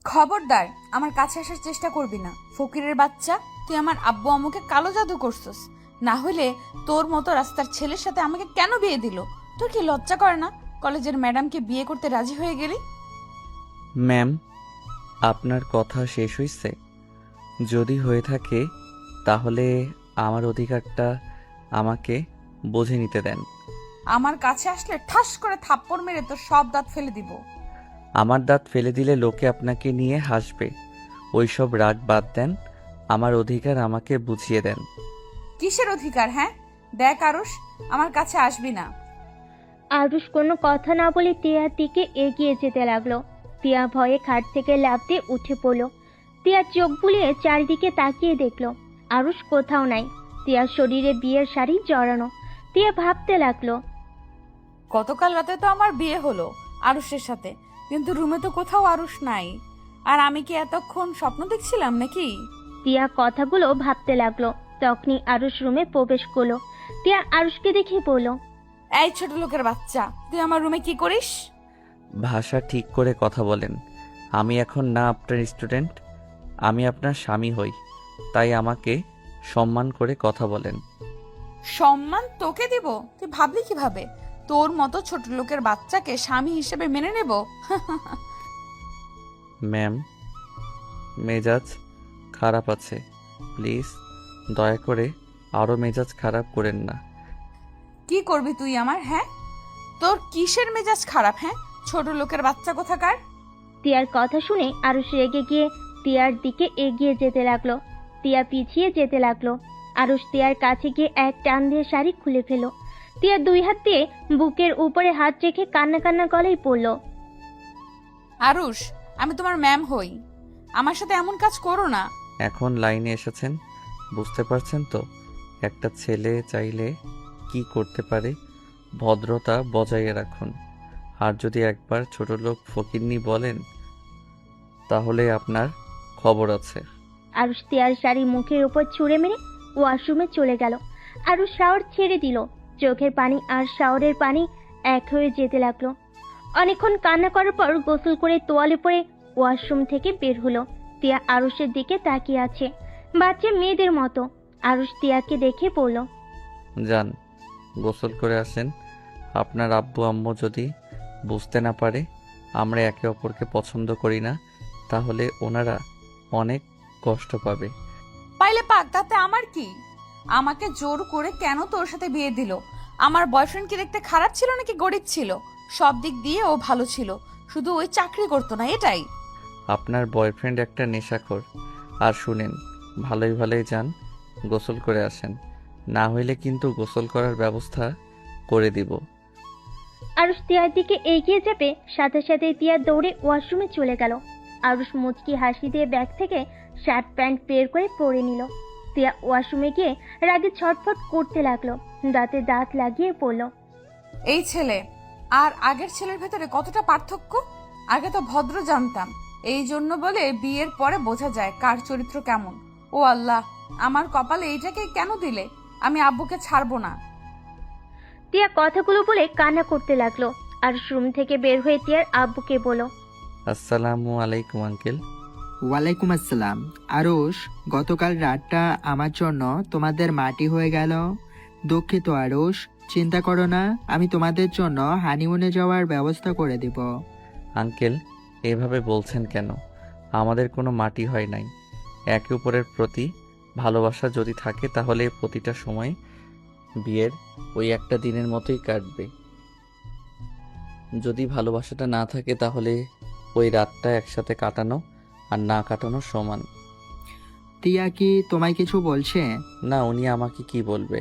খবরদার আমার কাছে আসার চেষ্টা করবি না, ফকিরের বাচ্চা। তুই আমার আব্বু আম্মুকে কালো জাদু করছস, না হলে তোর মতো রাস্তার ছেলের সাথে আমাকে কেন বিয়ে দিল? তোর কি লজ্জা করে না? কলেজের ম্যাডামকে বিয়ে করতে রাজি হয়ে গেলি। ম্যাম, আপনার কথা শেষ হইছে? যদি হয়ে থাকে তাহলে আমার অধিকারটা আমাকে বুঝে নিতে দেন। আমার কাছে আসলে ঠাস করে থাপ্পড় মেরে তোর সব দাঁত ফেলে দিব। আমার দাঁত ফেলে দিলে লোকে আপনাকে নিয়ে হাসবে। ওইসব রাগ বাদ দেন, আমার অধিকার আমাকে বুঝিয়ে দেন। কিসের অধিকার? হ্যাঁ দেখ আরুষ, আমার কাছে আসবি না। আরুষ কোনো কথা না বলে টিয়ার দিকে এগিয়ে যেতে লাগলো। টিয়া ভয়ে খাট থেকে লাফ দিয়ে উঠে পড়ল। টিয়া চোখ বুলিয়ে চারিদিকে তাকিয়ে দেখলো আরুষ কোথাও নাই। টিয়ার শরীরে বিয়ের শাড়ি জড়ানো। টিয়া ভাবতে লাগলো, গতকাল রাতে তো আমার বিয়ে হলো আরুষের সাথে, কিন্তু রুমে তো কোথাও আরুষ নাই। আর আমি কি এতক্ষণ স্বপ্ন দেখছিলাম নাকি? টিয়া কথাগুলো ভাবতে লাগলো। তখনই আরুষ রুমে প্রবেশ করলো। টিয়া আরুষকে দেখে বলল, এই ছোট লোকের বাচ্চা, তুই আমার রুমে কি করিস? ভাষা ঠিক করে কথা বলেন। আমি এখন না আপনার স্টুডেন্ট, আমি আপনার স্বামী হই, তাই আমাকে সম্মান করে কথা বলেন। সম্মান তোকে দিব? তুই ভাবলি কিভাবে তোর মতো ছোট লোকের বাচ্চাকে স্বামী হিসেবে মেনে নেব? ম্যাম, মেজাজ খারাপ আছে, প্লিজ দয়া করে আরও মেজাজ খারাপ করেন না। কি করবি তুই আমার? হ্যাঁ তোর কিসের মেজাজ খারাপ? হ্যাঁ ছোট লোকের বাচ্চা কোথাকার। টিয়ার কথা শুনে আরুষ রেগে গিয়ে টিয়ার দিকে এগিয়ে যেতে লাগলো। টিয়া পিছিয়ে যেতে লাগলো। আরুষ টিয়ার কাছে গিয়ে এক টান দিয়ে শাড়ি খুলে ফেল। টিয়া দুই হাত দিয়ে বুকের উপরে হাত রেখে কান্না কান্না গলায় পড়ল, আরুষ, আমি তোমার ম্যাম হই, আমার সাথে এমন কাজ করো না। এখন লাইনে এসেছেন, বুঝতে পারছেন তো একটা ছেলে চাইলে কি করতে পারে। ভদ্রতা বজায় রাখুন। আর যদি একবার ছোট লোক ফকিন্নি বলেন তাহলে আপনার খবর আছে। আরুষ টিয়ার শাড়ি মুখের উপর ছুঁড়ে মেরে ওয়াশরুমে চলে গেল। আরুষ শাওয়ার ছেড়ে দিল। চোখের পানি আর শাওয়ারের পানি এক হয়ে যেতে লাগলো। অনেকক্ষণ কান্না করার পর গোসল করে তোয়ালে পরে ওয়াশরুম থেকে বের হলো। টিয়া আরুষের দিকে তাকিয়ে আছে বাচ্চা মেয়েদের মতো। আরুষ টিয়াকে দেখে বলল, যান, গোসল করে আসেন। আপনার আব্বু আম্মু যদি বুঝতে না পারে আমরা একে অপরকে পছন্দ করি না, তাহলে ওনারা অনেক কষ্ট পাবে। পাইলে পাক, তাতে আমার কি? আমাকে জোর করে কেন তোর সাথে বিয়ে দিল? আমার বয়ফ্রেন্ড কি দেখতে খারাপ ছিল নাকি গরিব ছিল? সব দিক দিয়ে ও ভালো ছিল, শুধু ওই চাকরি করতো না, এটাই। আপনার বয়ফ্রেন্ড একটা নেশাখোর। আর শুনেন, ভালোই ভালোই যান, গোসল করে আসেন, না হইলে কিন্তু গোসল করার ব্যবস্থা করে দিব। আরুষ টিয়ার দিকে এগিয়ে যাবে, সাথে সাথে টিয়া দৌড়ে ওয়াশরুমে চলে গেল। আরুষ মুচকি হাসি দিয়ে ব্যাগ থেকে শার্ট প্যান্ট বের করে পরে নিল। টিয়া ওয়াশরুমে গিয়ে রাগে ছটফট করতে লাগলো। দাঁতে দাঁত লাগিয়ে পড়ল, এই ছেলে আর আগের ছেলের ভেতরে কতটা পার্থক্য! আগে তো ভদ্র জানতাম, এই জন্য বলে বিয়ের পরে বোঝা যায় কার চরিত্র কেমন। ও আল্লাহ, আমার কপালে এইটাকে কেন দিলে? আমি আব্বুকে ছাড়বো না। টিয়া কথাগুলো বলে কান্না করতে লাগলো। আরুষ রুম থেকে বের হয়ে টিয়ার আব্বুকে বলল, আসসালামু আলাইকুম আঙ্কেল। ওয়ালাইকুম আসসালাম। আরুষ, গতকাল রাতটা আমার জন্য তোমাদের মাটি হয়ে গেল। দুঃখিত আরুষ, চিন্তা করো না, আমি তোমাদের জন্য হানিমুনে যাওয়ার ব্যবস্থা করে দিব। আঙ্কেল, এভাবে বলছেন কেন? আমাদের কোনো মাটি হয় নাই। একে অপরের প্রতি ভালোবাসা যদি থাকে তাহলে প্রতিটা সময় বিয়ের ওই একটা দিনের মতোই কাটবে। যদি ভালোবাসাটা না থাকে তাহলে ওই রাতটা একসাথে কাটানো আর না কাটানো সমান। টিয়া কি তোমায় কিছু বলছে? না, উনি আমাকে কি বলবে?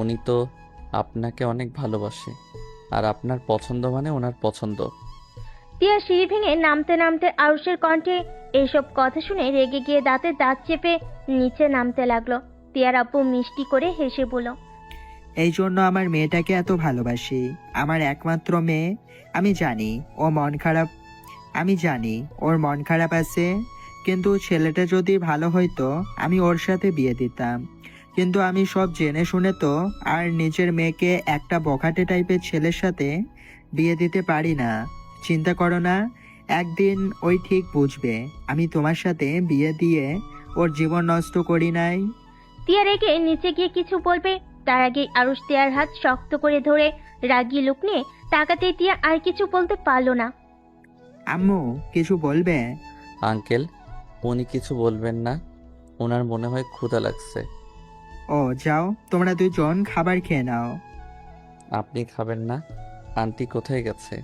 উনি তো আপনাকে অনেক ভালোবাসে, আর আপনার পছন্দ মানে ওনার পছন্দ। টিয়া সিঁড়ি ভেঙে নামতে নামতে আরুষের কণ্ঠে এইসব কথা শুনে রেগে গিয়ে দাঁতে দাঁত চেপে নিচে নামতে লাগলো। টিয়ার আব্বু মিষ্টি করে হেসে বলল, এই জন্য আমার মেয়েটাকে এত ভালোবাসি, আমার একমাত্র মেয়ে। আমি জানি ওর মন খারাপ আছে, কিন্তু ছেলেটা যদি ভালো হইতো আমি ওর সাথে বিয়ে দিতাম। কিন্তু আমি সব জেনে শুনে তো আর নিজের মেয়েকে একটা বখাটে টাইপের ছেলের সাথে বিয়ে দিতে পারি না। চিন্তা করো না, একদিন ওই ঠিক বুঝবে আমি তোমার সাথে বিয়ে দিয়ে ওর জীবন নষ্ট করি নাই। তিয়া রেগে নিচে গিয়ে কিছু বলবে, তার আগে আরুষ তিয়ার হাত শক্ত করে ধরে রাগি লুক নিয়ে তাকাতে তিয়া আর কিছু বলতে পারলো না। আম্মু কিছু বলবে? আঙ্কেল, উনি কিছু বলবেন না। ওনার মনে হয় ক্ষুধা লাগছে। ও যাও, তোমরা দুজন খাবার খেয়ে নাও। আপনি খাবেন না? আন্টি কোথায় গেছে?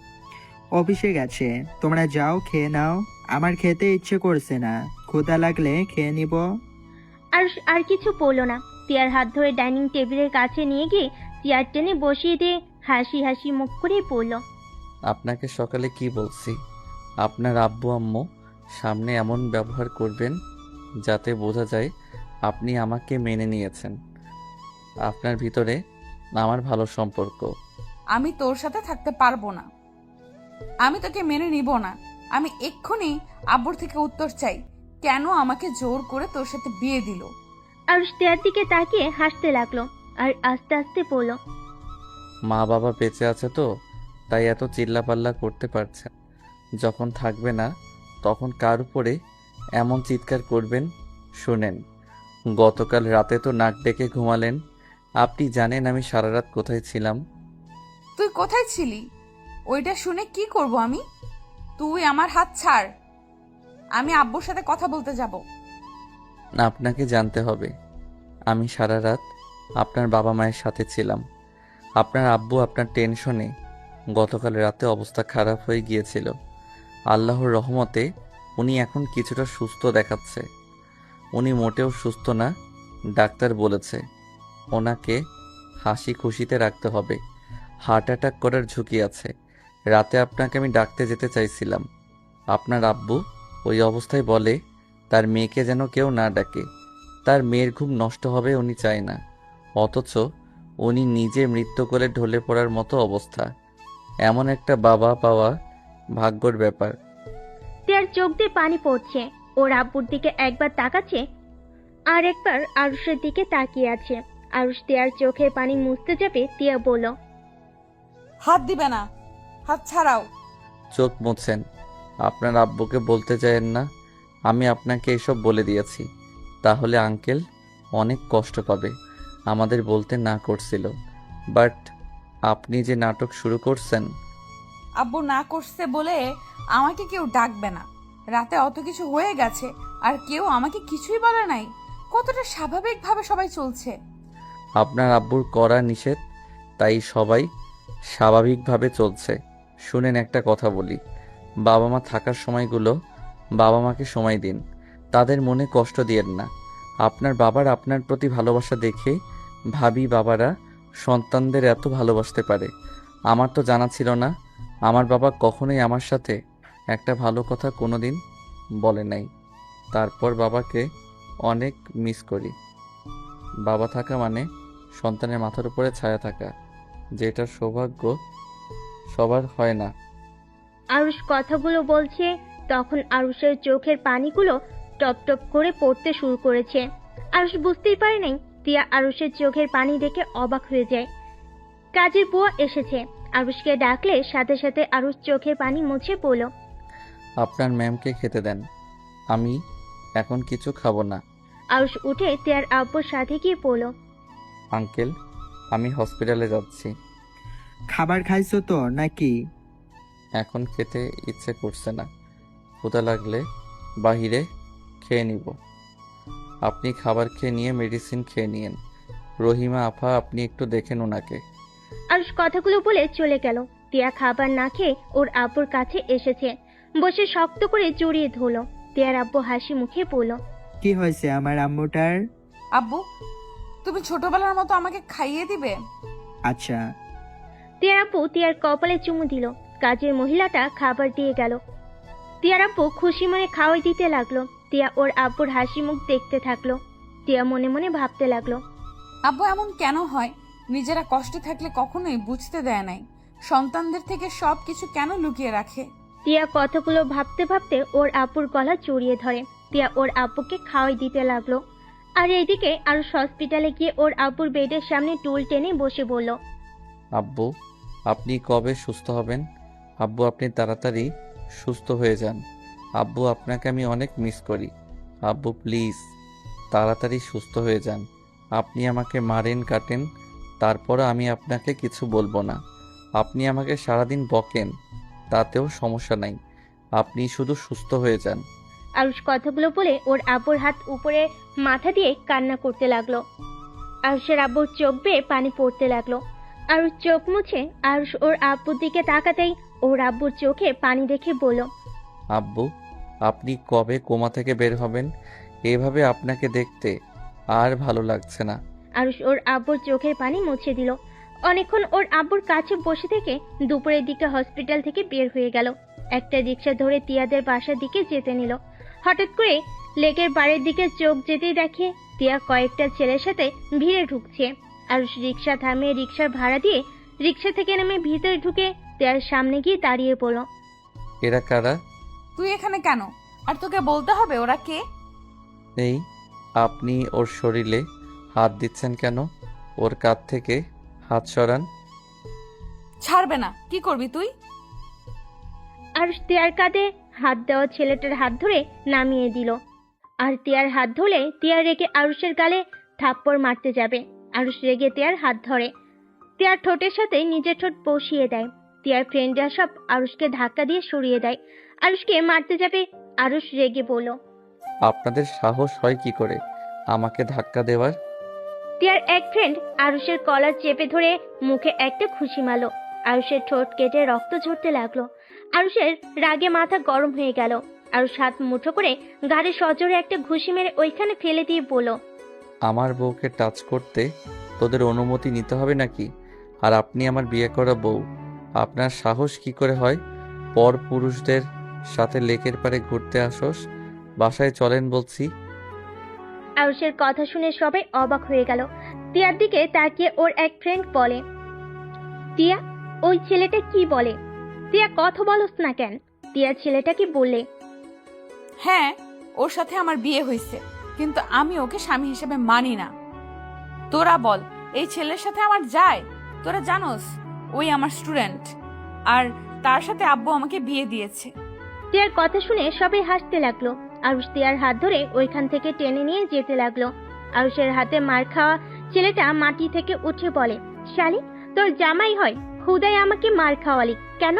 অফিসে গেছে, তোমরা যাও খেয়ে নাও। আমার খেতে ইচ্ছে করছে না, ক্ষুধা লাগলে খেয়ে নিব। আরুষ আর কিছু বললো না। তিয়ার হাত ধরে ডাইনিং টেবিলের কাছে নিয়ে গিয়ে চেয়ার টেনে বসিয়ে দিয়ে হাসি হাসি মুখ করে বলল, আপনাকে সকালে কি বলছি? আপনার আব্বু আম্মু সামনে এমন ব্যবহার করবেন যাতে বোঝা যায় আপনি আমাকে মেনে নিয়েছেন। আপনার ভিতরে আমার ভালো সম্পর্ক। আমি তোর সাথে থাকতে পারবো না। আমি তোকে মেনে নিব না। আমি এক্ষুনি আব্বুর থেকে উত্তর চাই, কেন আমাকে জোর করে তোর সাথে বিয়ে দিল? আরুষ তিয়ার দিকে তাকিয়ে হাসতে লাগলো আর আস্তে আস্তে বলল, মা বাবা বেঁচে আছে তো, তাই এত চিল্লাপাল্লা করতে পারছেন। যখন থাকবে না তখন কার উপরে এমন চিৎকার করবেন? শুনেন, গতকাল রাতে তো নাক ডেকে ঘুমালেন। আপনি জানেন আমি সারা রাত কোথায় ছিলাম? তুই কোথায় ছিলি? ওইটা শুনে কি করব আমি? তুই আমার হাত ছাড়। আমি আব্বুর সাথে কথা বলতে যাব। আপনাকে জানতে হবে, আমি সারা রাত আপনার বাবা মায়ের সাথে ছিলাম। আপনার আব্বু আপনার টেনশনে গতকাল রাতে অবস্থা খারাপ হয়ে গিয়েছিল। আল্লাহর রহমতে উনি এখন কিছুটা সুস্থ দেখাচ্ছে। উনি মোটেও সুস্থ না, ডাক্তার বলেছে। ওনাকে হাসি খুশিতে রাখতে হবে। হার্ট অ্যাটাক করার ঝুঁকি আছে। রাতে আপনাকে আমি ডাকতে যেতে চাইছিলাম। আপনার আব্বু ওই অবস্থায় বলে তার মেয়েকে যেন কেউ না ডাকে। তার মেয়ের ঘুম নষ্ট হবে উনি চায় না, অথচ উনি নিজে মৃত্যু কোলে ঢলে পড়ার মতো অবস্থা। এমন একটা বাবা পাওয়া ভাগ্যর ব্যাপার। তিয়ার চোখ দিয়ে পানি পড়ছে। ওর আব্বুর দিকে একবার তাকাচ্ছে আর একবার আরুষের দিকে তাকিয়ে আছে। আরুষ তিয়ার চোখের পানি মুছতে যাবে, তিয়া বলল, হাত দিবে না, হাত ছাড়াও। চোখ মুছেন। আপনার আব্বুকে বলতে চাইেন না আমি আপনাকে এসব বলে দিয়েছি, তাহলে আঙ্কেল অনেক কষ্ট পাবে। আমাদের বলতে না করছিল, বাট আপনি যে নাটক শুরু করছেন। আব্বু না করছে বলে আমাকে কেউ ডাকবে না। রাতে অত কিছু হয়ে গেছে আর কেউ আমাকে কিছুই বলে নাই। কতটা স্বাভাবিকভাবে সবাই চলছে। আপনার আব্বুর করা নিষেধ, তাই সবাই স্বাভাবিকভাবে চলছে। শুনেন, একটা কথা বলি, বাবা মা থাকার সময়গুলো বাবা মাকে সময় দিন। তাদের মনে কষ্ট দিয়েন না। আপনার বাবার আপনার প্রতি ভালোবাসা দেখে ভাবি বাবারা সন্তানদের এত ভালোবাসতে পারে। আমার তো জানা ছিল না। আমার বাবা কখনোই আমার সাথে একটা ভালো কথা কোনোদিন বলে নাই। তারপর বাবাকে অনেক মিস করি। বাবা থাকা মানে সন্তানের মাথার উপরে ছায়া থাকা, যেটা সৌভাগ্য সবার হয় না। আরুষ কথাগুলো বলছে তখন আরুষের চোখের পানিগুলো টপ টপ করে পড়তে শুরু করেছে। আরুষ বুঝতেই পারে নাই। তিয়া আরুষের চোখের পানি দেখে অবাক হয়ে যায়। কাজের বুয়া এসেছে। আরুষকে ডাকলে সাথে সাথে আরুষ চোখের পানি মুছে বলল, আপনার ম্যামকে খেতে দেন, আমি এখন কিছু খাবো না। আরুষ উঠে তিয়ার আব্বুর সাথে গিয়ে বলল, আঙ্কেল, আমি হসপিটালে যাচ্ছি। খাবার খাইছো তো নাকি? এখন খেতে ইচ্ছে করছে না। ক্ষুধা লাগলে বাহিরে খেয়ে নিব। আপনি খাবার খেয়ে নিয়ে মেডিসিন খেয়ে নিয়েন। রহিমা আপা, আপনি একটু দেখেন ওনাকে। আরুষ কথাগুলো বলে চলে গেল। তিয়া খাবার না খেয়ে ওর আব্বুর কাছে এসেছে। বসে শক্ত করে জড়িয়ে ধরল। তিয়ার আব্বু হাসি মুখে বলল, কি হয়েছে আমার আম্মুটার? আব্বু, তুমি ছোটবেলার মতো আমাকে খাইয়ে দিবে? আচ্ছা। তিয়ার আব্বু তিয়ার কপালে চুমু দিল। কাজের মহিলাটা খাবার দিয়ে গেল। তিয়ার আব্বু খুশি মনে খাওয়াই দিতে লাগলো। তিয়া ওর আব্বুর হাসি মুখ দেখতে থাকলো। তিয়া মনে মনে ভাবতে লাগলো, আব্বু এমন কেন হয়? নিজেরা কষ্টে থাকলে কখনোই বুঝতে দেয় নাই। সন্তানদের থেকে সব কিছু কেন লুকিয়ে রাখে? তিয়া কথাগুলো ভাবতে ভাবতে ওর আব্বুর গলা জড়িয়ে ধরে। তিয়া ওর আব্বুকে খাওয়াই দিতে লাগলো। আর এইদিকে আরুষ হসপিটালে গিয়ে ওর আব্বুর বেডের সামনে টুল টেনে বসে বলল, আব্বু, আপনি কবে সুস্থ হবেন? আব্বু, আপনি তাড়াতাড়ি সুস্থ হয়ে যান। আব্বু, আপনাকে আমি অনেক মিস করি। আব্বু প্লিজ তাড়াতাড়ি সুস্থ হয়ে যান। আপনি আমাকে মারেন কাটেন, তারপরও আমি আপনাকে কিছু বলবো না। আপনি আমাকে সারাদিন বকেন, তাতেও সমস্যা নাই। আপনি শুধু সুস্থ হয়ে যান। আরুষ কথাগুলো বলে ওর আব্বুর হাত উপরে মাথা দিয়ে কান্না করতে লাগলো। আরুষের আব্বুর চোখ বেয়ে পানি পড়তে লাগলো। আরুষ চোখ মুছে আরুষ ওর আব্বুর দিকে তাকাতেই ওর আব্বুর চোখে পানি দেখে বলল, আব্বু, আপনি কবে কোমা থেকে বের হবেন? এভাবে আপনাকে দেখতে আর ভালো লাগছে না। আরুষ ওর আব্বুর চোখের পানি মুছে দিল। অনেকক্ষণ ওর আব্বুর কাছে বসে থেকে দুপুরের দিকে হসপিটাল থেকে বের হয়ে গেল। একটা রিক্সা ধরে তিয়াদের বাসার দিকে যেতে নিল। হঠাৎ করে লেকের বাড়ির দিকে চোখ যেতেই দেখে তিয়া কয়েকটা ছেলের সাথে ভিড়ে ঢুকছে। আরুষ রিক্সা থামিয়ে রিক্সার ভাড়া দিয়ে রিক্সা থেকে নেমে ভিতরে ঢুকে তিয়ার সামনে গিয়ে দাঁড়িয়ে পড়ল। এরা কারা? তুই এখানে কেন? আর তোকে বলতে হবে ওরা কে? এই, আপনি ওর শরীরে হাত দিচ্ছেন কেন? ওর কাঁধ থেকে হাত সরান। ছাড়বে না। কি করবি তুই? আরুষ তিয়ার কাঁধে হাত দেওয়া ছেলেটার হাত ধরে নামিয়ে দিল। আর তিয়ার হাত ধরে তিয়া রেগে আরুষের গালে থাপ্পড় মারতে যাবে। আরুষ রেগে তিয়ার হাত ধরে তিয়ার ঠোঁটের সাথে নিজের ঠোঁট বসিয়ে দেয়। তিয়ার ফ্রেন্ডরা সব আরুষকে ধাক্কা দিয়ে সরিয়ে দেয়। আরুষকে মারতে যাবে। আরুষ রেগে বলল, আপনাদের সাহস হয় কি করে আমাকে ধাক্কা দেওয়ার? তিয়ার এক ফ্রেন্ড আরুষের কলার চেপে ধরে মুখে একটা ঘুষি মারল। আরুষের ঠোঁট কেটে রক্ত ঝরতে লাগলো। আরুষের রাগে মাথা গরম হয়ে গেল। আরুষ হাত মুঠো করে ঘাড়ে সজোরে একটা ঘুষি মেরে ওইখানে ফেলে দিয়ে বলল, আমার বউকে টাচ করতে তোদের অনুমতি নিতে হবে নাকি? আর আপনি আমার বিয়ে করা বউ, আপনার সাহস কি করে হয় পর পুরুষদের সাথে লেকের পাড়ে ঘুরতে আসোস? বাসায় চলেন বলছি। আরুষের কথা শুনে সবাই অবাক হয়ে গেল। তিয়ার দিকে তাকিয়ে ওর এক ফ্রেন্ড বলে, তিয়া, ওই ছেলেটা কি বলে? তিয়া, কথা বলস না কেন? তিয়া ছেলেটাকে বললে, হ্যাঁ, ওর সাথে আমার বিয়ে হয়েছে, কিন্তু আমি ওকে স্বামী হিসেবে মানি না। তোরা বল, এই ছেলের সাথে আমার যায়? তোরা জানোস ওই আমার স্টুডেন্ট, আর তার সাথে আব্বু আমাকে বিয়ে দিয়েছে। তিয়ার কথা শুনে সবাই হাসতে লাগলো। আরুষ তিয়ার হাত ধরে ওইখান থেকে টেনে নিয়ে যেতে লাগলো। আরুষের হাতে মার খাওয়া ছেলেটা মাটি থেকে উঠে বলে, শালি, তোর জামাই হয়, খুদাই আমাকে মার খাওয়ালি কেন?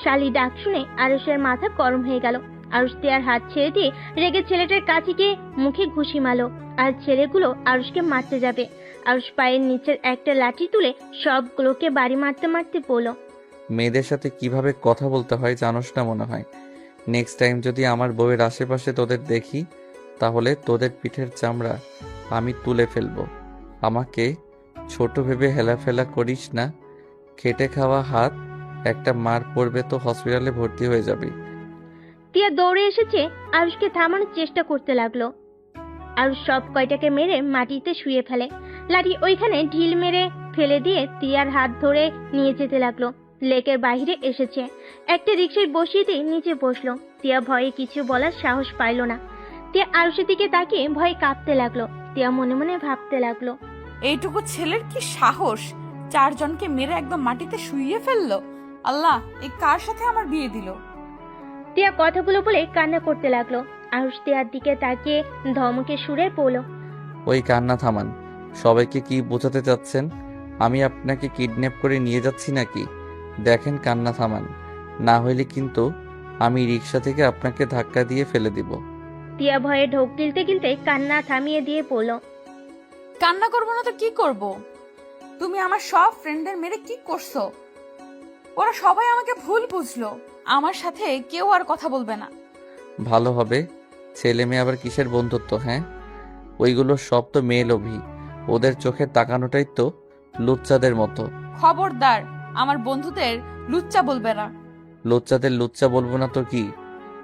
শালি ডাক শুনে আরুষের মাথা গরম হয়ে গেল। আরুষ তিয়ার হাত ছেড়ে দিয়ে রেগে ছেলেটার কাছে গিয়ে মুখে ঘুষি মারলো। আর ছেলেগুলো আরুষকে মারতে যাবে। আরুষ পায়ের নিচের একটা লাঠি তুলে সবগুলোকে বাড়ি মারতে মারতে বলল, মেয়েদের সাথে কিভাবে কথা বলতে হয় জানোস না মনে হয়। নেক্সট টাইম যদি আমার বউয়ের আশেপাশে তোদের দেখি, তাহলে তোদের পিঠের চামড়া আমি তুলে ফেলবো। আমাকে ছোট ভেবে হেলাফেলা করিস না। খেটে খাওয়া হাত, একটা মার পড়বে তো হসপিটালে ভর্তি হয়ে যাবে। তিয়া দৌড়ে এসেছে আরুষকে থামানোর চেষ্টা করতে লাগলো। আরুষ সব কয়টাকে মেরে মাটিতে শুয়ে ফেলে। লাঠি ওইখানে ঢিল মেরে ফেলে দিয়ে তিয়ার হাত ধরে নিয়ে যেতে লাগলো। লেকের বাইরে এসেছে, একটা রিক্সায় বসিয়ে দিয়ে নিচে বসলো। তিয়া ভয়ে কিছু বলার সাহস পাইল না। তিয়া আরুষের দিকে তাকিয়ে ভয়ে কাঁপতে লাগলো। তিয়া মনে মনে ভাবতে লাগলো, এইটুকু ছেলের কি সাহস, 4 জনকে মেরে একদম মাটিতে শুইয়ে ফেললো। আল্লাহ, এই কার সাথে আমার বিয়ে দিল? তিয়া কথাগুলো বলে কান্না করতে লাগলো। আরুষ তিয়ার দিকে তাকিয়ে ধমকে সুরে বলল, ওই কান্না থামান। সবাইকে কি বোঝাতে চাচ্ছেন? আমি আপনাকে কিডন্যাপ করে নিয়ে যাচ্ছি নাকি? দেখেন, কান্না থামান, না হইলে কিন্তু আমি রিক্সা থেকে আপনাকে ধাক্কা দিয়ে ফেলে দিব। তিয়া ভয়ে ঢোক গিলতে গিলতে কান্না থামিয়ে দিয়ে বলল, কান্না করবো না তো কি করব? তুমি আমার সব ফ্রেন্ডদের মেরে কি করছো? ওরা সবাই আমাকে ভুল বুঝলো। আমার সাথে কেউ আর কথা বলবে না। ভালো হবে। ছেলে মেয়ে আবার কিসের বন্ধুত্ব? হ্যাঁ, ওইগুলো সব তো মেয়ে লোভী। ওদের চোখে তাকানোটাই তো লুচ্চাদের মতো। খবরদার, আমার বন্ধুদের লুচ্চা বলবে না। লুচ্চাদের লুচ্চা বলবো না তো কি?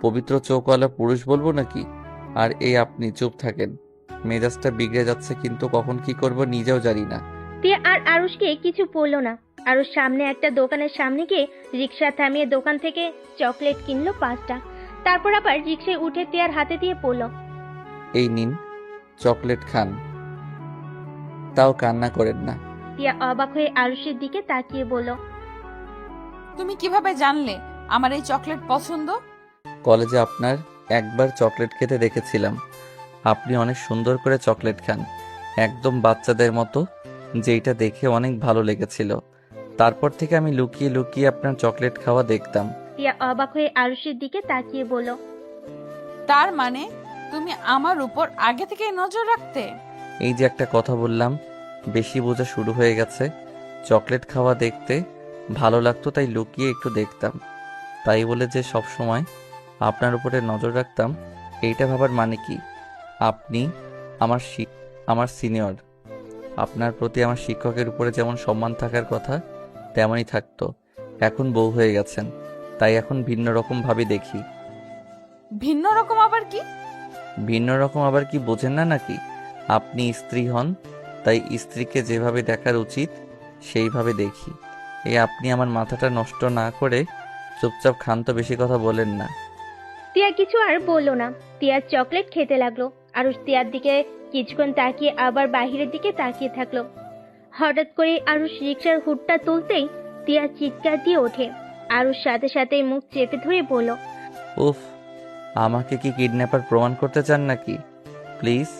পবিত্র চোখওয়ালা পুরুষ বলবো নাকি? আর এই আপনি চুপ থাকেন। মেজাজটা বিগড়ে যাচ্ছে, কিন্তু কখন কি করব নিজেও জানি না। তিয়া আর আরুষকে কিছু বললো না। আরুষ সামনে একটা দোকানের সামনে গিয়ে রিক্সা থামিয়ে দোকান থেকে চকলেট কিনলো 5টা। তারপর আবার রিক্সায় উঠে তিয়ার হাতে দিয়ে পড়ল, এই নিন, চকলেট খান, তাও কান্না করেন না। তিয়া অবাক হয়ে আরুষের দিকে তাকিয়ে বলল, তুমি কিভাবে জানলে আমার এই চকলেট পছন্দ? কলেজে আপনার একবার চকলেট খেতে দেখেছিলাম। আপনি অনেক সুন্দর করে চকলেট খান, একদম বাচ্চাদের মতো, যেইটা দেখে অনেক ভালো লেগেছিল। তারপর থেকে আমি লুকিয়ে লুকিয়ে আপনার চকলেট খাওয়া দেখতাম। তিয়া অবাক হয়ে আরুষের দিকে তাকিয়ে বলল, তার মানে তুমি আমার উপর আগে থেকেই নজর রাখতে? এই যে একটা কথা বললাম, বেশি বোঝা শুরু হয়ে গেছে। চকলেট খাওয়া দেখতে ভালো লাগতো তাই লুকিয়ে একটু দেখতাম। তাই বলে যে সব সময় আপনার উপরে নজর রাখতাম, এইটা ভাবার মানে কি? আপনি আমার সিনিয়র। আপনার প্রতি আমার শিক্ষকের উপরে যেমন সম্মান থাকার কথা তেমনই থাকতো। এখন বউ হয়ে গেছেন, তাই এখন ভিন্ন রকম ভাবে দেখি। ভিন্ন রকম আবার কি? ভিন্ন রকম আবার কি বোঝেন না নাকি? আপনি স্ত্রী হন, তাই স্ত্রীকে যেভাবে দেখার উচিত সেইভাবে দেখি। এই আপনি আমার মাথাটা নষ্ট না করে চুপচাপ খান তো, বেশি কথা বলেন না। তিয়া কিছু আর বলল না। তিয়ার চকলেট খেতে লাগলো। আরুষ তিয়ার দিকে কিছুক্ষণ তাকিয়ে আবার বাহিরের দিকে তাকিয়ে থাকলো। হঠাৎ করে আরুষ রিক্সার হুডটা তুলতেই তিয়া চিৎকার দিয়ে ওঠে। আরুষ সাথে সাথে মুখ চেপে ধরে বলল, উফ, আমাকে কি কিডন্যাপার প্রমাণ করতে চান নাকি? প্লিজ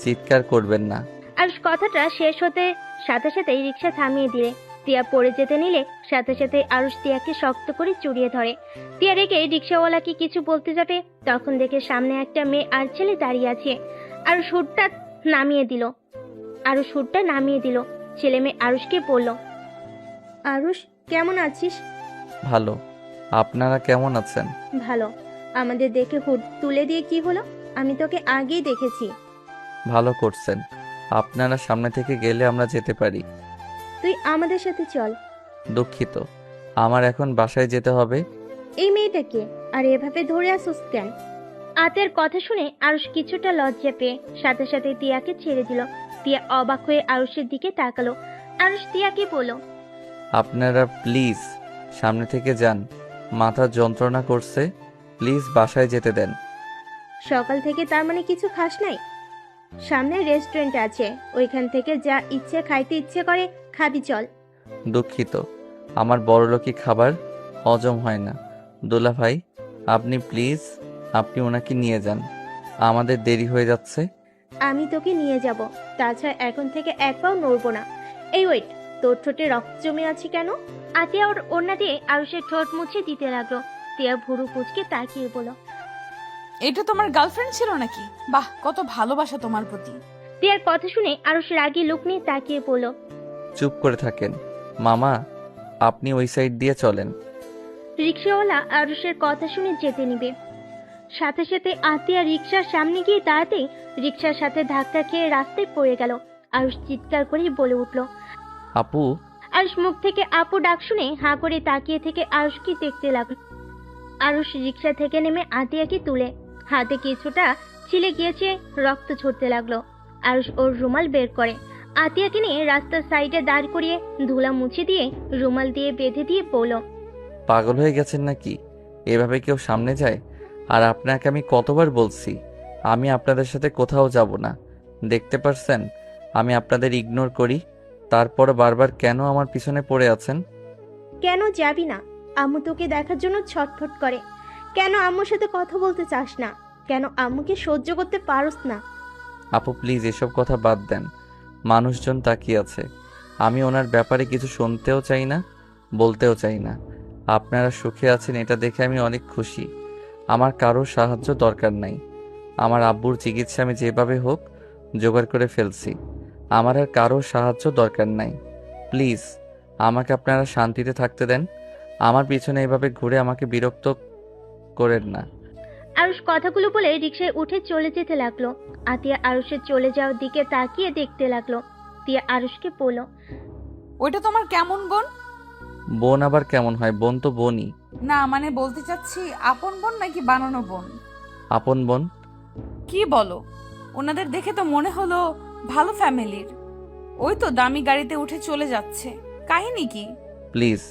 চিৎকার করবেন না। আরুষ কথাটা শেষ হতে সাথে সাথেই রিক্সা থামিয়ে দিলে। তিয়া পড়ে যেতে নিলে সাথে সাথে আরুষ তিয়াকে শক্ত করে জড়িয়ে ধরে। তিয়া রেগে রিক্সাওয়ালাকে কিছু বলতে যাবে, তখন দেখে সামনে একটা মেয়ে আর ছেলে দাঁড়িয়ে আছে। আরুষ হুডটা নামিয়ে দিল। ছেলে মেয়ে আরুষকে বলল, আরুষ কেমন আছিস? ভালো, আপনারা কেমন আছেন? ভালো। আমাদের দেখে হুড তুলে দিয়ে কি হলো? আমি তোকে আগেই দেখেছি। ভালো করছেন। আপনারা সামনে থেকে গেলে আমরা যেতে পারি। তুই আমাদের সাথে চল। দুঃখিত, আমার এখন বাসায় যেতে হবে। এই মেয়েটাকে আর এভাবে ধরে আসুস কেন? আতের কথা শুনে আরুষ কিছুটা লজ্জা পেয়ে সাথে সাথে তিয়াকে ছেড়ে দিল। তিয়া অবাক হয়ে আরুষের দিকে তাকালো। আরুষ তিয়াকে বলল, আপনারা প্লিজ সামনে থেকে যান, মাথা যন্ত্রণা করছে। প্লিজ বাসায় যেতে দেন। সকাল থেকে তার মানে কিছু খাস নাই? সামনে রেস্টুরেন্ট আছে, ওইখান থেকে যা ইচ্ছে খাইতে ইচ্ছে করে খাবি, চল। দুঃখিত, আমার বড়লোকি খাবার হজম হয় না। দোলা ভাই, আপনি প্লিজ ওনাকে নিয়ে যান, আমাদের দেরি হয়ে যাচ্ছে। আমি তোকে নিয়ে যাব, তাছাড়া এখন থেকে এক পাও নড়বো না। এই ওয়েট, তোর ঠোঁটে রক্ত জমে আছে কেন? আতিয়া ওর ওড়না দিয়ে আরুষের ঠোঁট মুছে দিতে লাগলো। তিয়া ভুরু কুচকে তাকিয়ে বলল, এটা তোমার গার্লফ্রেন্ড ছিল নাকি? বাহ, কত ভালোবাসা তোমার প্রতি। তিয়ার কথা শুনে আরুষ রাগী লোক নিয়ে তাকিয়ে বলল, চুপ করে থাকেন। মামা, আপনি ওই সাইড দিয়ে চলেন। রিক্সাওয়ালা আরুষের কথা শুনে যেতে নিবে। সাথে সাথে আতিয়া রিক্সার সামনে গিয়ে দাঁড়াতেই রিক্সার সাথে ধাক্কা খেয়ে রাস্তায় পড়ে গেল। আরুষ চিৎকার করে বলে উঠল। আপু, আরুষ মুখ থেকে আপু ডাক শুনে হাঁ করে তাকিয়ে থেকে আরুষকে দেখতে লাগলো। আরুষ রিক্সা থেকে নেমে আতিয়াকে তুলে হাতে কিছুটা ছিলে গিয়েছে, রক্ত ঝরতে লাগলো। আরুষ ওর রুমাল বের করে আতিয়াকে নিয়ে রাস্তার সাইডে দাঁড় করিয়ে ধুলা মুছে দিয়ে রুমাল দিয়ে বেঁধে দিয়ে বলল, পাগল হয়ে গেছেন নাকি? এভাবে কেউ সামনে যায়? আর আপনাকে আমি কতবার বলছি আমি আপনাদের সাথে কোথাও যাব না। দেখতে পারছেন আমি আপনাদের ইগনোর করি, তারপর বারবার কেন আমার পিছনে পড়ে আছেন? কেন যাবি না? আম্মু তোকে দেখার জন্য ছটফট করে। কেন আম্মুর সাথে কথা বলতে চাস না? কেন আম্মুকে সহ্য করতে পারস না? আপু প্লিজ এসব কথা বাদ দেন। মানুষজন তাকিয়ে আছে, আমি ওনার ব্যাপারে কিছু শুনতেও চাই না, বলতেও চাই না। আপনারা সুখে আছেন এটা দেখে আমি অনেক খুশি। আমার কারোর সাহায্য দরকার নাই। আমার আব্বুর চিকিৎসা আমি যেভাবে হোক জোগাড় করে ফেলছি। আমার আর কারোর সাহায্য দরকার নাই। প্লিজ আমাকে আপনারা শান্তিতে থাকতে দেন। আমার পিছনে এভাবে ঘুরে আমাকে বিরক্ত করেন না। আরুষ কথাগুলো বলে রিকশায় উঠে চলে যেতে লাগলো। আতিয়া আরুষের চলে যাওয়ার দিকে তাকিয়ে দেখতে লাগলো। তিয়া আরুষকে বলল, ওইটা তোমার কেমন বোন? বোন আবার কেমন হয়? বোন তো বোনই। না মানে বলতে চাচ্ছি আপন বোন নাকি বানানো বোন? আপন বোন। কি বলো? ওনাদের দেখে তো মনে হলো ভালো ফ্যামিলির। ওই তো দামি গাড়িতে উঠে চলে যাচ্ছে, কাহিনী কি? প্লিজ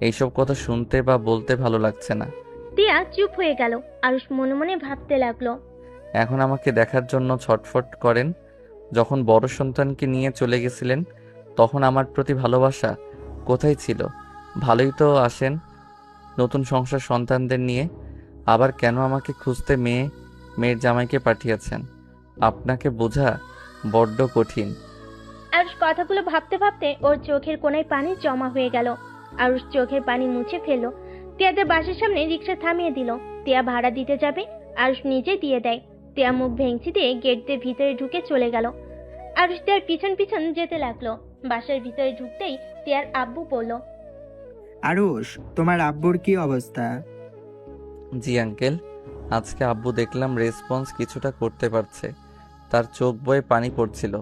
এইসব কথা শুনতে বা বলতে ভালো লাগছে না। তিয়া চুপ হয়ে গেল। আরুষ মনে মনে ভাবতে লাগলো, এখন আমাকে দেখার জন্য ছটফট করেন। যখন বড় সন্তানকে নিয়ে চলে গেছিলেন তখন আমার প্রতি ভালোবাসা কোথায় ছিল? ভালোই তো আসেন, নতুন সংসার সন্তানদের নিয়ে। আবার কেন আমাকে খুঁজতে মেয়ের জামাইকে পাঠিয়েছেন? আপনাকে বোঝা বড্ড কঠিন। আরুষ কথাগুলো ভাবতে ভাবতে ওর চোখের কোণায় পানি জমা হয়ে গেল। আরুষ চোখের পানি মুছে ফেললো। তিয়াদের বাসার সামনে রিক্সা থামিয়ে দিল। তিয়া ভাড়া দিতে যাবে, আরুষ নিজে দিয়ে দেয়। তিয়া মুখ ভেঙচি দিয়ে গেট দিয়ে ভিতরে ঢুকে চলে গেল। আরুষ তিয়ার পিছন পিছন যেতে লাগলো। বাসার ভিতরে ঢুকতেই তিয়ার আব্বু বলল, আরুষ, তোমার আব্বুর কি অবস্থা? জি আঙ্কেল, আজকে আব্বু দেখলাম রেসপন্স কিছুটা করতে পারছে। তার চোখ বয়ে পানি পড়ছিল।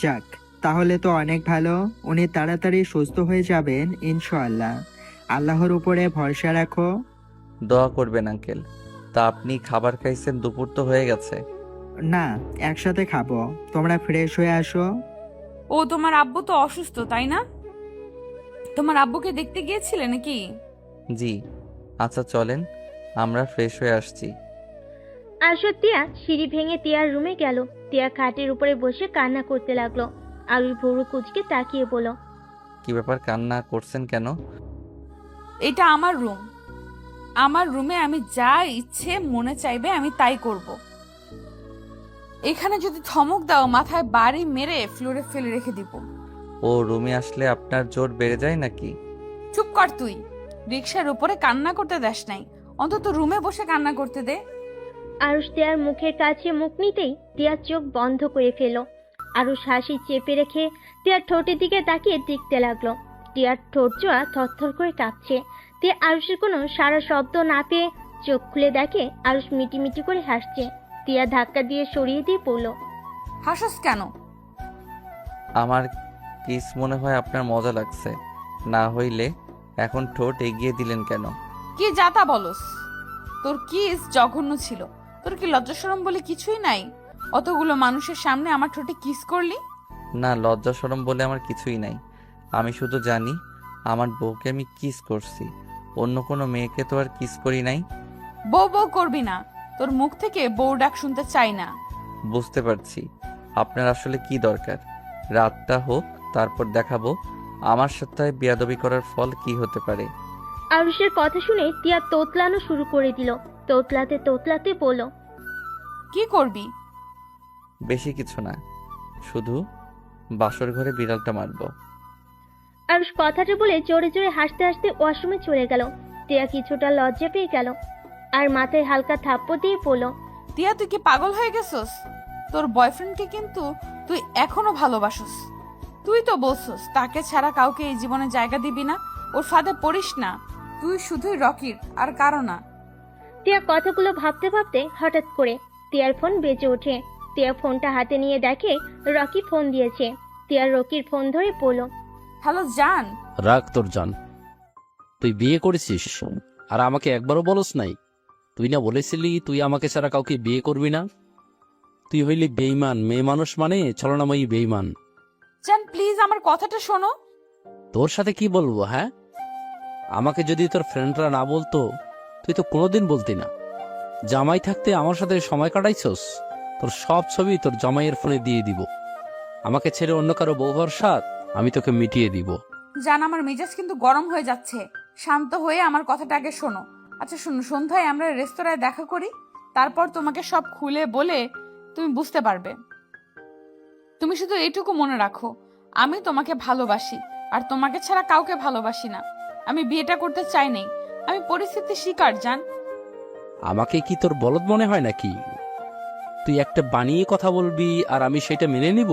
যাক, তাহলে তো অনেক ভালো। উনি তাড়াতাড়ি সুস্থ হয়ে যাবেন ইনশাআল্লাহ। আল্লাহর উপরে ভরসা রাখো। দোয়া করবেন আঙ্কেল। তা আপনি খাবার খাইছেন? দুপুর তো হয়ে গেছে। না, একসাথে খাবো। তোমরা ফ্রেশ হয়ে আসো। ও তোমার আব্বু তো অসুস্থ, তাই না? তোমার আব্বুকে দেখতে গিয়েছিলে নাকি? জি। আচ্ছা চলেন, আমরা ফ্রেশ হয়ে আসছি। আরুষ ও তিয়া সিঁড়ি ভেঙে তিয়ার রুমে গেল। তিয়া খাটের উপরে বসে কান্না করতে লাগলো। আরুষ ভুরু কুচকে তাকিয়ে বলল, কি ব্যাপার, কান্না করছেন কেন? এটা আমার রুম। আমার রুমে আমি যা ইচ্ছে মনে চাইবে আমি তাই করব। এখানে যদি ধমক দাও মাথায় বাড়ি মেরে ফ্লোরে ফেলে রেখে দিব। ও রুমে আসলে আপনার জোর বেড়ে যায় নাকি? চুপ কর তুই। রিক্সার উপরে কান্না করতে দেস নাই, অন্তত রুমে বসে কান্না করতে দে। আরুষ তিয়ার মুখের কাছে মুখ নিতেই তিয়ার চোখ বন্ধ করে ফেলল। আরুষ হাসি চেপে রেখে তিয়ার ঠোঁটের দিকে তাকিয়ে দেখতে লাগলো। তিয়ার ঠোঁট জোড়া থরথর করে কাঁপছে। তিয়া আরুষের কোনো সারা শব্দ না পেয়ে চোখ খুলে দেখে আরুষ মিটিমিটি করে হাসছে। তিয়া ধাক্কা দিয়ে সরিয়ে দিয়ে পড়ল, হাসস কেন? আমার কিস মনে হয় আপনার মজা লাগছে। না হইলে এখন ঠোঁট এগিয়ে দিলেন কেন? কি যাতা বলস? তোর কিস জঘন্য ছিল। তোর কি লজ্জা শরম বলে কিছুই নাই? অতগুলো মানুষের সামনে আমার ঠোঁটে কিস করলি। না, লজ্জা শরম বলে আমার কিছুই নাই। আমি শুধু জানি আমার বউকে আমি কিস করছি। অন্য কোনো মেয়েকে তো আর কিস করি নাই। বউ বউ করবি না। তোর মুখ থেকে বউ ডাক শুনতে চাই না। বুঝতে পারছি আপনার আসলে কি দরকার। রাতটা হোক, তারপর দেখাবো আমার সাথে বেয়াদবি করার ফল কি হতে পারে। আরুষের কথা শুনে তিয়া তোতলানো শুরু করে দিল। তোতলাতে তোতলাতে বলল, কি করবি? বেশি কিছু না, শুধু বাসর ঘরে বিড়ালটা মারবো। আরুষ কথাটা বলে জোরে জোরে হাসতে হাসতে ওয়াশরুমে চলে গেল। টিয়া কিছুটা লজ্জা পেয়ে গেল আর মাথায় হালকা থাপ্পড় দিয়ে পড়ল, টিয়া তুই কি পাগল হয়ে গেছস? তোর বয়ফ্রেন্ডকে কিন্তু তুই এখনো ভালোবাসস। তুই তো বলছস তাকে ছাড়া কাউকে এই জীবনে জায়গা দিবি না, ওর ফাঁদে পড়িস না। তুই শুধুই রকির আর কারো না। টিয়া কথাগুলো ভাবতে ভাবতে হঠাৎ করে টিয়ার ফোন বেজে ওঠে। টিয়া ফোনটা হাতে নিয়ে দেখে রকি ফোন দিয়েছে। টিয়া রকির ফোন ধরে পড়ল, হ্যালো জান। রাখ তোর জান। তুই বিয়ে করেছিস আর আমাকে একবারও বলস নাই? তুই না বলেছিলি তুই আমাকে ছাড়া কাউকে বিয়ে করবি না? তুই হইলি বেঈমান। মেয়ে মানুষ মানে ছলনাময়ী বেঈমান। জান প্লিজ আমার কথাটা শোনো। তোর সাথে কি বলবো? হ্যাঁ, আমাকে যদি তোর ফ্রেন্ডরা না বলতো তুই তো কোনোদিন বলতি না। জামাই থাকতে আমার সাথে সময় কাটাইছস। তোর সব ছবি তোর জামাইয়ের ফোনে দিয়ে দিব। আমাকে ছেড়ে অন্য কারো বউ হওয়ার স্বাদ আমি তোকে মিটিয়ে দিব। জান আমার মেজাজ কিন্তু গরম হয়ে যাচ্ছে। শান্ত হয়ে আমার কথাটা আগে শোনো। আচ্ছা শোনো, সন্ধ্যায় আমরা রেস্তোরাঁয় দেখা করি, তারপর তোমাকে সব খুলে বলে তুমি বুঝতে পারবে। তুমি শুধু এইটুকু মনে রাখো, আমি তোমাকে ভালোবাসি আর তোমাকে ছাড়া কাউকে ভালোবাসি না। আমি বিয়েটা করতে চাই নাই। আমি পরিস্থিতি শিকার জান। আমাকে কি তোর বলদ মনে হয় নাকি? তুই একটা বানিয়ে কথা বলবি আর আমি সেটা মেনে নিব?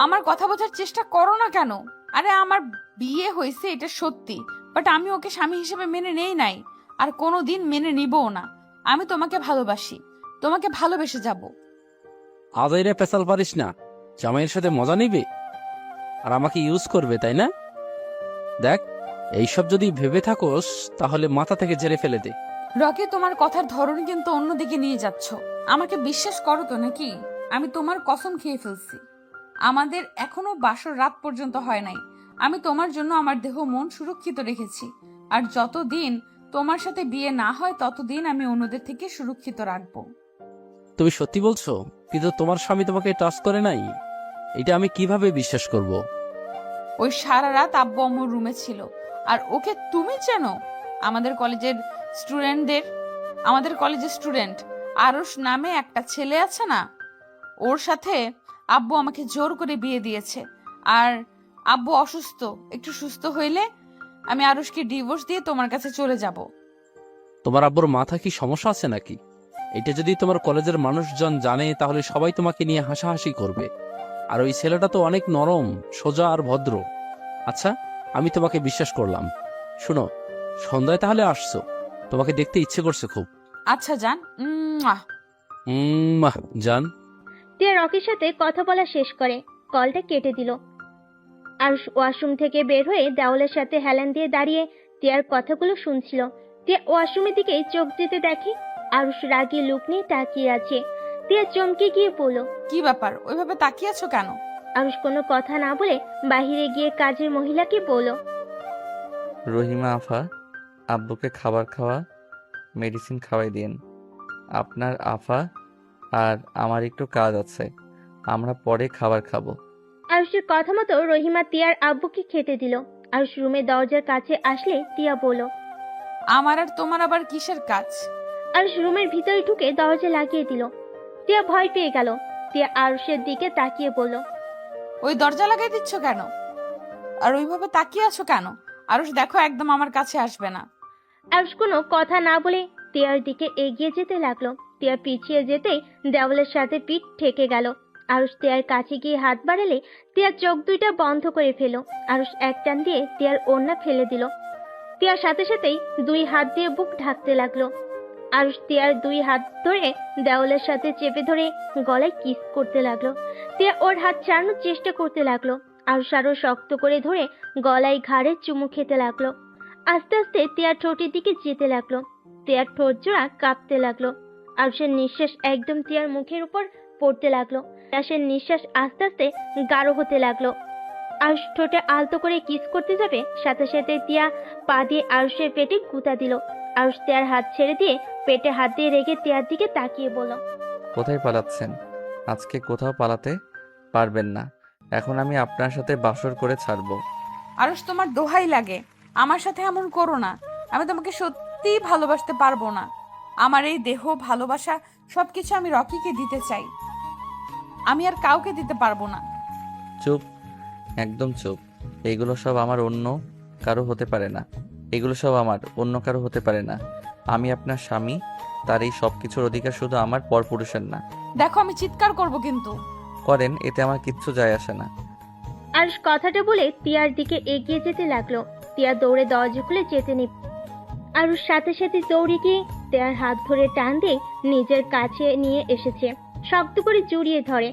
আমার কথা বোঝার চেষ্টা করো না কেন? আরে আমার বিয়ে হয়েছে এটা সত্যি, বাট আমি ওকে স্বামী হিসেবে মেনে নেই নাই আর কোনোদিন মেনে নিবও না। আমি তোমাকে ভালোবাসি, তোমাকে ভালোবেসে যাব। আদাইরে পেশাল পারিস না। জামাইয়ের সাথে মজা নিবে আর আমাকে ইউজ করবে, তাই না? দেখ, এইসব যদি ভেবে থাকোস তাহলে মাথা থেকে ঝেড়ে ফেলে দে। রকি তোমার কথার ধরন কিন্তু অন্যদিকে নিয়ে যাচ্ছ। আমাকে বিশ্বাস করো তো নাকি? আমি তোমার কসম খেয়ে ফেলছি। আমাদের এখনো বাসর রাত পর্যন্ত হয় নাই। আমি তোমার জন্য আমার দেহ মন সুরক্ষিত রেখেছি, আর যতদিন তোমার সাথে বিয়ে না হয় ততদিন আমি অন্যদের থেকে সুরক্ষিত রাখবো। তুমি সত্যি বলছো? কিন্তু তোমার স্বামী তোমাকে টাচ করে নাই, এটা আমি কিভাবে বিশ্বাস করব? ওই সারা রাত আব্বু আম্মুর রুমে ছিল, আর ওকে তুমি চেনো? আমাদের কলেজের স্টুডেন্টদের, আমাদের কলেজের স্টুডেন্ট আরুষ নামে একটা ছেলে আছে না, ওর সাথে আব্বু আমাকে জোর করে বিয়ে দিয়েছে। আর আব্বু অসুস্থ, একটু সুস্থ হইলে আমি আরুষকে ডিভোর্স দিয়ে তোমার কাছে চলে যাব। তোমার আব্বুর মাথা কি সমস্যা আছে নাকি? এটা যদি তোমার কলেজের মানুষজন জানে তাহলে সবাই তোমাকে নিয়ে হাসাহাসি করবে। আর ওই ছেলেটা তো অনেক নরম, সোজা আর ভদ্র। আচ্ছা, আমি তোমাকে বিশ্বাস করলাম। শুনো, সন্ধ্যায় তাহলে আসছো? তোমাকে দেখতে ইচ্ছে করছে খুব। আচ্ছা যান। জান। টিয়া রকির সাথে কথা বলা শেষ করে কলটা কেটে দিল। আরুষ ওয়াশরুম থেকে বের হয়ে দেওয়ালের সাথে হেলান দিয়ে দাঁড়িয়ে টিয়ার কথাগুলো শুনছিল। টিয়া ওয়াশরুমের দিকে চোখ যেতে দেখে আরুষ রাগী লুক নিয়ে তাকিয়ে আছে। টিয়া চমকে গিয়ে বলল, কি ব্যাপার, ওইভাবে তাকিয়ে আছো কেন? আরুষ কোনো কথা না বলে বাহিরে গিয়ে কাজের মহিলাকে বলল, রহিমা আফা, আব্বুকে খাবার খাওয়া, মেডিসিন খাওয়াই দিন। আপনার আফা আর আমার একটু কাজ আছে, আমরা পরে খাবার খাবো। আরুষের কথা মতো রহিমা টিয়ার আব্বুকে খেতে দিল। আরুষ রুমের দরজার কাছে আসলে টিয়া বলল, আমার আর তোমার আবার কিসের কাজ? আরুষ রুমের ভিতরে ঢুকে দরজা লাগিয়ে দিল। টিয়া ভয় পেয়ে গেল। টিয়া আরুষের দিকে তাকিয়ে বলল, ওই দরজা লাগাই দিচ্ছ কেন? আর ওইভাবে তাকিয়ে আছো কেন? আরুষ দেখো, একদম আমার কাছে আসবে না। আরুষ কোনো কথা না বলে টিয়ার দিকে এগিয়ে যেতে লাগলো। টিয়া পিছিয়ে যেতেই দেওয়ালের সাথে পিঠ ঠেকে গেল। আরুষ টিয়ার কাছে গিয়ে হাত বাড়ালে টিয়ার চোখ দুইটা বন্ধ করে ফেল। আরুষ এক টান দিয়ে টিয়ার ওড়না ফেলে দিল। টিয়ার সাথে সাথেই দুই হাত দিয়ে বুক ঢাকতে লাগলো। আরুষ টিয়ার দুই হাত ধরে দেওয়ালের সাথে চেপে ধরে গলায় কিস করতে লাগলো। টিয়া ওর হাত ছাড়ানোর চেষ্টা করতে লাগলো। আরুষ আরো শক্ত করে ধরে গলায় ঘাড়ে চুমু খেতে লাগলো। আস্তে আস্তে টিয়ার ঠোঁটের দিকে যেতে লাগলো। টিয়ার ঠোঁট জোড়া কাঁপতে লাগলো। আরুষের নিঃশ্বাস একদম টিয়ার মুখের উপর পড়তে লাগলো। আরুষের নিঃশ্বাস আস্তে আস্তে গাঢ় হতে লাগলো। আরুষ ঠোঁটে আলতো করে কিস করতে যাবে, সাথে সাথে টিয়া পা দিয়ে আরুষের পেটে গুঁতা দিল। আরুষ টিয়ার হাত ছেড়ে দিয়ে পেটে হাত দিয়ে রেখে টিয়ার দিকে তাকিয়ে বলল, কোথায় পালাচ্ছেন? আজকে কোথাও পালাতে পারবেন না। এখন আমি আপনার সাথে বাসর করে ছাড়বো। আরুষ, তোমার দোহাই লাগে, আমার সাথে এমন করো না। আমি তোমাকে সত্যিই ভালোবাসতে পারবো না। আমার এই দেহ, ভালোবাসা সবকিছু আমি রকিকে দিতে চাই। আমি আর কাউকে দিতে পারবো না। চুপ, একদম চুপ। এইগুলো সব আমার, অন্য কারো হতে পারে না। এগুলো সব আমার, অন্য কারো হতে পারে না। আমি আপনার স্বামী, তার এই সব কিছুর অধিকার শুধু আমার, পরপুরুষের না। দেখো, আমি চিৎকার করব কিন্তু। করেন, এতে আমার কিচ্ছু যায় আসে না। আরুষ কথাটা বলে টিয়ার দিকে এগিয়ে যেতে লাগলো। টিয়া দৌড়ে দরজা খুলে যেতে নি। আরুষ সাথে সাথে দৌড়ে গিয়ে টিয়ার হাত ধরে টান দিয়ে নিজের কাছে নিয়ে এসেছে। শক্ত করে জড়িয়ে ধরে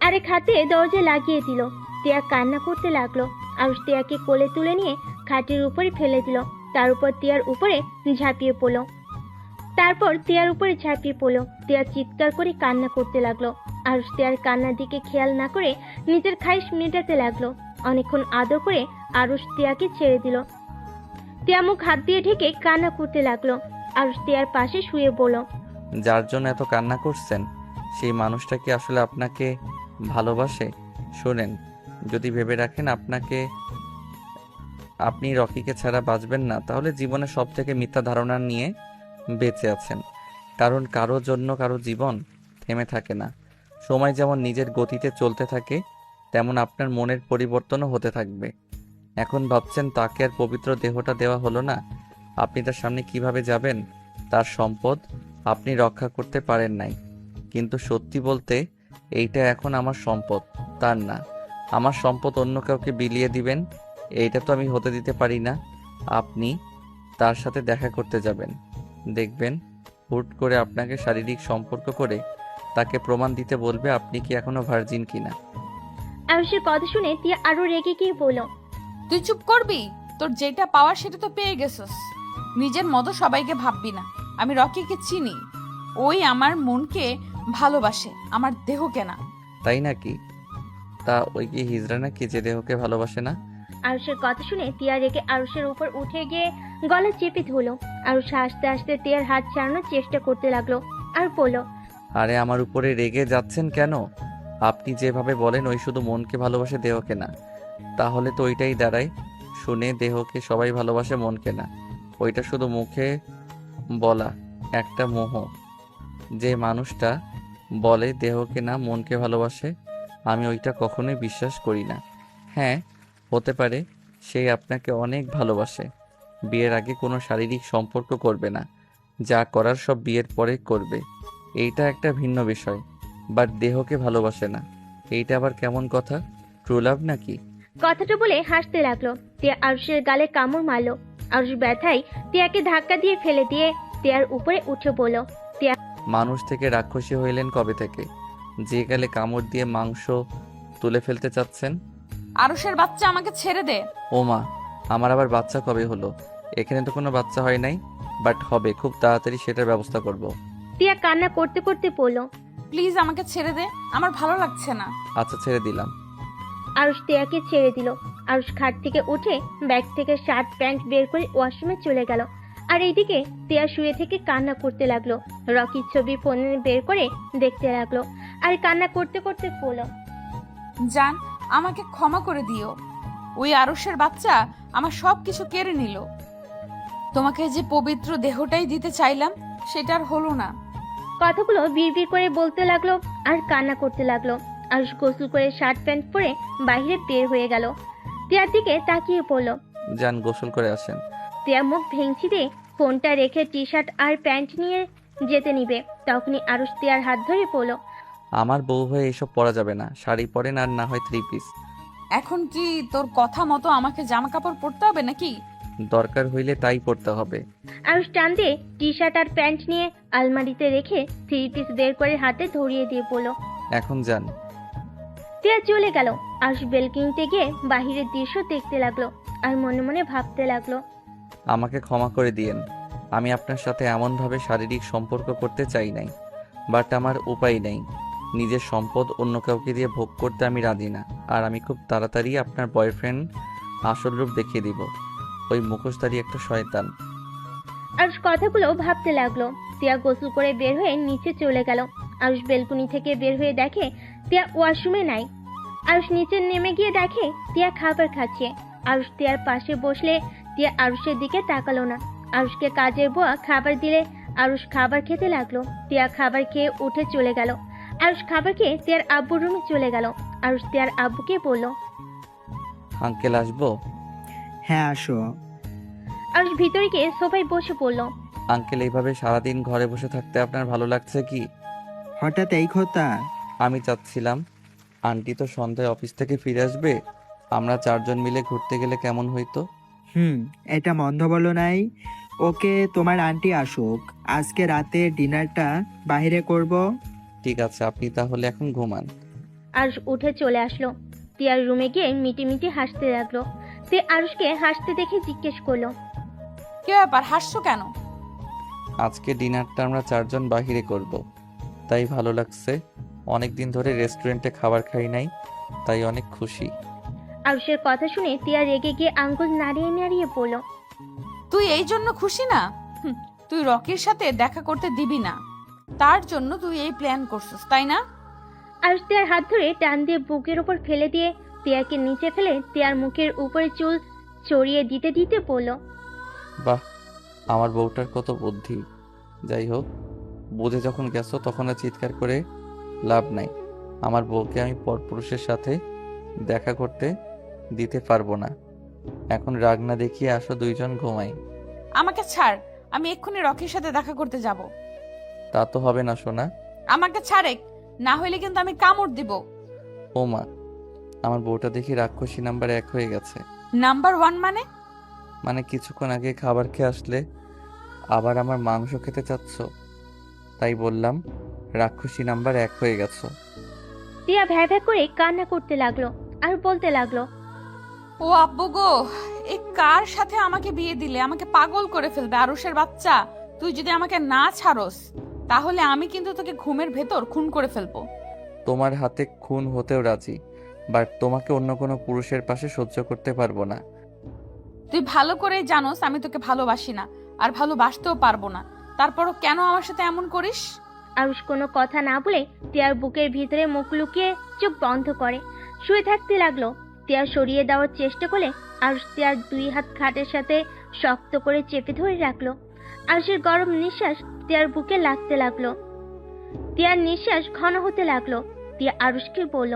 আরেক হাতে দরজা লাগিয়ে দিল। টিয়া কান্না করতে লাগলো। আরুষ টিয়াকে কোলে তুলে নিয়ে খাটের উপরে ফেলে দিল। তার উপর টিয়ার উপরে ঝাঁপিয়ে পড়লো। টিয়া চিৎকার করে কান্না করতে লাগলো। আরুষ টিয়ার কান্নার দিকে খেয়াল না করে নিজের খাইশ মেটাতে লাগলো। অনেকক্ষণ আদর করে আরুষ টিয়াকে ছেড়ে দিল। টিয়া মুখ হাত দিয়ে ঢেকে কান্না করতে লাগলো। আরুষ টিয়ার পাশে শুয়ে বলল, যার জন্য এত কান্না করছেন, সেই মানুষটা কি আসলে আপনাকে ভালোবাসে? শোনেন, যদি ভেবে রাখেন আপনি রকিকে ছাড়া বাঁচবেন না, তাহলে জীবনে সব থেকে মিথ্যা ধারণা নিয়ে বেঁচে আছেন। কারণ কারো জন্য কারো জীবন থেমে থাকে না। সময় যেমন নিজের গতিতে চলতে থাকে, তেমন আপনার মনের পরিবর্তনও হতে থাকবে। এখন ভাবছেন তাকে আর পবিত্র দেহটা দেওয়া হলো না, আপনি তার সামনে কিভাবে যাবেন? তার সম্পদ আপনি রক্ষা করতে পারেন নাই, কিন্তু সত্যি বলতে এইটা এখন আমার সম্পদ, তার না। আমার সম্পদ অন্য কাউকে বিলিয়ে দিবেন, এইটা তো আমি হতে দিতে পারি না। আপনি তার সাথে দেখা করতে যাবেন, দেখবেন হুট করে আপনাকে শারীরিক সম্পর্ক করে তাকে প্রমাণ দিতে বলবে আপনি কি এখনো ভার্জিন কিনা। আরুষের কথা শুনে টিয়া আরো রেগে গিয়ে বলল, তুই চুপ করবি? তোর যেটা পাওয়ার সেটা তো পেয়ে গেছস। নিজের মতো সবাইকে ভাববি না। আমি রকিকে চিনি, ওই আমার মনকে ভালোবাসে, আমার দেহকে না। তাই নাকি? তা ওই কি হিজড়া নাকি যে দেহকে ভালোবাসে না? আরুষের কথা শুনে টিয়া রেগে আরুষের উপর উঠে গিয়ে গলা চেপে ধরলো। আরুষ হাসতে হাসতে টিয়ার হাত ছাড়ানোর চেষ্টা করতে লাগলো আর বলল, আরে আমার উপরে রেগে যাচ্ছেন কেন? আপনি যেভাবে বলেন ওই শুধু মনকে ভালোবাসে, দেহকে না, তাহলে তো ওইটাই দাঁড়ায়। শুনে দেহকে সবাই ভালোবাসে, মনকে না। ওইটা শুধু মুখে বলা একটা মোহ। যে মানুষটা বলে দেহকে না মনকে ভালোবাসে, আমি ওইটা কখনোই বিশ্বাস করি না। হ্যাঁ, হতে পারে সেই আপনাকে অনেক ভালোবাসে, বিয়ের আগে কোনো শারীরিক সম্পর্ক করবে না, যা করার সব বিয়ের পরে করবে, এইটা একটা ভিন্ন বিষয়। বাট দেহকে ভালোবাসে না, এইটা আবার কেমন কথা? ট্রু লাভ নাকি? কথাটা বলে হাসতে লাগলো। টিয়া আরুষের গালে কামড় মারলো। আরুষ ব্যথায় টিয়াকে ধাক্কা দিয়ে ফেলে দিয়ে টিয়ার উপরে উঠে পড়ল। মানুষ থেকে রাক্ষসী হইলেন কবে থেকে, যে গালে কামড় দিয়ে মাংস তুলে ফেলতে চাচ্ছেন? আরুষের বাচ্চা, আমাকে ছেড়ে দে। ও মা, আমার আবার বাচ্চা কবে হলো? এখানে তো কোনো বাচ্চা হয় নাই, বাট হবে খুব তাড়াতাড়ি, সেটার ব্যবস্থা করব। টিয়া কান্না করতে করতে পড়ল। প্লিজ আমাকে ছেড়ে দে, আমার ভালো লাগছে না। আচ্ছা, ছেড়ে দিলাম। আরুষ টিয়াকে ছেড়ে দিল। আরুষ খাট থেকে উঠে ব্যাগ থেকে শার্ট প্যান্ট বের করে ওয়াশরুমে চলে গেল। আর এইদিকে টিয়া শুয়ে থেকে কান্না করতে লাগলো। রকির ছবি ফোনে বের করে দেখতে লাগলো আর কান্না করতে করতে বলল, জান, আমাকে ক্ষমা করে দিও। ওই আরুষের বাচ্চা আমার সব কিছু কেড়ে নিল। তোমাকে যে পবিত্র দেহটাই দিতে চাইলাম, সেটা আর হলো না। কথাগুলো বিড়বিড় করে বলতে লাগলো আর কান্না করতে লাগলো। আরুষ গোসল করে শার্ট প্যান্ট পরে বাইরে বের হয়ে গেল। টিয়ার দিকে তাকিয়ে পড়ল। যান, গোসল করে আসেন। টিয়া মুখ ভেঙচি দিয়ে ফোনটা রেখে টি শার্ট আর প্যান্ট নিয়ে যেতে নিবে, তখনই আরুষ টিয়ার হাত ধরে পড়ল। আমার বউ হয়ে এসব পরা যাবে না, শাড়ি পরেন আর না হয় 3 পিস। এখন কি তোর কথা মতো আমাকে জামা কাপড় পরতে হবে নাকি? দরকার হইলে তাই পরতে হবে। আরুষ টান দিয়ে টি শার্ট আর প্যান্ট নিয়ে আলমারিতে রেখে 3 পিস বের করে হাতে ধরিয়ে দিয়ে পড়ল। এখন যান। টিয়া চলে গেল। আরুষ বেলকনিতে গিয়ে বাহিরের দৃশ্য দেখতে লাগলো আর মনে মনে ভাবতে লাগলো, আমাকে ক্ষমা করে দিয়েন, আমি আপনার সাথে এমনভাবে শারীরিক সম্পর্ক করতে চাই নাই, বাট আমার উপায় নেই। নিজের সম্পদ অন্য কাউকে দিয়ে ভোগ করতে আমি রাজি না। আর আমি খুব তাড়াতাড়ি আপনার বয়ফ্রেন্ড আসল রূপ দেখিয়ে দিব। ওই মুখোশধারী একটা শয়তান। আরুষ কথাগুলো ভাবতে লাগলো। টিয়া গোসল করে বের হয়ে নিচে চলে গেল। আরুষ বেলকনি থেকে বের হয়ে দেখে টিয়া ওয়াশরুমে নাই। আরুষ নিচে নেমে গিয়ে দেখে টিয়া খাবার খাচ্ছে। আরুষ টিয়ার পাশে বসলে টিয়া আরুষের দিকে তাকালো না। আরুষকে কাজের বুয়া খাবার দিলে আরুষ খাবার খেতে লাগলো। টিয়া খাবার খেয়ে উঠে চলে গেল। আরুষ খাবার খেয়ে টিয়ার আব্বুর রুমে চলে গেল। আরুষ টিয়ার আব্বুকে বলল, আঙ্কেল আসবো? হ্যাঁ, আসো। আরুষ ভিতরে গিয়ে সোফায় বসে পড়ল। আঙ্কেল, এইভাবে সারাদিন ঘরে বসে থাকতে আপনার ভালো লাগছে কি? হঠাৎ এই কথা? আমি চাচ্ছিলাম, আন্টি তো সন্ধ্যায় অফিস থেকে ফিরে আসবে, আমরা 4 জন মিলে ঘুরতে গেলে কেমন হইতো? এটা মন্দ বলো নাই। ওকে, তোমার আন্টি আসুক, আজকে রাতে ডিনারটা বাইরে করব। ঠিক আছে, আপনি তাহলে এখন ঘুমান। আরুষ উঠে চলে আসলো। টিয়ার রুমে গিয়ে মিটি মিটি হাসতে লাগলো। তে আরুষকে হাসতে দেখে জিজ্ঞেস করলো, কি ব্যাপার, হাসছো কেন? আজকে ডিনারটা আমরা 4 জন বাহিরে করব, তাই ভালো লাগছে। অনেক দিন ধরে রেস্টুরেন্টে খাবার খাই নাই, তাই অনেক খুশি। আরুষের কথা শুনে টিয়া রেগে গিয়ে আঙ্গুল নাড়িয়ে নাড়িয়ে বলল, তুই এই জন্য খুশি না? তুই রকির সাথে দেখা করতে দিবি না, তার জন্য তুই এই প্ল্যান করছিস, তাই না? আরুষ টিয়ার হাত ধরে টান দিয়ে বুকের উপর ফেলে দিয়ে টিয়াকে নিচে ফেলে টিয়ার মুখের উপরে চুল চড়িয়ে দিতে দিতে বলল, বাহ, আমার বউটার কত বুদ্ধি। যাই হোক, বুঝে যখন গেছো তখন আর চিৎকার করে লাভ নাই। আমার বউকে আমি পরপুরুষের সাথে দেখা করতে দিতে পারবো না। এখন রাগ না দেখিয়ে আসো, 2 জন ঘুমাই। আমাকে ছাড়, আমি এক্ষুনি রকির সাথে দেখা করতে যাব। তা তো হবে না সোনা। আমাকে ছাড়ে, না হইলে কিন্তু আমি কামড় দিব। ও মা, আমার বউটা দেখি রাক্ষসী নাম্বার 1 হয়ে গেছে। নাম্বার 1 মানে? মানে কিছুক্ষণ আগে খাবার খেয়ে আসলে আবার আমার মাংস খেতে চাচ্ছ, তাই বললাম রাক্ষসী নাম্বার 1 হয়ে গেছো। টিয়া ভ্যা ভ্যা করে কান্না করতে লাগলো আর বলতে লাগলো, ও আব্বু গো, এই কার সাথে আমাকে বিয়ে দিলে? আমাকে পাগল করে ফেলবে আরুষের বাচ্চা। তুই যদি আমাকে না ছাড়স, তাহলে আমি কিন্তু তোকে ঘুমের ভেতর খুন করে ফেলবো। তোমার হাতে খুন হতেও রাজি, বাট তোমাকে অন্য কোনো পুরুষের পাশে সহ্য করতে পারবো না। তুই ভালো করেই জানোস আমি তোকে ভালোবাসি না, আর ভালোবাসতেও পারবো না। তারপরও কেন আমার সাথে এমন করিস? আরুষ কোনো কথা না বলে টিয়ার বুকের ভিতরে মুখ লুকিয়ে চোখ বন্ধ করে শুয়ে থাকতে লাগলো। টিয়া সরিয়ে দেওয়ার চেষ্টা করলে আরুষ টিয়ার 2 হাত খাটের সাথে শক্ত করে চেপে ধরে রাখলো। আরুষের গরম নিঃশ্বাস তিয়ার বুকে লাগতে লাগলো। তিয়ার নিঃশ্বাস ঘন হতে লাগলো। তিয়া আরুষকে বলল।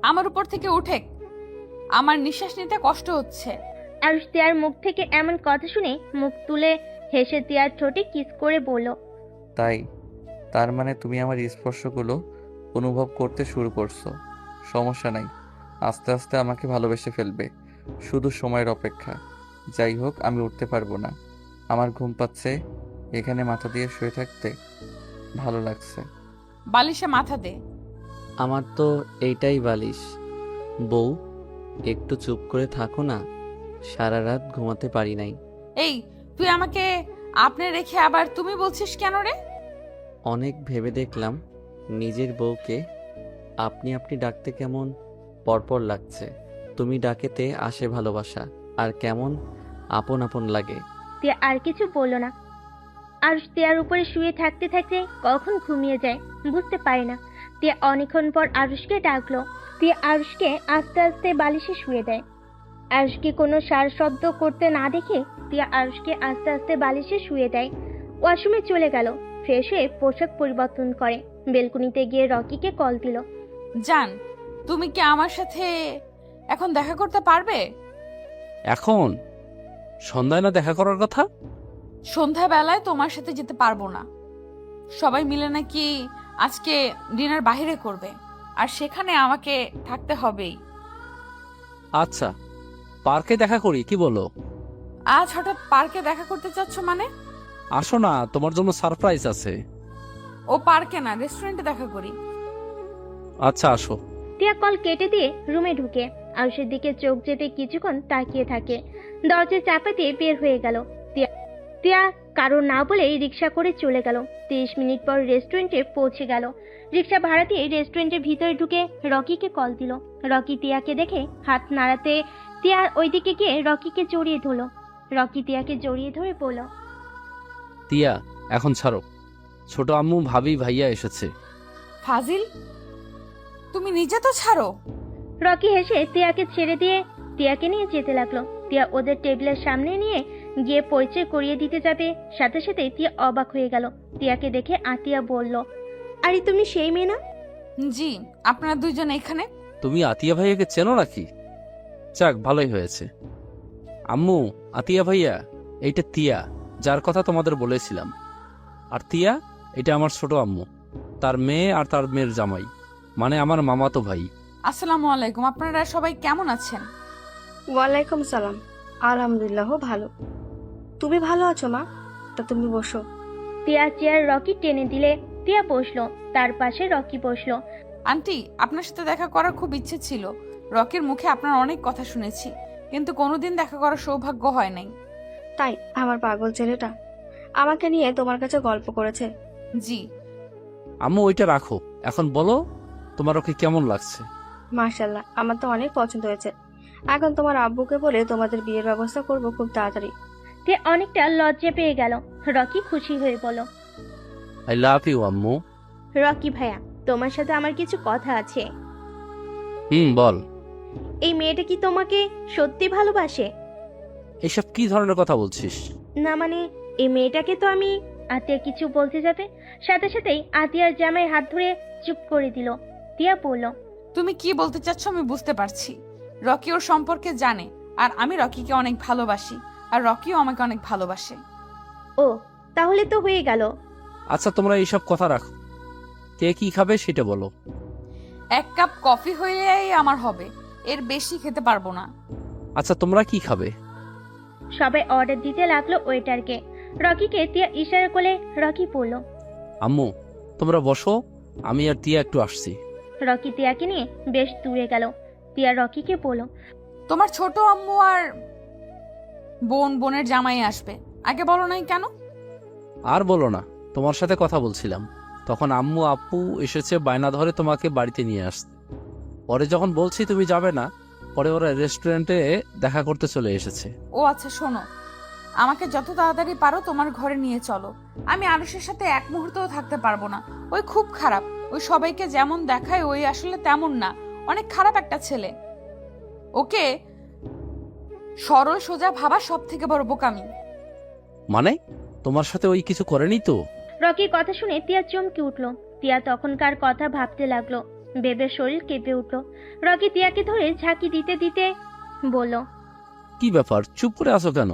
আমার উপর থেকে উঠে, আমার নিঃশ্বাস নিতে কষ্ট হচ্ছে। আরুষ তিয়ার মুখ থেকে এমন কথা শুনে মুখ তুলে হেসে তিয়ার ঠোঁটে কিস করে বলল। তাই তার মানে তুমি আমার স্পর্শগুলো অনুভব করতে শুরু করছো। সমস্যা নাই, আস্তে আস্তে আমাকে ভালোবেসে ফেলবে, শুধু সময়ের অপেক্ষা। যাই হোক, আমি উঠতে পারবো না, আমার ঘুম পাচ্ছে। এখানে মাথা দিয়ে শুয়ে থাকতে ভালো লাগছে। বালিশে মাথা দে। আমার তো এইটাই বালিশ। বউ, একটু চুপ করে থাকো না, সারা রাত ঘুমাতে পারি নাই। এই, তুই আমাকে আপনি রেখে আবার তুমি বলছিস কেন রে? অনেক ভেবে দেখলাম নিজের বউকে আপনি আপনি ডাকতে কেমন পরপর লাগছে। তুমি ডাকেতে আসে ভালোবাসা, আর কেমন আপন আপন লাগে। তিয়া আর কিছু বলল না। আরুষ তিয়ার উপরে শুয়ে থাকতে থাকতে কখন ঘুমিয়ে যায় বুঝতে পারে না। তিয়া অনেকক্ষণ পর আরুষকে ডাকলো। তিয়া আরুষকে আস্তে আস্তে বালিশে শুয়ে দেয়। আরুষকে কোনো সার শব্দ করতে না দেখে তিয়া আরুষকে আস্তে আস্তে বালিশে শুয়ে দেয়। ওয়াশরুমে চলে গেল। ফ্রেশ হয়ে পোশাক পরিবর্তন করে বেলকুনিতে গিয়ে রকিকে কল দিল। জান, তুমি কি আমার সাথে এখন দেখা করতে পারবে? এখন সন্ধ্যায় না দেখা করার কথা? সন্ধ্যাবেলায় তোমার সাথে যেতে পারবো না। সবাই মিলে নাকি আজকে ডিনার বাইরে করবে, আর সেখানে আমাকে থাকতে হবেই। আচ্ছা, পার্কে দেখা করি, কি বলো? আজ হঠাৎ পার্কে দেখা করতে চাচ্ছ মানে? আসো না, তোমার জন্য সারপ্রাইজ আছে। ও পার্কে না, রেস্টুরেন্টে দেখা করি। আচ্ছা, আসো। তিয়া কল কেটে দিয়ে রুমে ঢুকে আরুষের দিকে চোখ যেতে কিছুক্ষণ তাকিয়ে থাকে। দরজা চাপা দিয়ে বের হয়ে গেল। তিয়া কারো না বলেই রিক্সা করে চলে গেল। 30 মিনিট পর রেস্টুরেন্টে পৌঁছে গেল। রিক্সা ভাড়া দিয়ে রেস্টুরেন্টের ভিতরে ঢুকে রকিকে কল দিল। রকি তিয়াকে দেখে হাত নাড়াতে তিয়া ওইদিকে গিয়ে রকিকে জড়িয়ে ধরল। রকি তিয়াকে জড়িয়ে ধরে বলল। তিয়া, এখন ছাড়ো, ছোট আম্মু ভাবি ভাইয়া এসেছে। ফাজিল, তুমি নিজে তো ছাড়ো। রকি হেসে তিয়াকে ছেড়ে দিয়ে তিয়াকে নিয়ে যেতে লাগলো। তিয়া ওদের টেবিলের সামনে নিয়ে গিয়ে পরিচয় করিয়ে দিতে যাবে, সাথে সাথে তিয়া অবাক হয়ে গেল। তিয়াকে দেখে আতিয়া বলল। আরে তুমি সেই মেয়ে না? জি, আপনারা দুইজন এখানে? তুমি আতিয়া ভাইয়াকে চেনো নাকি? যাক, ভালোই হয়েছে। আম্মু, আতিয়া ভাইয়া, এইটা তিয়া, যার কথা তোমাদের বলেছিলাম। আর তিয়া, এটা আমার ছোট আম্মু, তার মেয়ে আর তার মেয়ের জামাই, মানে আমার মামাতো ভাই। আসসালামু আলাইকুম, আপনারা সবাই কেমন আছেন? ওয়ালাইকুম সালাম। আলহামদুলিল্লাহ ভালো। তুমি ভালো আছো মা? তা তুমি বসো। তিয়া চেয়ার রকি টেনে দিলে তিয়া বসলো। তার পাশে রকি বসলো। আন্টি, আপনার সাথে দেখা করার খুব ইচ্ছে ছিল। রকির মুখে আপনার অনেক কথা শুনেছি, কিন্তু কোনোদিন দেখা করার সৌভাগ্য হয় নাই। তাই আমার পাগল ছেলেটা আমাকে নিয়ে তোমার কাছে গল্প করেছে? জি। আম্মু, ওইটা রাখো, এখন বলো তোমার ওকে কেমন লাগছে? মাশাআল্লাহ, আমার তো অনেক পছন্দ হয়েছে। এখন তোমার আব্বুকে বলে তোমাদের বিয়ের ব্যবস্থা করব খুব তাড়াতাড়ি। তিয়া অনেকটা লজ্জা পেয়ে গেল। রকি খুশি হয়ে বলল। আই লাভ ইউ আম্মু। রকি ভাইয়া, তোমার সাথে আমার কিছু কথা আছে। বল। এই মেয়েটা কি তোমাকে সত্যি ভালোবাসে? এসব কি ধরনের কথা বলছিস? না মানে, এই মেয়েটাকে তো আমি। আতিয়া কিছু বলতে যাবে, সাথে সাথেই আতিয়ার জামাই হাত ধরে চুপ করে দিল। তিয়া বলল। তুমি কি বলতে চাচ্ছ আমি বুঝতে পারছি। রকি ওর সম্পর্কে জানে, আর আমি রকিকে অনেক ভালোবাসি, আর রকিও আমাকে অনেক ভালোবাসে। ও, তাহলে তো হয়ে গেল। আচ্ছা, তোমরা এইসব কথা রাখো, কে কি খাবে সেটা বলো। 1 কাপ কফি হইলেই আমার হবে, এর বেশি খেতে পারবো না। আচ্ছা, তোমরা কি খাবে? সবাই অর্ডার দিতে লাগলো ওয়েটারকে। রকিকে তিয়া ইশারা করলে রকি বলল। আম্মু, তোমরা বসো, আমি আর তিয়া একটু আসছি। রকি তিয়াকে নিয়ে বেশ দূরে গেল। তিয়া রকিকে বলল। তোমার ছোট আম্মু আর বোনের জামাই আসবে, আগে বলো নাই কেন? আর বলো না, তোমার সাথে কথা বলছিলাম, তখন আম্মু আপু এসেছে বায়না ধরে তোমাকে বাড়িতে নিয়ে আসতে। পরে যখন বলছি তুমি যাবে না, পরে ওরা রেস্টুরেন্টে দেখা করতে চলে এসেছে। ও আচ্ছা, শোনো, আমাকে যত তাড়াতাড়ি পারো তোমার ঘরে নিয়ে চলো। আমি আরুষের সাথে এক মুহূর্তও থাকতে পারবো না। ওই খুব খারাপ, ওই সবাইকে যেমন দেখায় ওই আসলে তেমন না, অনেক খারাপ একটা ছেলে। ওকে সরল সোজা ভাবা সব থেকে বড় বোকামি। মানে তোমার সাথে ওই কিছু করেনি তো? রকির কথা শুনে টিয়া চমকে উঠল। টিয়া তখনকার কথা ভাবতে লাগলো। বেবের শরীর কেঁপে উঠল। রকি টিয়াকে ধরে ঝাঁকি দিতে দিতে বলল, কি ব্যাপার, চুপ করে আছো কেন?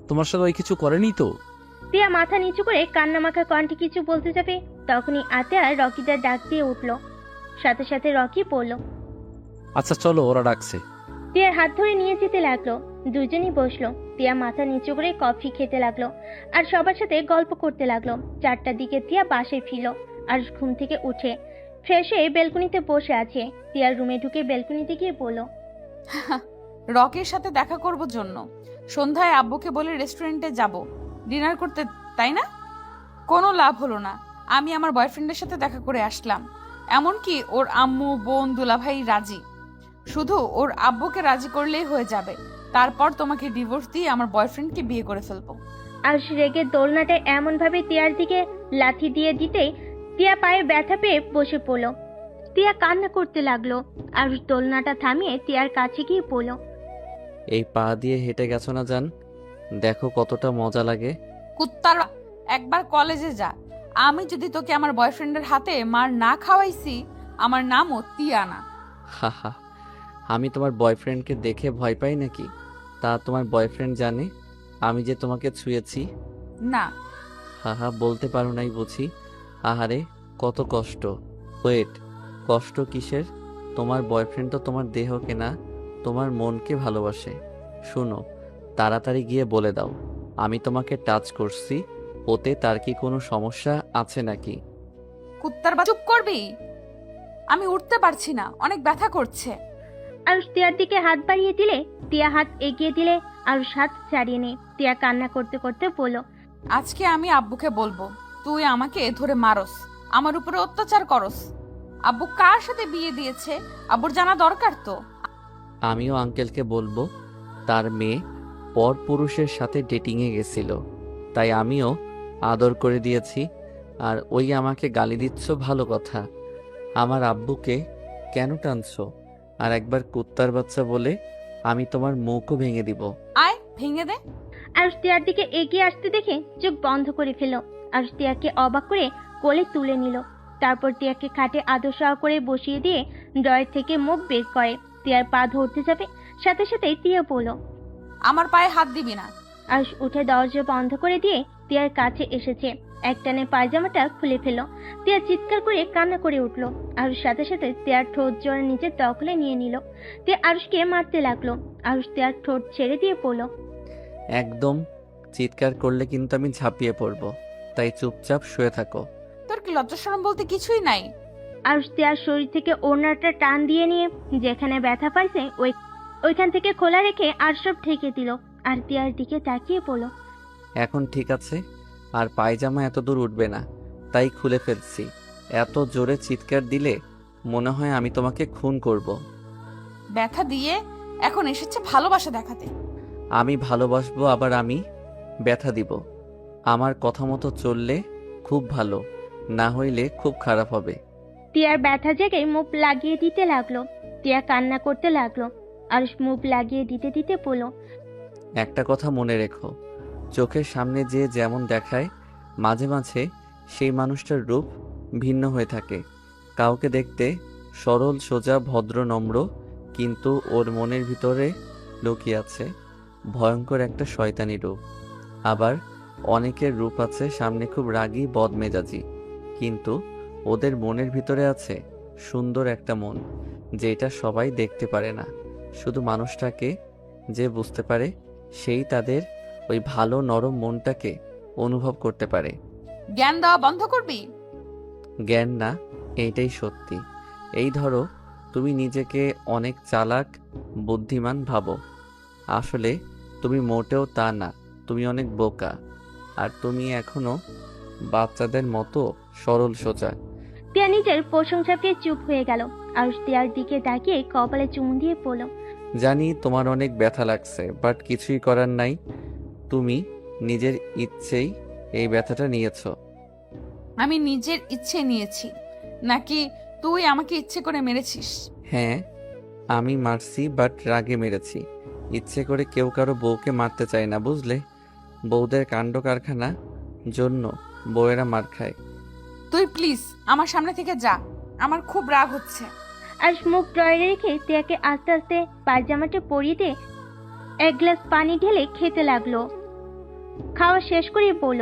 তোমার সাথে ওই কিছু করেনি তো? টিয়া মাথা নিচু করে কান্নামাখা কণ্ঠে কিছু বলতে যাবে, তখনই আতিয়া রকিদের ডাক দিয়ে উঠল। সাথে সাথে রকি বলল, আচ্ছা চলো, ওরা ডাকছে। টিয়ার হাত ধরে নিয়ে যেতে লাগলো। দুজনই বসলো। টিয়া মাথা নিচু করে কফি খেতে লাগলো আর সবার সাথে গল্প করতে লাগলো। 4টার দিকে টিয়া বাসায় ফিরল। আর ঘুম থেকে উঠে ফ্রেশ হয়ে বেলকনিতে বসে আছে। টিয়ার রুমে ঢুকে বেলকনিতে গিয়ে বলল, রকির সাথে দেখা করব জন্য সন্ধ্যায় আব্বুকে বলে রেস্টুরেন্টে যাব ডিনার করতে, তাই না? কোনো লাভ হলো না। আমি আমার বয়ফ্রেন্ডের সাথে দেখা করে আসলাম, এমনকি ওর আম্মু বোন দুলাভাই রাজি। শুধু ওর আব্বুকে রাজি করলেই হয়ে যাবে, তারপর তোমাকে ডিভোর্স দিয়ে আমার বয়ফ্রেন্ডকে বিয়ে করে ফেলবো। আর রেগে দোলনাটায় এমন ভাবে টিয়ার দিকে লাথি দিয়ে দিতেই টিয়া পায়ে ব্যথা পেয়ে বসে পড়ল। টিয়া কান্না করতে লাগলো। আর দোলনাটা থামিয়ে টিয়ার কাছে গিয়ে পড়ল, এই পা দিয়ে হেঁটে গেছো না জান, দেখো কতটা মজা লাগে। কুত্তার একবার কলেজে যা। আমি যদি তোকে আমার বয়ফ্রেন্ডের হাতে মার না খাওয়াইছি, আমার নামও তিয়ানা। হাহা, আমি তোমার বয়ফ্রেন্ডকে দেখে ভয় পাই নাকি? তা তোমার বয়ফ্রেন্ড জানে আমি যে তোমাকে ছুঁয়েছি? না, হাহা, বলতে পারো নাই বুঝি। আহারে কত কষ্ট। ওয়েট, কষ্ট কিসের? তোমার বয়ফ্রেন্ড তো তোমার দেহকে না, তোমার মনকে ভালোবাসে। শুনো, তাড়াতাড়ি গিয়ে বলে দাও আমি তোমাকে টাচ করছি, ওতে তার কি কোনো সমস্যা আছে নাকি? কুত্তার বা চুপ করবি? আমি উঠতে পারছি না, অনেক ব্যথা করছে। আরুষ টিয়ার দিকে হাত বাড়িয়ে দিলে টিয়া হাত এগিয়ে দিলে আরুষ হাত ছাড়িয়ে নেয়। টিয়া কান্না করতে করতে বলল, আজকে আমি আব্বুকে বলবো তুই আমাকে ধরে মারস, আমার উপরে অত্যাচার করস। আব্বু কার সাথে বিয়ে দিয়েছে আব্বুর জানা দরকার তো। আমিও আঙ্কেলকে বলবো তার মেয়ে পর পুরুষের সাথে ডেটিংয়ে গেছিল, তাই আমিও আদর করে দিয়েছি। আর ওই আমাকে গালি দিচ্ছ, ভালো কথা। আমার আব্বুকে কেন টানছো? আর একবার কুত্তার বাচ্চা বলে আমি তোমার মুখও ভেঙে দিব। আয় ভেঙে দে। আরুষ টিয়ার দিকে এগিয়ে আসতে দেখে চোখ বন্ধ করে ফেলল। আরুষ টিয়াকে অবাক করে কোলে তুলে নিল। তারপর টিয়াকে খাটে আদর সহ করে বসিয়ে দিয়ে ড্রয়ার থেকে মুখ বের করে টিয়ার পা ধরতে যাবে, সাথে সাথে টিয়া বলল, আমার পায়ে হাত দিবি না। আরুষ উঠে দরজা বন্ধ করে দিয়ে টিয়ার কাছে এসেছে। একটানে পায়জামাটা খুলে ফেলল। টিয়া চিৎকার করে কান্না করে উঠল। আরুষ সাথে সাথে টিয়ার ঠোঁট জোড়া নিজের দখলে নিয়ে নিল। টিয়া আরুষকে মারতে লাগলো। আরুষ টিয়ার ঠোঁট ছেড়ে দিয়ে বলল, একদম চিৎকার করলে কিন্তু আমি ঝাঁপিয়ে পড়ব, তাই চুপচাপ শুয়ে থাকো। তোর কি লজ্জা শরম বলতে কিছুই নাই? আরুষ টিয়ার শরীর থেকে ওড়নাটা টান দিয়ে নিয়ে যেখানে ব্যথা পাইছে ওইখান থেকে খোলা রেখে আর সব ঢেকে দিল। আর টিয়ার দিকে তাকিয়ে বলল, এখন ঠিক আছে, আর পায়জামা এত দূর উঠবে না, তাই খুলে ফেলছি। এত জোরে চিৎকার দিলে মনে হয় আমি তোমাকে খুন করব। ব্যথা দিয়ে এখন এসেছে ভালোবাসা দেখাতে। আমি ভালোবাসবো, আবার আমি ব্যথা দিব। আমার কথা মতো চললে খুব ভালো, না হইলে খুব খারাপ হবে। টিয়ার ব্যথা জেগে মুখ লাগিয়ে দিতে লাগলো। টিয়া কান্না করতে লাগলো। আরুষ মুখ লাগিয়ে দিতে দিতে বলল, একটা কথা মনে রেখো, চোখের সামনে যে যেমন দেখায়, মাঝে মাঝে সেই মানুষটার রূপ ভিন্ন হয়ে থাকে। কাউকে দেখতে সরল সোজা ভদ্র নম্র, কিন্তু ওর মনের ভিতরে লুকিয়ে আছে ভয়ঙ্কর একটা শয়তানি রূপ। আবার অনেকের রূপ আছে সামনে খুব রাগী বদমেজাজি, কিন্তু ওদের মনের ভিতরে আছে সুন্দর একটা মন, যেটা সবাই দেখতে পারে না। শুধু মানুষটাকে যে বুঝতে পারে, সেই তাদের ওই ভালো নরম মনটাকে অনুভব করতে পারে। জ্ঞান দেওয়া বন্ধ করবি? জ্ঞান না, এইটাই সত্যি। এই ধরো, তুমি নিজেকে অনেক চালাক বুদ্ধিমান ভাবো, আসলে তুমি মোটেও তা না। তুমি অনেক বোকা, আর তুমি এখনো বাচ্চাদের মতো সরল সোজা। টিয়া নিজের প্রশংসা পেয়ে চুপ হয়ে গেল। আরুষ টিয়ার দিকে তাকিয়ে কপালে চুমু দিয়ে বলল, জানি তোমার অনেক ব্যথা লাগছে, বাট কিছুই করার নাই। তুমি নিজের ইচ্ছেই এই ব্যথাটা নিয়েছো। আমি নিজের ইচ্ছে নিয়েছি নাকি তুই আমাকে ইচ্ছে করে মেরেছিস? হ্যাঁ, আমি মারছি, বাট রাগে মেরেছি। ইচ্ছে করে কেউ কারো বউকে মারতে চায় না, বুঝলে? বউদের কাণ্ড কারখানা জন্য বউয়েরা মার খায়। তুই প্লিজ আমার সামনে থেকে যা, আমার খুব রাগ হচ্ছে। আরুষ মুখ ড্রয়ারে রেখে তিয়াকে আস্তে আস্তে পায়জামাটা পরিয়ে দিয়ে এক গ্লাস পানি ঢেলে খেতে লাগলো। খাওয়া শেষ করে বলল,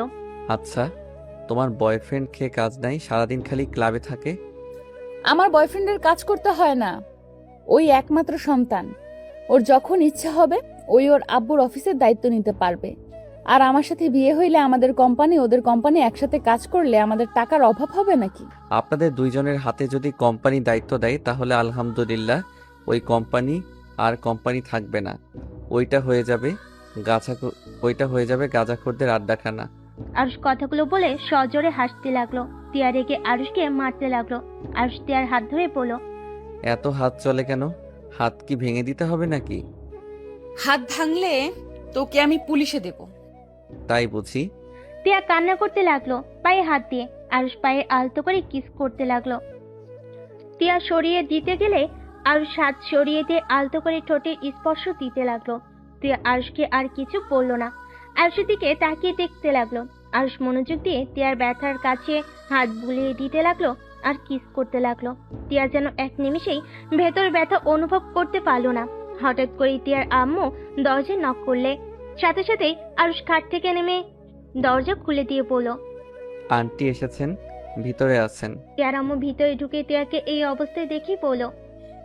আচ্ছা, তোমার বয়ফ্রেন্ড খেয়ে কাজ নাই, সারাদিন খালি ক্লাবে থাকে? আমার বয়ফ্রেন্ডের কাজ করতে হয় না, ওই একমাত্র সন্তান। ওর যখন ইচ্ছে হবে ওই ওর আব্বুর অফিসের দায়িত্ব নিতে পারবে। আর আমার সাথে বিয়ে হইলে আমাদের কোম্পানি ওদের কোম্পানি একসাথে কাজ করলে আমাদের টাকার অভাব হবে নাকি? আপনাদের দুইজনের হাতে যদি কোম্পানি দায়িত্ব দেয় তাহলে আলহামদুলিল্লাহ, ওই কোম্পানি থাকবে না। ওইটা হয়ে যাবে গাঁজাখোরদের আড্ডাখানা। আরুষ কথাগুলো বলে সজোরে হাসতে লাগলো। তিয়া রেগে আরুষকে মারতে লাগলো। আরুষ তিয়ার হাত ধরে বলল, এত হাত চলে কেন? হাত কি ভেঙে দিতে হবে নাকি? হাত ভাঙলে তোকে আমি পুলিশে দেব। তাই বুঝি? তিয়া কান্না করতে লাগলো পায়ে হাত দিয়ে। আরুষ পায়ে আলতো করে কিস করতে লাগলো। তিয়া সরিয়ে দিতে গেলে আরুষ হাত সরিয়ে দিয়ে আলতো করে ঠোঁটে স্পর্শ দিতে লাগলো। তিয়া আরুষকে আর কিছু বলল না। আরুষের দিকে তাকিয়ে দেখতে লাগলো। আরুষ মনোযোগ দিয়ে তিয়ার ব্যথার কাছে হাত বুলিয়ে দিতে লাগলো আর কিস করতে লাগলো। তিয়া যেন এক নিমিষেই ভেতর ব্যথা অনুভব করতে পারলো না। হঠাৎ করে তিয়ার আম্মু দরজায় নক করলে সাথে সাথেই আরুষ খাট থেকে নেমে দরজা খুলে দিয়ে বলল, আন্টি এসেছেন, ভিতরে আছেন। তিয়ার আম্মু ভিতরে ঢুকে তিয়াকে এই অবস্থায় দেখি বলল,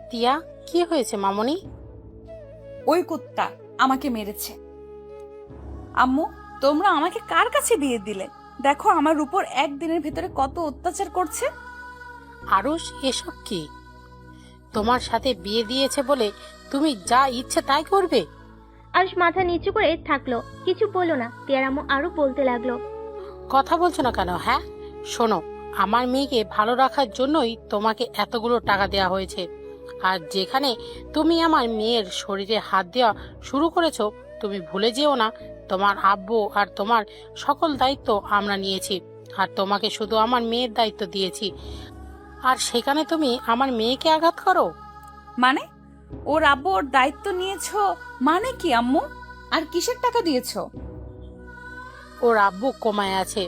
টিয়া, কি হয়েছে মামনি? ওই কুত্তা আমাকে মেরেছে। আম্মু, তোমরা আমাকে কার কাছে বিয়ে দিলে? দেখো আমার উপর একদিনের ভেতরে কত অত্যাচার করছে। আরুষ, এসব কি? তোমার সাথে বিয়ে দিয়েছে বলে তুমি যা ইচ্ছে তাই করবে? আরুষ মাথা নিচু করে থাকলো, কিছু বললো না। তিয়ার আম্মু আরো বলতে লাগলো, কথা বলছো না কেন? হ্যাঁ, শোনো, আমার মেয়েকে ভালো রাখার জন্যই তোমাকে এতগুলো টাকা দেওয়া হয়েছে। আর যেখানে তুমি আমার মেয়ের শরীরে হাত দেওয়া শুরু করেছো, তুমি ভুলে যেও না তোমার আব্বু আর তোমার সকল দায়িত্ব আমরা নিয়েছি। আর তোমাকে শুধু আমার মেয়ের দায়িত্ব দিয়েছি, আর সেখানে তুমি আমার মেয়েকে আঘাত করো? মানে ওর আব্বু ওর দায়িত্ব নিয়েছো মানে কি আম্মু? আর কিসের টাকা দিয়েছো? ওর আব্বু কোমায় আছে,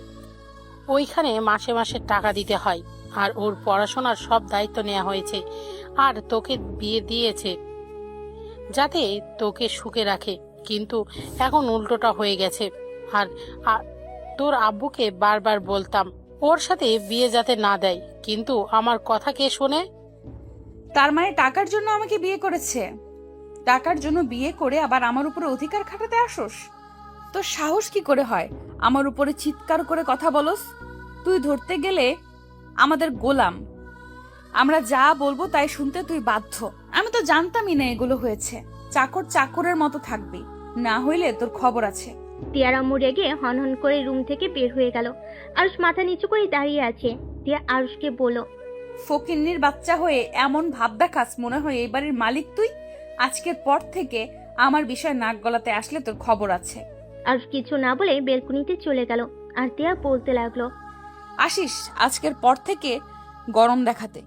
ওইখানে মাসে মাসে টাকা দিতে হয়। আর ওর পড়াশোনার সব দায়িত্ব নেওয়া হয়েছে। আর তোকে বিয়ে দিয়েছে যাতে তোকে সুখে রাখে, কিন্তু এখন উল্টোটা হয়ে গেছে। আর তোর আব্বুকে বারবার বলতাম ওর সাথে বিয়ে যাতে না দেয়, কিন্তু আমার কথা কে শোনে? তার মানে টাকার জন্য আমাকে বিয়ে করেছে? টাকার জন্য বিয়ে করে আবার আমার উপরে অধিকার খাটাতে আসোস? তোর সাহস কি করে হয় আমার উপরে চিৎকার করে কথা বলস? তুই ধরতে গেলে আমাদের গোলাম, আমরা যা বলবো তাই শুনতে তুই বাধ্য। আমি তো জানতামই না এগুলো হয়েছে। চাকর চাকরের মতো থাকবি, না হইলে তোর খবর আছে। তিয়ার আম্মু রেগে হনহন করে রুম থেকে বের হয়ে গেল। আরুষ মাথা নিচু করে দাঁড়িয়ে আছে। তিয়া আরুষকে বলল, ফকিন্নির বাচ্চা হয়ে এমন ভাব দেখাস মনে হয় এই বাড়ির মালিক তুই। আজকের পর থেকে আমার বিষয় নাক গলাতে আসলে তোর খবর আছে। আরুষ কিছু না বলে বেলকুনিতে চলে গেল। আর তিয়া বলতে লাগলো, আসিস আজকের পর থেকে গরম দেখাতে।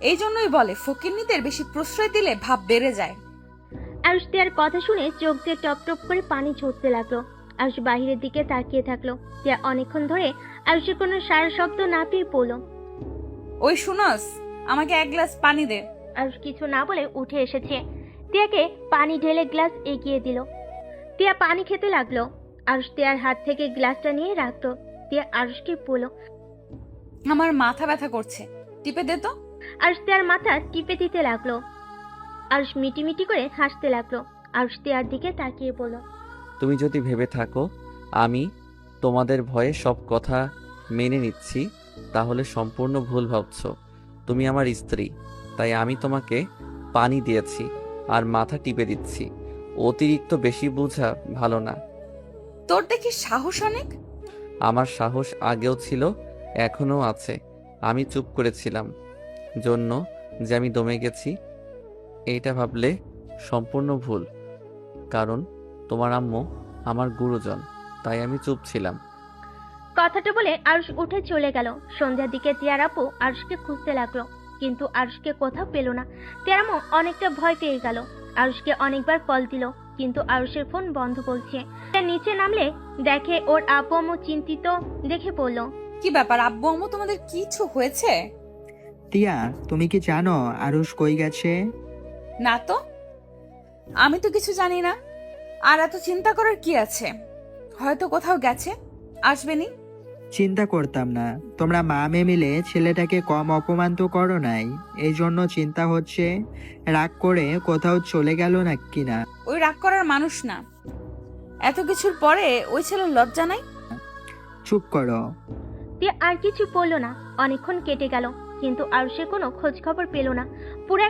এই জন্যই বলে ফকিন্নিদের বেশি প্রশ্রয় দিলে ভাব বেড়ে যায়। আরুষ তিয়ার কথা শুনে চোখ দিয়ে টপ টপ করে পানি ঝরতে লাগলো। আরুষ বাহিরের দিকে তাকিয়ে থাকলো। তিয়া অনেকক্ষণ ধরে আরুষের কোনো সারা শব্দ না পেয়ে পড়ল। ওই শুনস, আমাকে এক গ্লাস পানি দে। আরুষ কিছু না বলে উঠে এসেছে। তিয়াকে পানি ঢেলে গ্লাস এগিয়ে দিল। তিয়া পানি খেতে লাগলো। আরুষ তিয়ার হাত থেকে গ্লাসটা নিয়ে রাখলো। তিয়া আরুষকে বলল, আমার মাথা ব্যথা করছে, টিপে দে তো। আরুষ তিয়ার মাথা টিপে দিতে লাগলো। আরুষ মিটি করে হাসতে লাগলো। আরুষ তিয়ার দিকে তাকিয়ে বলল, তুমি যদি ভেবে থাকো আমি তোমাদের ভয়ে সব কথা মেনে নিচ্ছি, তাহলে সম্পূর্ণ ভুল ভাবছো। তুমি আমার স্ত্রী, তাই আমি তোমাকে পানি দিয়েছি আর মাথা টিপে দিচ্ছি। অতিরিক্ত বেশি বোঝা ভালো না। তোর দেখি সাহস অনেক। আমার সাহস আগেও ছিল, এখনো আছে। আমি চুপ করেছিলাম জন্য যে আমি দমে গেছি, এইটা ভাবলে সম্পূর্ণ ভুল। কারণ তোমার আম্মু আমার গুরুজন, তাই আমি চুপ ছিলাম। কথাটা বলে আরুষ উঠে চলে গেল। সন্ধ্যার দিকে তিয়ার আপু আরুষকে খুঁজতে লাগলো, কিন্তু আরুষকে কোথাও পেল না। তিয়ার আম্মু অনেকটা ভয় পেয়ে গেল। আরুষকে অনেকবার কল দিল, কিন্তু আরুষের ফোন বন্ধ বলছে। তিয়া নিচে নামলে দেখে ওর আব্বু আম্মু চিন্তিত দেখে বলল, কি ব্যাপার আব্বু আম্মু, তোমাদের কিছু হয়েছে? টিয়া, তুমি কি জানো আরুষ কই গেছে? না তো, আমি তো কিছু জানি না। আর এত চিন্তা করার কি আছে? হয়তো কোথাও গেছে, আসবেনি। চিন্তা করতাম না, তোমরা মা মেয়ে মিলে ছেলেটাকে কম অপমান তো করো নাই, এই জন্য চিন্তা হচ্ছে রাগ করে কোথাও চলে গেল না কিনা। ওই রাগ করার মানুষ না। এত কিছুর পরে ওই ছেলের লজ্জা নাই? চুপ করো। তিয়া আর কিছু বলল না। অনেকক্ষণ কেটে গেল, কিন্তু আরুষের কোনো খোঁজ খবর পেল না। পুরো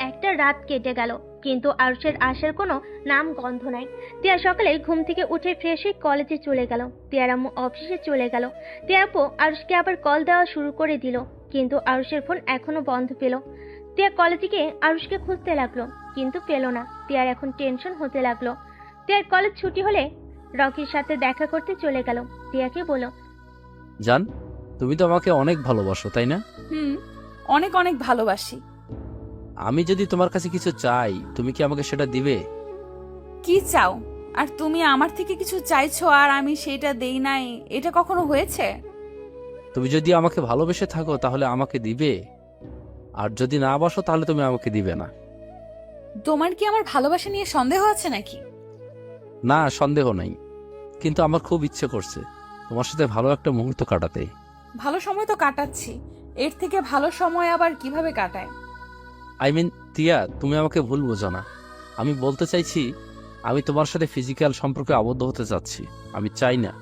একটা রাত কেটে গেল, কিন্তু আরুষের আসার কোনো নাম গন্ধ নাই। তিয়া সকালে ঘুম থেকে উঠে ফ্রেশ হয়ে কলেজে চলে গেল। তিয়ার আম্মু অফিসে চলে গেল। তিয়ার আপু আরুষকে আবার কল দেওয়া শুরু করে দিল, কিন্তু আরুষের ফোন এখনো বন্ধ পেল। তিয়া কলেজে গিয়ে আরুষকে খুঁজতে লাগলো, কিন্তু পেল না। তিয়ার এখন টেনশন হতে লাগলো। তিয়ার কলেজ ছুটি হলে রকির সাথে দেখা করতে চলে গেল। তিয়াকে বলল, জান, তুমি তো আমাকে অনেক ভালোবাসো, তাই না? অনেক অনেক ভালোবাসি। আমি যদি তোমার কাছে কিছু চাই, তুমি কি আমাকে সেটা দিবে? কি চাও? আর তুমি আমার থেকে কিছু চাইছো আর আমি সেটা দেই নাই, এটা কখনো হয়েছে? তুমি যদি আমাকে ভালোবেসে থাকো তাহলে আমাকে দিবে, আর যদি না বাসো তাহলে তুমি আমাকে দিবে না। তোমার কি আমার ভালোবাসা নিয়ে সন্দেহ আছে নাকি? না, সন্দেহ নাই, কিন্তু আমার খুব ইচ্ছে করছে তোমার সাথে ভালো একটা মুহূর্ত কাটাতে। ভালো সময় তো কাটাচ্ছি, এর থেকে ভালো সময় আবার কিভাবে কাটায়? তিয়া, তুমি আমাকে ভুল বোঝো না। আমি বলতে চাইছি, আমি তোমার সাথে ফিজিক্যাল সম্পর্কে আবদ্ধ হতে চাচ্ছি। আমি চাই না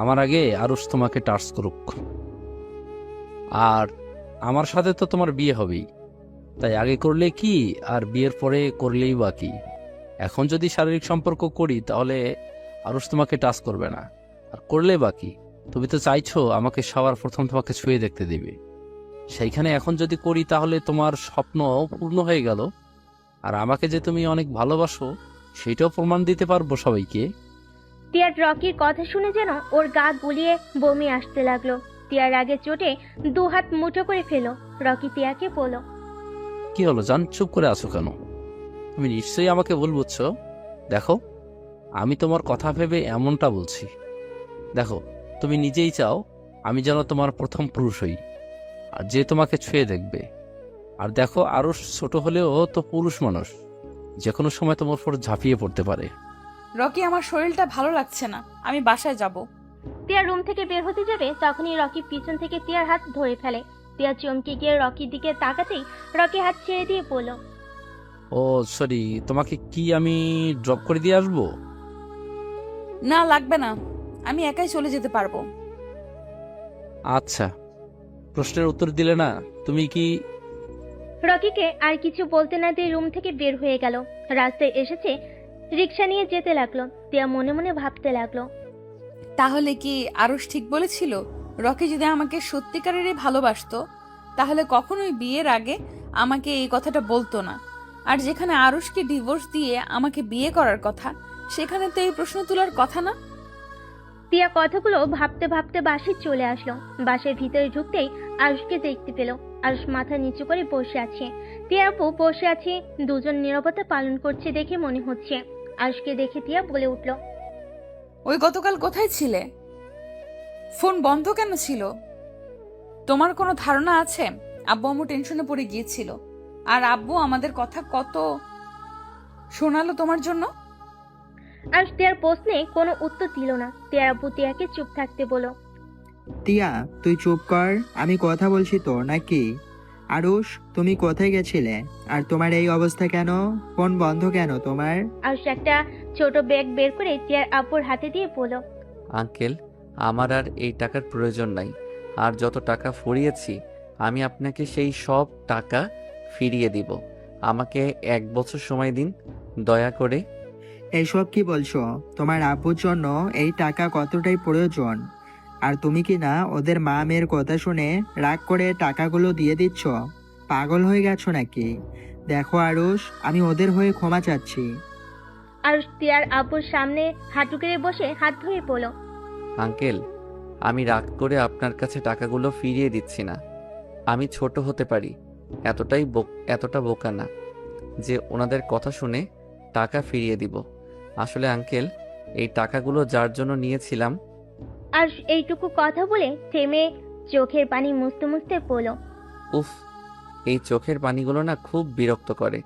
আমার আগে আরুষ তোমাকে টাচ করুক। আর আমার সাথে তো তোমার বিয়ে হবেই, তাই আগে করলে কি আর বিয়ের পরে করলেই বা কি। এখন যদি শারীরিক সম্পর্ক করি তাহলে আরুষ তোমাকে টাচ করবে না, আর করলে বা কি। তুমি তো চাইছো আমাকে সবার প্রথম তোমাকে ছুঁয়ে দেখতে দিবে, সেইখানে এখন যদি করি তাহলে তোমার স্বপ্ন পূর্ণ হয়ে গেল। আর আমাকে যে তুমি অনেক ভালোবাসো সেটাও প্রমাণ দিতে পারবো সবাইকে। তিয়ার রকির কথা শুনে যেন ওর গা গুলিয়ে বমি আসতে লাগলো। তিয়ার আগে চোটে দু হাত মুঠো করে ফেলো। রকি তিয়াকে বলল, কি হলো জান, চুপ করে আছো কেন? তুমি নিশ্চয়ই আমাকে ভুল বুঝছো। দেখো, আমি তোমার কথা ভেবে এমনটা বলছি। দেখো, তুমি নিজেই চাও আমি যেন তোমার প্রথম পুরুষ হই, আর যে তোমাকে ছুঁয়ে দেখবে। আর দেখো, আরো ছোট হলেও তো পুরুষ মানুষ, যে কোনো সময় তোমার উপর ঝাঁপিয়ে পড়তে পারে। রকি, আমার শরীরটা ভালো লাগছে না, আমি বাসায় যাব। তিয়ার রুম থেকে বের হতে যাবে, তখনই রকি পিছন থেকে তিয়ার হাত ধরে ফেলে। তিয়া চমকে গিয়ে রকির দিকে তাকাতেই রকি হাত ছেড়ে দিয়ে বলল, ও সরি, তোমাকে কি আমি ড্রপ করে দিয়ে আসবো? না, লাগবে না, আমি একাই চলে যেতে পারবো। আচ্ছা, প্রশ্নের উত্তর দিলে না তুমি কি? রকিকে আর কিছু বলতে না দিয়ে রুম থেকে বের হয়ে গেল। রাস্তায় এসেছে, রিক্সা নিয়ে যেতে লাগলো। তিয়া মনে মনে ভাবতে লাগলো, তাহলে কি আরুষ ঠিক বলেছিল? রকি যদি আমাকে সত্যিকারেরই ভালোবাসতো তাহলে কখনোই বিয়ের আগে আমাকে এই কথাটা বলতো না। আর যেখানে আরুষকে ডিভোর্স দিয়ে আমাকে বিয়ে করার কথা, সেখানে তো এই প্রশ্ন তোলার কথা না। তিয়া কথাগুলো ভাবতে ভাবতে বাসে চলে আসলো। বাসের ভিতরে ঢুকতেই আরুষকে দেখতে পেল। আরুষ মাথা নিচু করে বসে আছে। তিয়া আপু বসে আছে, দুজন নীরবতা পালন করছে দেখে মনে হচ্ছে। আরুষকে দেখে তিয়া বলে উঠল, ওই গতকাল কোথায় ছিলে? ফোন বন্ধ কেন ছিল? তোমার কোনো ধারণা আছে? আব্বু আম্মু টেনশনে পড়ে গিয়েছিল, আর আব্বু আমাদের কথা কত শোনালো তোমার জন্য। আরুষ তিয়ার প্রশ্নে কোনো উত্তর দিল না। তিয়ার আব্বু তিয়াকে চুপ থাকতে বলল, টিয়া, তুই চুপ কর, আমি কথা বলছি তো নাকি। আরুষ, তুমি কোথায় গেছিলে? আর তোমার এই অবস্থা কেন? ফোন বন্ধ কেন তোমার? আরুষ একটা ছোট ব্যাগ বের করে তিয়ার আব্বুর হাতে দিয়ে বলল, আঙ্কেল, আমার আর এই টাকার প্রয়োজন নাই। আর যত টাকা ফুরিয়েছি আমি আপনাকে সেই সব টাকা ফিরিয়ে দিব। আমাকে 1 বছর সময় দিন দয়া করে। এইসব কি বলছো? তোমার আব্বুর জন্য এই টাকা কতটাই প্রয়োজন, আর তুমি কি না ওদের মা মেয়ের কথা শুনে রাগ করে টাকাগুলো দিয়ে দিচ্ছ? পাগল হয়ে গেছো নাকি? দেখো আরুষ, আমি ওদের হয়ে ক্ষমা চাচ্ছি। আরুষ তিয়ার আব্বুর সামনে হাঁটু গেড়ে বসে হাত ধরে বলল, আঙ্কেল, আমি রাগ করে আপনার কাছে টাকাগুলো ফিরিয়ে দিচ্ছি না। আমি ছোট হতে পারি, এতটা বোকা না। যে ওনাদের কথা শুনে টাকা ফিরিয়ে দিব। আসলে আঙ্কেল, এই টাকাগুলো যার জন্য নিয়েছিলাম। আর এইটুকু কথা বলে থেমে চোখের পানি মুছতে মুছতে বলল, উফ, এই চোখের পানিগুলো না খুব বিরক্ত করে।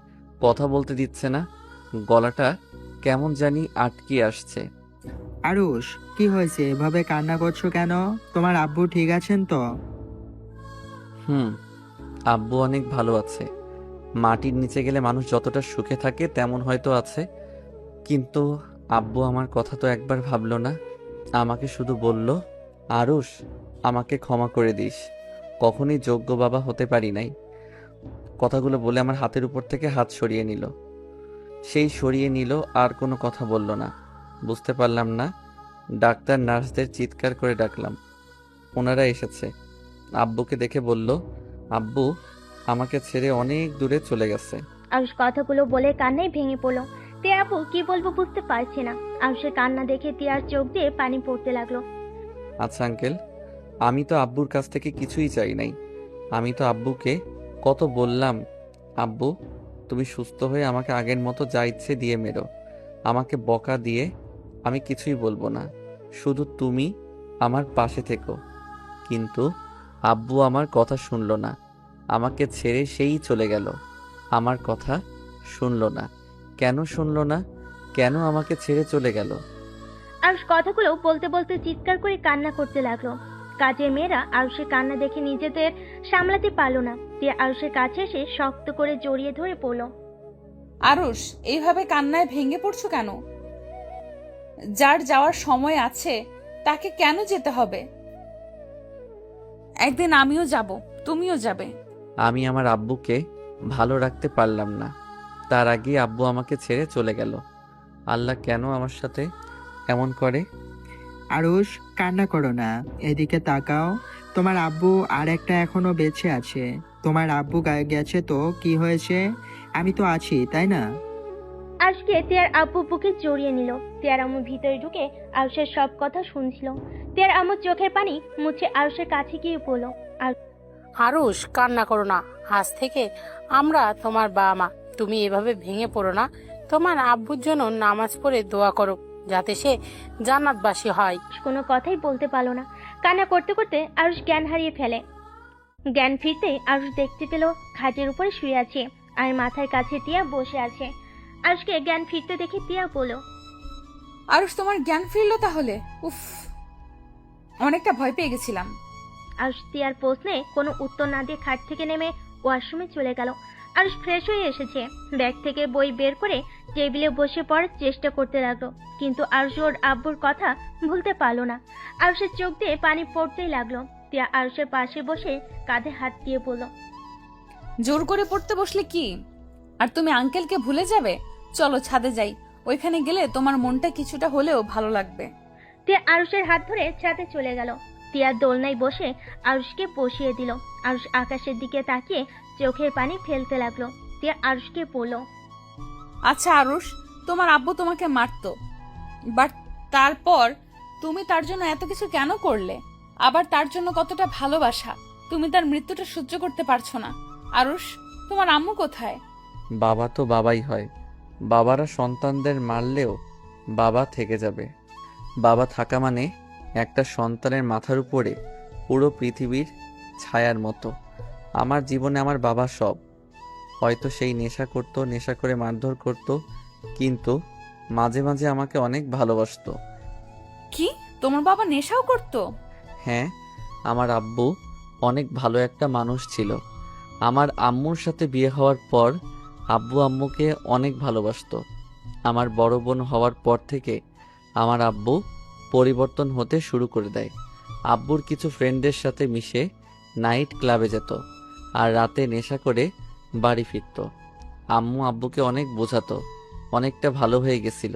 কথা বলতে দিচ্ছে না, গলাটা কেমন জানি আটকে আসছে। আরুষ, কি হয়েছে? এভাবে কান্না করছো কেন? তোমার আব্বু ঠিক আছেন তো? হুম, আব্বু অনেক ভালো আছে। মাটির নিচে গেলে মানুষ যতটা সুখে থাকে তেমন হয়তো আছে, কিন্তু আব্বু আমার কথা তো একবার ভাবলো না। আমাকে শুধু বলল, আরুষ, আমাকে ক্ষমা করে দিস, কখনই যোগ্য বাবা হতে পারি নাই। কথাগুলো বলে আমার হাতের উপর থেকে হাত সরিয়ে নিল। সেই সরিয়ে নিল, আর কোনো কথা বলল না। বুঝতে পারলাম না, ডাক্তার নার্সদের চিৎকার করে ডাকলাম, ওনারা এসেছে। আব্বুকে দেখে বলল, আব্বু আমাকে ছেড়ে অনেক দূরে চলে গেছে। আরুষ কথাগুলো বলে কান্নায় ভেঙে পড়ল। তিয়া আপু কি বলবো বুঝতে পারছে না। আরুষের কান্না দেখে তিয়ার চোখ দিয়ে পানি পড়তে লাগলো। আচ্ছা আঙ্কেল, আমি তো আব্বুর কাছ থেকে কিছুই চাই নাই। আমি তো আব্বুকে কত বললাম, আব্বু তুমি সুস্থ হয়ে আমাকে আগের মতো যা ইচ্ছে দিয়ে মেরো, আমাকে বকা দিয়ে আমি কিছুই বলবো না, শুধু তুমি আমার পাশে থেকো। কিন্তু আব্বু আমার কথা শুনলো না, আমাকে ছেড়ে সেই চলে গেল। আমার কথা শুনলো না। কেন শুনলো না? কেন আমাকে ছেড়ে চলে গেল? আরুষ কথাগুলো বলতে বলতে চিৎকার করে কান্না করতে লাগলো। কাজের মেয়েরা আরুষের কান্না দেখে নিজেদের সামলাতে পারলো না। তিয়া আরুষের কাছে এসে শক্ত করে জড়িয়ে ধরে পড়ল। আরুষ, এইভাবে কান্নায় ভেঙে পড়ছো কেন? যার যাওয়ার সময় আছে তাকে কেন যেতে হবে? একদিন আমিও যাব, তুমিও যাবে। আমি আমার আব্বুকে ভালো রাখতে পারলাম না, তার আগে আব্বু আমাকে ছেড়ে চলে গেল। আল্লাহ কেন আমার সাথে এমন করে? আরুষ, কান্না করো না, এদিকে তাকাও। তোমার আব্বু আর একটা এখনো বেঁচে আছে। তোমার আব্বু গেছে তো কি হয়েছে? আমি তো আছি, তাই না? আজকে তিয়ার আব্বু বুকে জড়িয়ে নিল। তিয়ার আম্মু ভিতরে ঢুকে আরুষের সব কথা শুনছিল। তিয়ার আম্মু চোখের পানি মুছে আরুষের কাছে গিয়ে বলল, আরুষ, কান্না করো না, আজ থেকে আমরা তোমার বাবা মা। তুমি এভাবে ভেঙে পড়ো না। তোমার আব্বুর জন্য নামাজ পড়ে দোয়া করো, যাতে সে জান্নাতবাসী হয়। কোনো কথাই বলতে পারলো না। কান্না করতে করতে আরুষ জ্ঞান হারিয়ে ফেলে। জ্ঞান ফিরতে আরুষ দেখতে পেল খাটের উপরে শুয়ে আছে আর মাথার কাছে টিয়া বসে আছে। আরুষকে জ্ঞান ফিরতে দেখে টিয়া বলল, আরুষ, তোমার জ্ঞান ফিরলো তাহলে? উফ, অনেকটা ভয় পেয়ে গেছিলাম। আরুষ টিয়ার প্রশ্নে কোনো উত্তর না দিয়ে খাট থেকে নেমে ওয়াশরুমে চলে গেল। আরুষ ফ্রেশ হয়ে এসেছে। ব্যাগ থেকে বই বের করে টেবিলে বসে পড়ার চেষ্টা করতে লাগলো, কিন্তু আরুষ ওর আব্বুর কথা ভুলতে পারলো না। আরুষের চোখ দিয়ে পানি পড়তেই লাগলো। টিয়া আরুষের পাশে বসে কাঁধে হাত দিয়ে বলল, জোর করে পড়তে বসলে কি আর তুমি আঙ্কেলকে ভুলে যাবে? চলো ছাদে যাই, ওইখানে গেলে তোমার মনটা কিছুটা হলেও ভালো লাগবে। টিয়া আরুষের হাত ধরে ছাদে চলে গেল। টিয়ার দোলনায় বসে আরুষকে বসিয়ে দিল। আরুষ আকাশের দিকে তাকিয়ে চোখের পানি ফেলতে লাগলো। টিয়া আরুষকে বলল, আচ্ছা আরুষ, তোমার আব্বু তোমাকে মারতো, বাট তারপর তুমি তার জন্য এত কিছু কেন করলে? আবার তার জন্য কতটা ভালোবাসা, তুমি তার মৃত্যুটা সহ্য করতে পারছো না। আরুষ, তোমার আম্মু কোথায়? বাবা তো বাবাই হয়, বাবারা সন্তানদের মারলেও বাবা থেকে যাবে। বাবা থাকা মানে একটা সন্তানের মাথার উপরে পুরো পৃথিবীর ছায়ার মতো। আমার জীবনে আমার বাবা সব। হয়তো সেই নেশা করত, নেশা করে মারধর করত, কিন্তু মাঝে মাঝে আমাকে অনেক ভালোবাসতো। কি, তোমার বাবা নেশাও করতো? হ্যাঁ, আমার আব্বু অনেক ভালো একটা মানুষ ছিল। আমার আম্মুর সাথে বিয়ে হওয়ার পর আব্বু আম্মুকে অনেক ভালোবাসতো। আমার বড় বোন হওয়ার পর থেকে আমার আব্বু পরিবর্তন হতে শুরু করে দেয়। আব্বুর কিছু ফ্রেন্ডদের সাথে মিশে নাইট ক্লাবে যেত আর রাতে নেশা করে বাড়ি ফিরত। আম্মু আব্বুকে অনেক বোঝাতো, অনেকটা ভালো হয়ে গেছিল।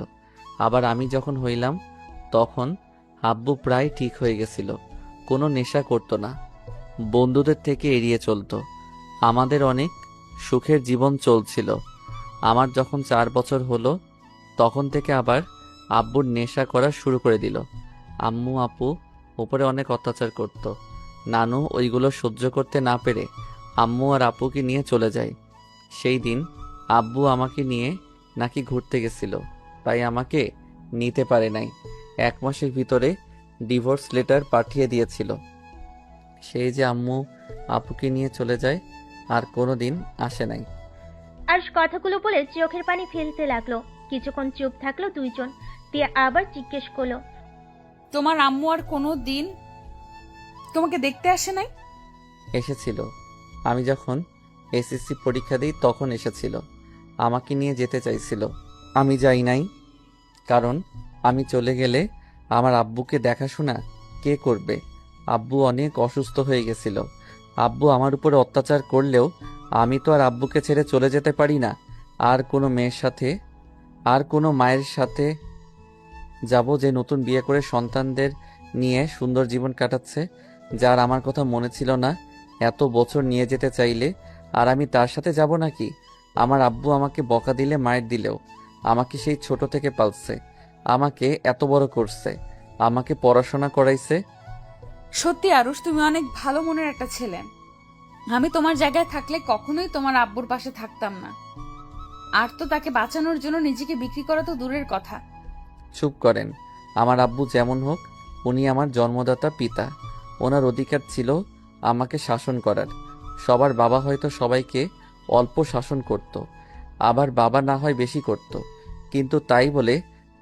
আবার আমি যখন হইলাম তখন আব্বু প্রায় ঠিক হয়ে গেছিল, কোনো নেশা করতো না, বন্ধুদের থেকে এড়িয়ে চলতো। আমাদের অনেক সুখের জীবন চলছিল। আমার যখন 4 বছর হলো তখন থেকে আবার আব্বুর নেশা করা শুরু করে দিল। আম্মু আপু উপরে অনেক অত্যাচার করত। নানু ওইগুলো সহ্য করতে না পেরে আম্মু আর আপুকে নিয়ে চলে যায়। সেই দিন আব্বু আমাকে নিয়ে নাকি ঘুরতে গেছিল, তাই আমাকে নিতে পারে নাই। 1 মাসের ভিতরে ডিভোর্স লেটার পাঠিয়ে দিয়েছিল। সেই যে আম্মু আপুকে নিয়ে চলে যায়, আর কোনোদিন আসে নাই। আরশ কথাগুলো বলে চোখের পানি ফেলতে লাগলো। কিছুক্ষণ চুপ থাকলো দুইজন। তিয়া আবার জিজ্ঞেস করলো, তোমার আম্মু আর কোনো দিন তোমাকে দেখতে আসে নাই? এসেছিল, আমি যখন এসএসসি পরীক্ষা দিই তখন এসেছিল। আমাকে নিয়ে যেতে চাইছিল, আমি যাই নাই, কারণ আমি চলে গেলে আমার আব্বুকে দেখাশোনা কে করবে। আব্বু অনেক অসুস্থ হয়ে গেছিল। আব্বু আমার উপরে অত্যাচার করলেও আমি তো আর আব্বুকে ছেড়ে চলে যেতে পারি না। আর কোনো মেয়ের সাথে, আর কোনো মায়ের সাথে যাব যে নতুন বিয়ে করে সন্তানদের নিয়ে সুন্দর জীবন কাটাচ্ছে, যার আমার কথা মনে ছিল না এত বছর নিয়ে যেতে চাইলে, আর আমি তার সাথে যাব নাকি? আমার আব্বু আমাকে বকা দিলে মায়ের দিলেও আমাকে সেই ছোট থেকে পালছে, আমাকে এত বড় করছে, আমাকে পড়াশোনা করাইছে। সত্যি আরুষ, তুমি অনেক ভালো মনের একটা ছেলে। আমি তোমার জায়গায় থাকলে কখনোই তোমার আব্বুর পাশে থাকতাম না। আর তো তাকে বাঁচানোর জন্য নিজেকে বিক্রি করা তো দূরের কথা। চুপ করেন। আমার আব্বু যেমন হোক, উনি আমার জন্মদাতা পিতা। ওনার অধিকার ছিল আমাকে শাসন করার। সবার বাবা হয়তো সবাইকে অল্প শাসন করত, আবার বাবা না হয় বেশি করত, কিন্তু তাই বলে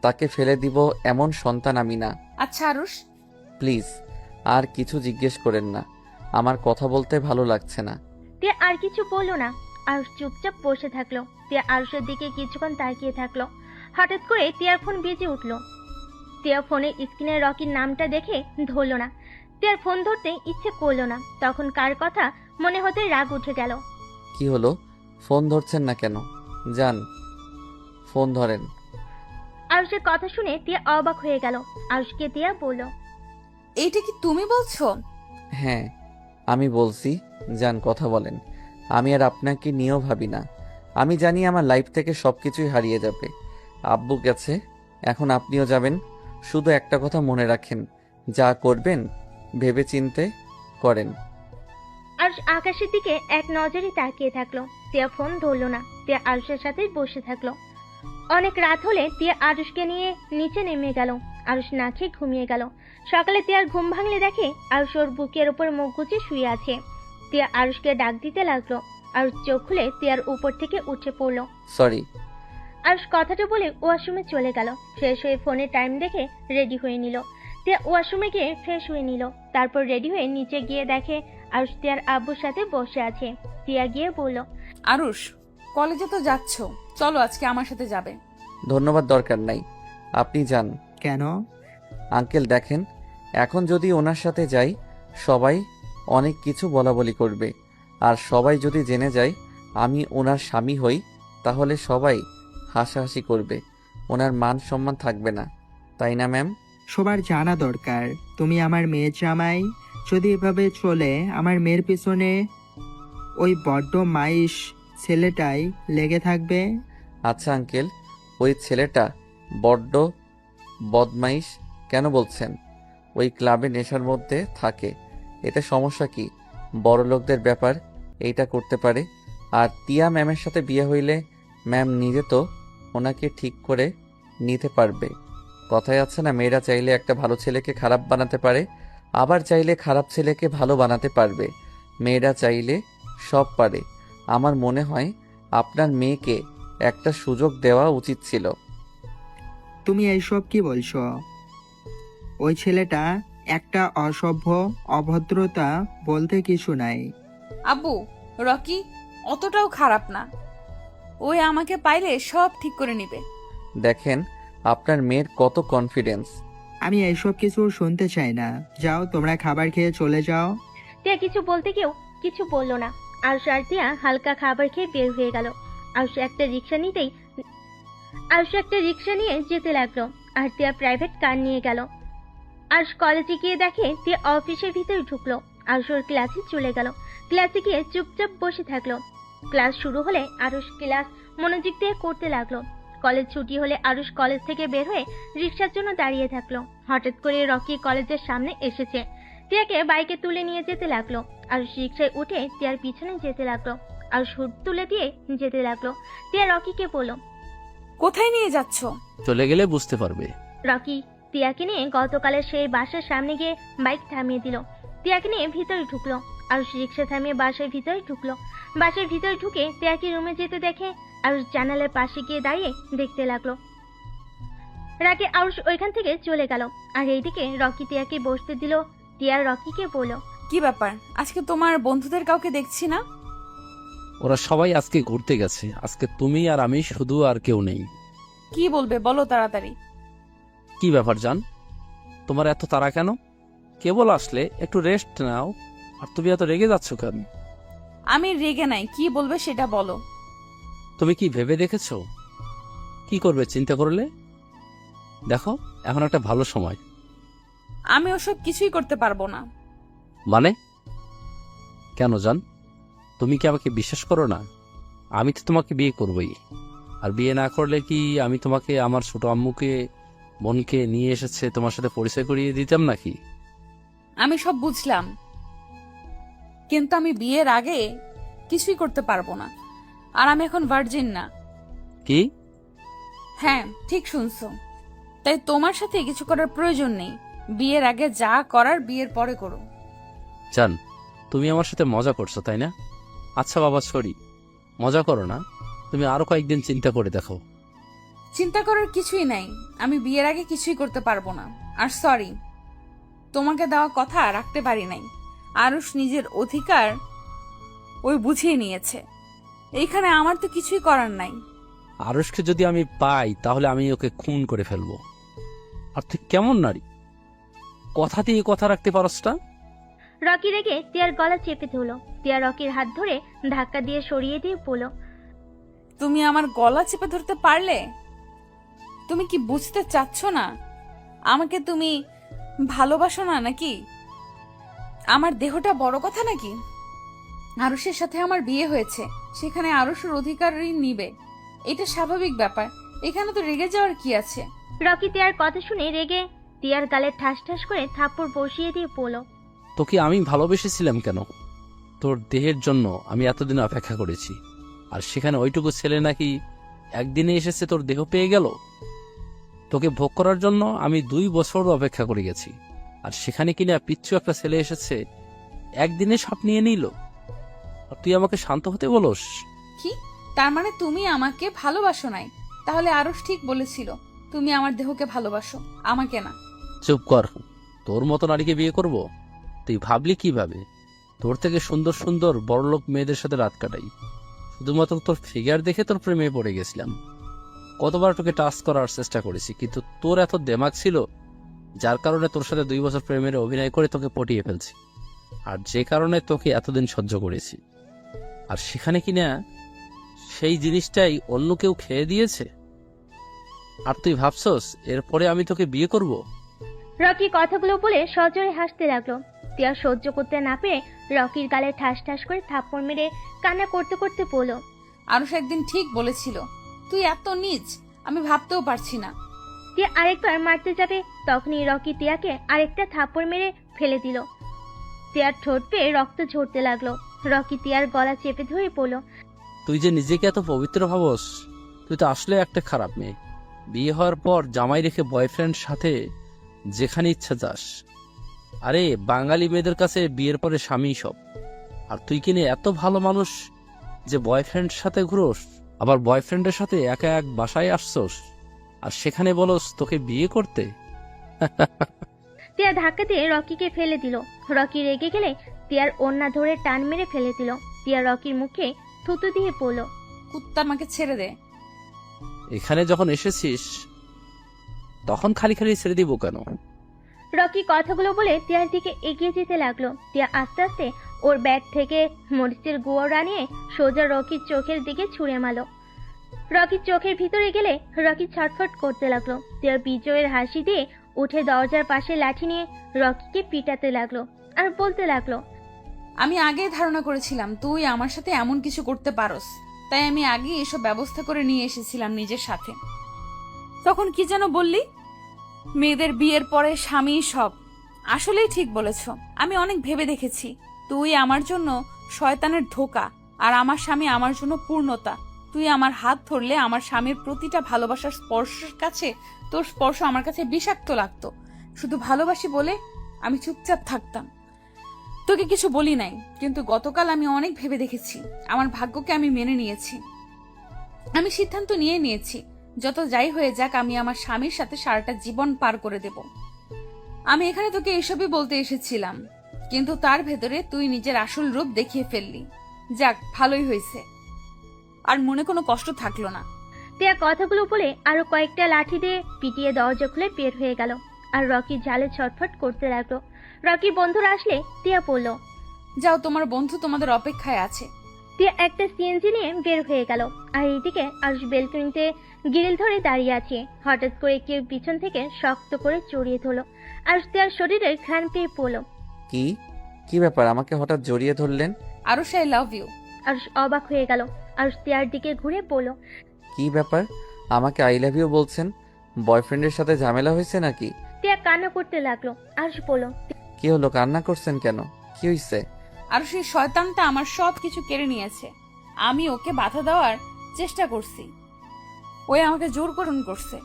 তাকে ফেলে দিব এমন সন্তান আমি না। আচ্ছা আরুষ, প্লিজ আর কিছু জিজ্ঞেস করেন না, আমার কথা বলতে ভালো লাগছে না। তিয়া আর কিছু বললো না। আরশ চুপচাপ বসে থাকলো। তিয়া আরশের দিকে কিছুক্ষণ তাকিয়ে থাকলো। হঠাৎ করে তিয়ার ফোন বেজে উঠলো। তিয়া ফোনের স্ক্রিনে রকির নামটা দেখে ধরলো না। তিয়ার ফোন ধরতে ইচ্ছে করলো না। তখন কার কথা মনে হতে রাগ উঠে গেল। কি হলো, ফোন ধরছেন না কেন? যান, ফোন ধরেন। আরশের কথা শুনে তিয়া অবাক হয়ে গেল। আরশকে তিয়া বলল, এইটা কি তুমি বলছো? হ্যাঁ, আমি বলছি, যান কথা বলেন। আমি আর আপনাকে নিয়েও ভাবি না। আমি জানি আমার লাইফ থেকে সবকিছুই হারিয়ে যাবে। আব্বু গেছে, এখন আপনিও যাবেন। শুধু একটা কথা মনে রাখেন, যা করবেন ভেবে চিন্তে করেন। আরশ আকাশের দিকে এক নজরে তাকিয়ে থাকলো। তিয়া ফোন ধরলো না। তিয়া আরশের সাথে বসে থাকলো। অনেক রাত হলে তিয়া আরুষকে নিয়ে নিচে নেমে গেল। আরুষ না খেয়ে ঘুমিয়ে গেল। সকালে তিয়ার ঘুম ভাঙলে দেখে আরুষ ওর বুকের উপর মুখ গুজে শুয়ে আছে। তিয়া আরুষকে ডাক দিতে লাগলো। আরুষ চোখ খুলে তিয়ার উপর থেকে উঠে পড়লো। সরি। আরুষ কথাটা বলে ওয়াশরুমে চলে গেল। ফ্রেশ হয়ে ফোনে টাইম দেখে রেডি হয়ে নিল। তিয়া ওয়াশরুমে গিয়ে ফ্রেশ হয়ে নিল। তারপর রেডি হয়ে নিচে গিয়ে দেখে আরুষ তিয়ার আব্বুর সাথে বসে আছে। তিয়া গিয়ে বলল, আরুষ, কলেজে তো যাচ্ছ, চলো আজকে আমার সাথে যাবে। ধন্যবাদ, দরকার নাই, আপনি যান। কেন? আঙ্কেল দেখেন, এখন যদি ওনার সাথে যাই সবাই অনেক কিছু বলাবলি করবে, আর সবাই যদি জেনে যায় আমি ওনার স্বামী হই, তাহলে সবাই হাসাহাসি করবে, ওনার মান সম্মান থাকবে না, তাই না ম্যাম? সবার জানা দরকার তুমি আমার মেয়ের জামাই। যদি এভাবে চলে আমার মেয়ের পিছনে ওই বড্ড মাইশ ছেলেটাই লেগে থাকবে। আচ্ছা আঙ্কেল, ওই ছেলেটা বড্ড বদমাইশ কেন বলছেন? ওই ক্লাবে নেশার মধ্যে থাকে, এতে সমস্যা কি? বড় লোকদের ব্যাপার, এইটা করতে পারে। আর তিয়া ম্যামের সাথে বিয়ে হইলে ম্যাম নিজে তো ওনাকে ঠিক করে নিতে পারবে। কথায় আছে না, মেয়েরা চাইলে একটা ভালো ছেলেকে খারাপ বানাতে পারে, আবার চাইলে খারাপ ছেলেকে ভালো বানাতে পারবে। মেয়েরা চাইলে সব পারে। আমার মনে হয় আপনার মেয়েকে একটা সুযোগ দেওয়া উচিত ছিল। তুমি এইসব কি বলছো? ওই ছেলেটা একটা অসভ্য, অভদ্রতা বলতে কিছু নাই। আব্বু, রকি অতটাও খারাপ না। ওই আমাকে পাইলে সব ঠিক করে নিবে। দেখেন আপনার মেয়ের কত কনফিডেন্স। আমি এইসব কিছু শুনতে চাই না। যাও, তোমরা খাবার খেয়ে চলে যাও। তিয়া কিছু বলতে কেউ কিছু বললো না। আরশ আর তিয়া হালকা খাবার খেয়ে বের হয়ে গেল। আরশ একটা রিক্সা নিয়ে যেতে লাগলো। আর তিয়া প্রাইভেট কার নিয়ে গেল। আরশ কলেজে গিয়ে দেখে তিয়া অফিসের ভিতরে ঢুকলো। আরশ ওর ক্লাসে চলে গেল। ক্লাসে গিয়ে চুপচাপ বসে থাকলো। ক্লাস শুরু হলে আরশ ক্লাস মনোযোগ দিয়ে করতে লাগলো। কলেজ ছুটি হলে আরশ কলেজ থেকে বের হয়ে রিক্সার জন্য দাঁড়িয়ে থাকলো। হঠাৎ করে রকি কলেজের সামনে এসেছে। তিয়াকে বাইকে তুলে নিয়ে যেতে লাগলো। আরশ রিক্সায় উঠে তিয়ার পিছনে যেতে লাগলো। আর সুর তুলে দিয়ে যেতে লাগলো। টিয়া রকিকে বলল, কোথায় নিয়ে যাচ্ছ? চলে গেলে বুঝতে পারবে। রকি টিয়াকে নিয়ে গতকালের সেই বাসার সামনে গিয়ে বাইক থামিয়ে দিল। টিয়াকে নিয়ে ভিতরে ঢুকলো। আরুষ রিক্সা থামিয়ে বাসার ভিতরে ঢুকলো। বাসার ভিতরে ঢুকে টিয়াকে রুমে যেতে দেখে আরুষ জানালার পাশে গিয়ে দাঁড়িয়ে দেখতে লাগলো। রাগে আরুষ ওইখান থেকে চলে গেল। আর এইদিকে রকি টিয়াকে বসতে দিল। টিয়া রকিকে বলল, কি ব্যাপার, আজকে তোমার বন্ধুদের কাউকে দেখছি না? ওরা সবাই আজকে ঘুরতে গেছে। আজকে তুমি আর আমি শুধু, আর কেউ নেই। কি বলবে বলো তাড়াতাড়ি। কি ব্যাপার জান, তোমার এত তাড়া কেন? কেবল আসলে, একটু রেস্ট নাও। আর তুমি এত রেগে যাচ্ছ কেন? আমি রেগে নাই, কি বলবে সেটা বলো। তুমি কি ভেবে দেখেছো কি করবে চিন্তা করলে? দেখো, এখন একটা ভালো সময়। আমি ওসব কিছুই করতে পারবো না। মানে কেন জান, তুমি কি আমাকে বিশ্বাস করো না? আমি তো তোমাকে বিয়ে করবই। আর বিয়ে না করলে কি আমি তোমাকে আমার ছোট আম্মুকে, বোনকে নিয়ে এসেছে তোমার সাথে পরিচয় করিয়ে দিতাম নাকি? আমি সব বুঝলাম, কিন্তু আমি বিয়ের আগে কিছুই করতে পারবো না। আর আমি এখন ভার্জিন না। কি? হ্যাঁ, ঠিক শুনছো। তাই তোমার সাথে কিছু করার প্রয়োজন নেই। বিয়ের আগে যা করার বিয়ের পরে করো। জান, তুমি আমার সাথে মজা করছো তাই না? আচ্ছা বাবা, সরি, মজা করো না। তুমি আরো কয়েকদিন চিন্তা করে দেখো। চিন্তা করার কিছুই নাই। আমি বিয়ের আগে কিছুই করতে পারবো না। আর সরি, তোমাকে দেওয়া কথা রাখতে পারি নাই। আরুষ নিজের অধিকার ওই বুঝিয়ে নিয়েছে। এইখানে আমার তো কিছুই করার নাই। আরুষকে যদি আমি পাই তাহলে আমি ওকে খুন করে ফেলবো। আর তুই কেমন নারী, কথা দিয়ে কথা রাখতে পারস না? রকি রেগে টিয়ার গলা চেপে ধরল। টিয়া রকির হাত ধরে ধাক্কা দিয়ে সরিয়ে দিয়ে বলল, তুমি আমার গলা চেপে ধরতে পারলে? তুমি কি বুঝতে চাচ্ছ না আমাকে তুমি ভালোবাসো না নাকি? আমার দেহটা বড় কথা নাকি? আরুষের সাথে আমার বিয়ে হয়েছে, সেখানে আরুষের অধিকারই নিবে, এটা স্বাভাবিক ব্যাপার। এখানে তো রেগে যাওয়ার কি আছে? রকি টিয়ার কথা শুনে রেগে টিয়ার গালে ঠাস ঠাস করে থাপ্পড় বসিয়ে দিয়ে বলল, তোকে আমি ভালোবেসেছিলাম কেন? তোর দেহের জন্য আমি এতদিন অপেক্ষা করেছি। আর সেখানে ওইটুকু ছেলে নাকি একদিনে এসেছে তোর দেহ পেয়ে গেল। তোকে ভোগ করার জন্য আমি 2 বছর অপেক্ষা করে গেছি। আর সেখানে কিনা পিচ্ছু একটা ছেলে এসেছে, একদিনে সব নিয়ে নিল। আর তুই আমাকে শান্ত হতে বলস? কি তার মানে তুমি আমাকে ভালোবাসো নাই? তাহলে আরুষ ঠিক বলেছিল, তুমি আমার দেহকে ভালোবাসো, আমাকে না। চুপ কর। তোর মতো নারীকে বিয়ে করব? তুই ভাবলি কিভাবে? তোর থেকে সুন্দর সুন্দর বড়লোক মেয়েদের সাথে রাত কাটাই। শুধুমাত্র তোর ফিগার দেখে তোর প্রেমে পড়ে গেছিলাম। কতবার তোকে টাচ করার চেষ্টা করেছি, কিন্তু তোর এত দেমাগ ছিল যার কারণে তোর সাথে 2 বছর প্রেমের অভিনয় করে তোকে পটিয়ে ফেলছি। আর যে কারণে তোকে এতদিন সহ্য করেছি। আর সেখানে কিনা সেই জিনিসটাই অন্য কেউ খেয়ে দিয়েছে। আর তুই ভাবছস এরপরে আমি তোকে বিয়ে করব? রকি কথাগুলো বলে সজোরে হাসতে লাগলো। টিয়া সহ্য করতে না পেরে রকির গালে ঠাস ঠাস করে থাপ্পড় মেরে কান্না করতে করতে বলল, আরুষ একদিন ঠিক বলেছিল, তুই এত নীচ আমি ভাবতেও পারছি না। টিয়া আরেকবার মারতে যাবে, তখনই রকি টিয়াকে আরেকটা থাপ্পড় মেরে ফেলে দিল। টিয়ার ঠোঁট পেয়ে রক্ত ঝরতে লাগলো। রকি টিয়ার গলা চেপে ধরে বলল, তুই যে নিজেকে এত পবিত্র ভাবস, তুই তো আসলে একটা খারাপ মেয়ে। বিয়ে হওয়ার পর জামাই রেখে বয়ফ্রেন্ড সাথে যেখানে ইচ্ছা যাস। আরে বাঙালি মেয়েদের কাছে বিয়ের পরে স্বামী সব। আর তুই কিনে এত ভালো মানুষ যে বয়ফ্রেন্ড সাথে ঘুরোস, আবার বয়ফ্রেন্ডের সাথে একা এক বাসায় আসছস, আর সেখানে বলস তোকে বিয়ে করতে। টিয়া ধাক্কা দিয়ে রকিকে ফেলে দিল। রকি রেগে গেলে টিয়ার ওড়না ধরে টান মেরে ফেলে দিল। টিয়া রকির মুখে থুতু দিয়ে বলল, কুত্তা আমাকে ছেড়ে দে। এখানে যখন এসেছিস তখন খালি খালি ছেড়ে দিব কেন? রকি কথাগুলো বলে টিয়ার দিকে এগিয়ে যেতে লাগলো। টিয়া আস্তে আস্তে ওর ব্যাগ থেকে মরিচের গুঁড়া নিয়ে সোজা রকির চোখের দিকে ছুঁড়ে মারল। রকির চোখের ভিতরে গেলে রকি ছটফট করতে লাগলো। টিয়া বিজয়ের হাসি দিয়ে উঠে দরজার পাশে লাঠি নিয়ে রকিকে পিটাতে লাগলো আর বলতে লাগলো, আমি আগেই ধারণা করেছিলাম তুই আমার সাথে এমন কিছু করতে পারোস, তাই আমি আগেই এসব ব্যবস্থা করে নিয়ে এসেছিলাম নিজের সাথে। তখন কি যেন বললি, মেয়েদের বিয়ের পরে স্বামী সব। আসলেই ঠিক বলেছ, আমি অনেক ভেবে দেখেছি তুই আমার জন্য শয়তানের ধোঁকা। আর আমার স্বামী আমার জন্য পূর্ণতা। তুই আমার হাত ধরলে আমার স্বামীর প্রতিটা ভালোবাসার স্পর্শের কাছে তোর স্পর্শ আমার কাছে বিষাক্ত লাগতো। শুধু ভালোবাসি বলে আমি চুপচাপ থাকতাম, তোকে কিছু বলি নাই। কিন্তু গতকাল আমি অনেক ভেবে দেখেছি, আমার ভাগ্যকে আমি মেনে নিয়েছি। আমি সিদ্ধান্ত নিয়েছি, যত যাই হয়ে যাক আমি আমার স্বামীর সাথে সারাটা জীবন পার করে দেব। আমি এখানে তোকে এসবই বলতে এসেছিলাম, কিন্তু তার ভেতরে তুই নিজের আসল রূপ দেখিয়ে ফেললি। যাক, ভালোই হয়েছে, আর মনে কোনো কষ্ট থাকলো না। টিয়া কথাগুলো বলে আরো কয়েকটা লাঠি দিয়ে পিটিয়ে দরজা খুলে বের হয়ে গেল। আর রকি জালে ছটফট করতে লাগলো। রকি বন্ধুরা আসলে টিয়া পড়ল। যাও, তোমার বন্ধু তোমাদের অপেক্ষায় আছে। টিয়া একটা সিএনজি নিয়ে বের হয়ে গেল। আর এইদিকে আরুষ বেলকনিতে গ্রিল ধরে দাঁড়িয়ে আছে। হঠাৎ করে কেউ পিছন থেকে শক্ত করে জড়িয়ে ধরলো। আরুষ টিয়ার শরীরে ঘ্রাণ পেয়ে পড়ল। কি কি ব্যাপার, আমাকে হঠাৎ জড়িয়ে ধরলেন? Aarush, I love you. Aarush অবাক হয়ে গেল। আরুষ টিয়ার দিকে ঘুরে বলল, কি ব্যাপার, আমাকে আই লাভ ইউ বলছেন? বয়ফ্রেন্ডের সাথে ঝামেলা হয়েছে নাকি? টিয়া কান্না করতে লাগলো। আরুষ বলল, কি হলো, কান্না করছেন কেন? কি হইছে? আরুষ, এই শয়তানটা আমার সব কিছু কেড়ে নিয়েছে। আমি ওকে বাধা দেওয়ার চেষ্টা করছি, ওই আমাকে জোর করছে।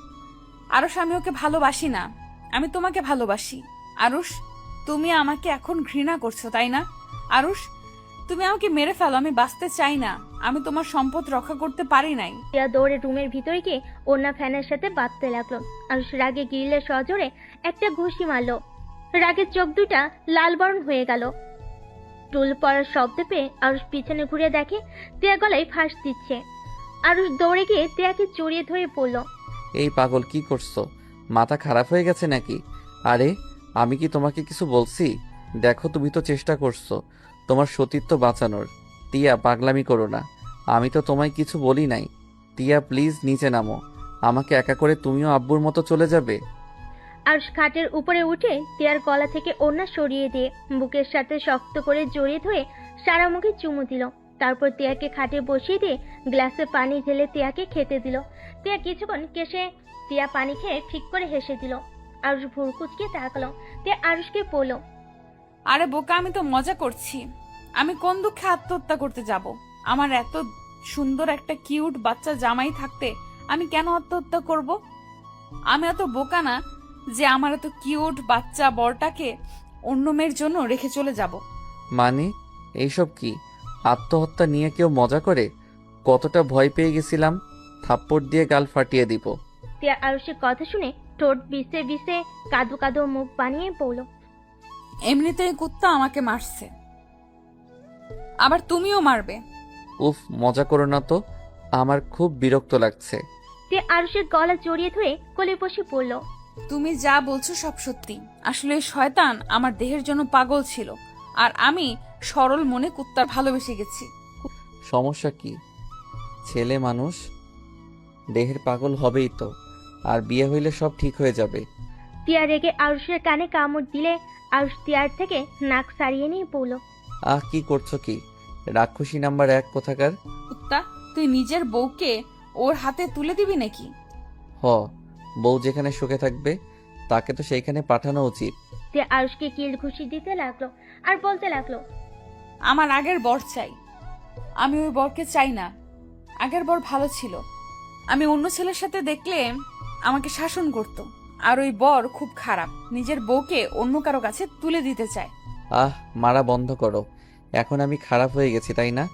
আরুষ, আমি ওকে ভালোবাসি না, আমি তোমাকে ভালোবাসি। আরুষ, তুমি আমাকে এখন ঘৃণা করছো, তাই না? আরুষ, তুমি আমাকে মেরে ফেলো, আমি বাঁচতে চাই না। আমি তোমার সম্পদ রক্ষা করতে পারি নাই। টিয়া দৌড়ে রুমের ভিতরে গিয়ে ওড়না ফ্যানের সাথে বাঁধতে লাগলো। আরুষ রাগে গ্রিলের সজোরে একটা ঘুষি মারলো। রাগের চোখ দুটা লাল বরণ হয়ে গেল। টুল পড়ার শব্দ পেয়ে আরুষ পিছনে ঘুরে দেখে টিয়া গলায় ফাঁস দিচ্ছে। আরুষ দৌড়ে গিয়ে টিয়াকে জড়িয়ে ধরে পড়ল। এই পাগল, কি করছো? মাথা খারাপ হয়ে গেছে নাকি? আরে, আমি কি তোমাকে কিছু বলছি? দেখো, তুমি তো চেষ্টা করছো তোমার সতীত্ব বাঁচানোর। টিয়া, পাগলামি করো না, আমি তো তোমায় কিছু বলি নাই। টিয়া, প্লিজ নিচে নামো। আমাকে একা করে তুমিও আব্বুর মতো চলে যাবে? আরুষ খাটের উপরে উঠে টিয়ার গলা থেকে ওড়না সরিয়ে দিয়ে বুকের সাথে শক্ত করে জড়িয়ে ধরে সারা মুখে চুমু দিল। তারপর টিয়াকে খাটে বসিয়ে দিয়ে গ্লাসে পানি ঢেলে টিয়াকে খেতে দিল। টিয়া কিছুক্ষণ কেসে টিয়া পানি খেয়ে ঠিক করে হেসে দিল। আরুষ ভুর কুচকে তাকালো। টিয়া আরুষকে বলল, আরে বোকা, আমি তো মজা করছি। আমি কোন দুঃখে আত্মহত্যা করতে যাব? আমার এত সুন্দর একটা কিউট বাচ্চা জামাই থাকতে আমি কেন আত্মহত্যা করব? আমি এত বোকা না যে আমার এত কিউট বাচ্চা বরটাকে অন্য মেয়ের জন্য রেখে চলে যাব। মানে এইসব কি? আত্মহত্যা নিয়ে কেউ মজা করে? কতটা ভয় পেয়ে গেছিলাম, থাপ্পড় দিয়ে গাল ফাটিয়ে দিব। টিয়া আরুষের কথা শুনে ঠোঁট বিছে বিছে কাদো কাদো মুখ বানিয়ে বলল, এমনিতেই কুত্তা আমাকে মারছে, আবার তুমিও মারবে। উফ, মজা করো না তো, আমার খুব বিরক্ত লাগছে। টিয়া আরুষের গলা জড়িয়ে ধরে কোলে বসে পড়ল। তুমি যা বলছো সব সত্যি। আসলে এই শয়তান আমার দেহের জন্য পাগল ছিল, আর আমি সরল মনে কুত্তার ভালোবেসে গেছি। সমস্যা কি? ছেলে মানুষ, দেহের পাগল হবেই তো, আর বিয়ে হইলে সব ঠিক হয়ে যাবে। টিয়া রেগে আরুষের কানে কামড় দিলে আরুষ টিয়ার থেকে নাক সারিয়ে নিয়ে বলল, আহ, কি করছো কি? রাক্ষসী নাম্বার 1 কোথাকার। কুত্তা, তুই নিজের বউকে ওর হাতে তুলে দিবি নাকি? হ, বউ যেখানে সুখে থাকবে তাকে তো সেইখানে পাঠানো উচিত। টিয়া আরুষকে কিল ঘুষি দিতে লাগলো আর বলতে লাগলো, আমার আগের বর চাই, আমি ওই বরকে চাই না। আগের বর ভালো ছিল, আমি অন্য ছেলের সাথে দেখলে আমাকে শাসন করত। আর ওই বর খুব খারাপ, নিজের বউকে অন্য কারো কাছে তুলে দিতে চায়। আহ, মারা বন্ধ করো। এখন আমি খারাপ হয়ে গেছি, তাই না?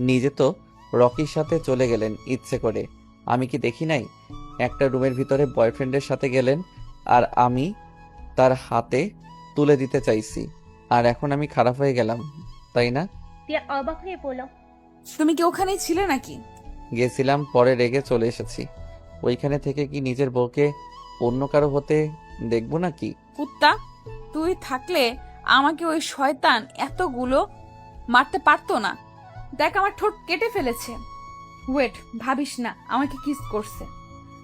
নিজে তো রকির সাথে চলে গেলেন ইচ্ছে করে, আমি কি দেখি নাই? একটা রুমের ভিতরে বয়ফ্রেন্ডের সাথে গেলেন, আর আমি তার হাতে তুলে দিতে চাইছি, আর এখন আমি খারাপ হয়ে গেলাম, তাই না? টিয়া অবাক হয়ে বলল, তুমি কি ওখানেই ছিলে নাকি? গেছিলাম, পরে রেগে চলে এসেছি। ওইখানে থেকে কি নিজের বউকে অন্য কারো হতে দেখবো নাকি? কুত্তা, তুই থাকলে আমাকে ওই শয়তান এতগুলো মারতে পারতো না। দেখ, আমার ঠোঁট কেটে ফেলেছে। ওয়েট, ভাবিস না আমাকে কিস করছে,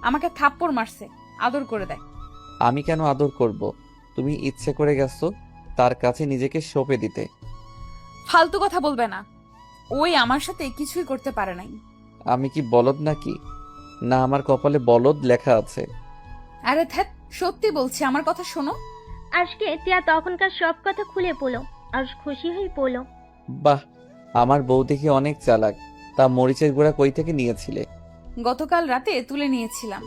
আমাকে থাপ্পড় মারছে, আদর করে দেয়। আমি কেন আদর করব? তুমি ইচ্ছে করে গেছো তার কাছে নিজেকে সঁপে দিতে। ফালতু কথা বলবে না, ওই আমার সাথে কিছুই করতে পারে নাই। আমি কি বলদ নাকি? না, আমার কপালে বলদ লেখা আছে। আরে ধ্যাত, সত্যি বলছি, আমার কথা শোনো। আজকে টিয়া তখনকার সব কথা খুলে বলল। আরুষ খুশি হয়ে বলল, বাহ, আমার বউ দেখি অনেক চালাক। তা মরিচের গুঁড়া কই থেকে নিয়েছিলে? গতকাল রাতে তুলে নিয়েছিলাম।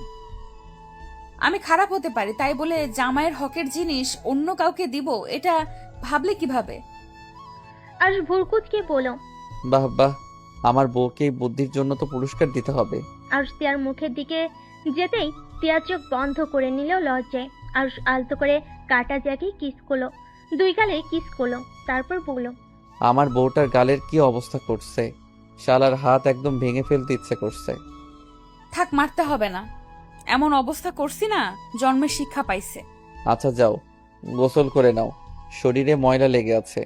আমি খারাপ হতে পারি, তাই বলে জামাইয়ের হকের জিনিস অন্য কাউকে দিব এটা ভাবলে কিভাবে? আরুষ ভুরকুচকে বলল। বাহ বাহ, আমার বউকে এই বুদ্ধির জন্য তো পুরস্কার দিতে হবে। আরুষ তিয়ার মুখের দিকে যেতেই তিয়া চোখ বন্ধ করে নিল লজ্জায়। আরুষ আলতো করে কাটা জ্যাকে কিস করলো, 2 গালে কিস করলো, তারপর বলল। আমার বউটার গালের কি অবস্থা করছে, শালার হাত একদম ভেঙে ফেলতে ইচ্ছে করছে। থাক, মারতে হবে না। এমন অবস্থা করছি না, জন্মের শিক্ষা পাইছে। আচ্ছা যাও, গোসল করে নাও, শরীরে ময়লা লেগে আছে।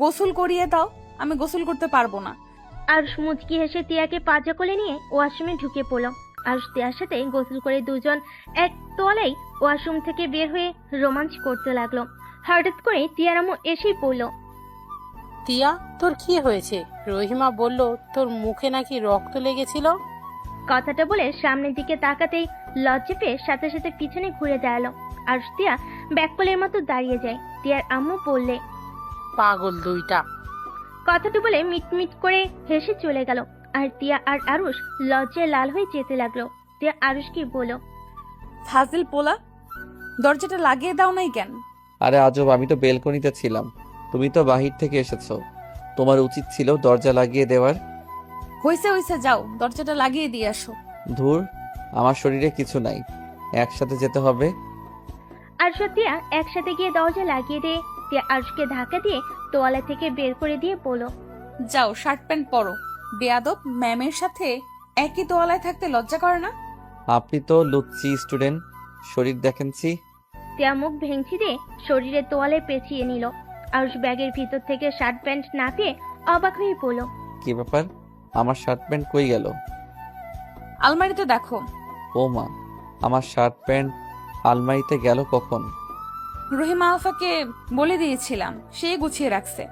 গোসল করিয়ে দাও, আমি গোসল করতে পারবো না। আরুষ মুচকি হেসে তিয়াকে পাজা কোলে নিয়ে ওয়াশরুমে ঢুকে পড়ল। আরুষ তিয়ার সাথে গোসল করে দুজন এক তোয়ালেই ওয়াশরুম থেকে বের হয়ে রোমাঞ্চ করতে লাগলো। হঠাৎ করে তিয়ার আম্মু এসেই পড়ল। তিয়া, তোর কি হয়েছে? রহিমা বলল তোর মুখে নাকি রক্ত লেগেছিল। কথাটা বলে সামনের দিকে তাকাতেই লজ্জা পেয়ে সাথে সাথে পিছনে ঘুরে দাঁড়ালো। আরুষ তিয়া ব্যাককলের মতো দাঁড়িয়ে যায়। তিয়ার আম্মু বললে, পাগল দুইটা। কথাটা বলে মিটমিট করে হেসে চলে গেল। আর তিয়া আর আরুষ লজ্জায় লাল হয়ে যেতে লাগলো। তিয়া আরুষকে বলল, ফাজিল পোলা, দরজাটা লাগিয়ে দাও নাই কেন? আরে আজব, আমি তো বেলকনিতে ছিলাম, তুমি তো বাহির থেকে এসেছো, তোমার উচিত ছিল দরজা লাগিয়ে দেওয়ার। হইছে হইছে, যাও দরজাটা লাগিয়ে দিয়ে আসো। ধুর, আমার শরীরে কিছু নাই, একসাথে যেতে হবে। আরুষ আর তিয়া একসাথে গিয়ে দরজা লাগিয়ে দিয়ে তিয়া আরুষকে ধাক্কা দিয়ে তোয়ালা থেকে বের করে দিয়ে বলল, যাও শার্ট প্যান্ট পরো। বেয়াদব, ম্যামের সাথে একই তোয়ালায় থাকতে লজ্জা করে না? আপনি তো লুচ্চি স্টুডেন্ট, শরীর দেখেনছি। তিয়া মুখ ভেঙচি দিয়ে শরীরে তোয়ালে পেঁচিয়ে নিল। আরুষ ব্যাগের ভিতর থেকে শার্ট প্যান্ট না পেয়ে অবাক হয়ে পড়ল। কি ব্যাপার, আমার শার্ট প্যান্ট কই গেল? আলমারিতে দেখো। ও মা, আমার শার্ট প্যান্ট আলমারিতে গেল কখন? রহিমা আফাকে বলে দিয়েছিলাম, সে গুছিয়ে রাখছে।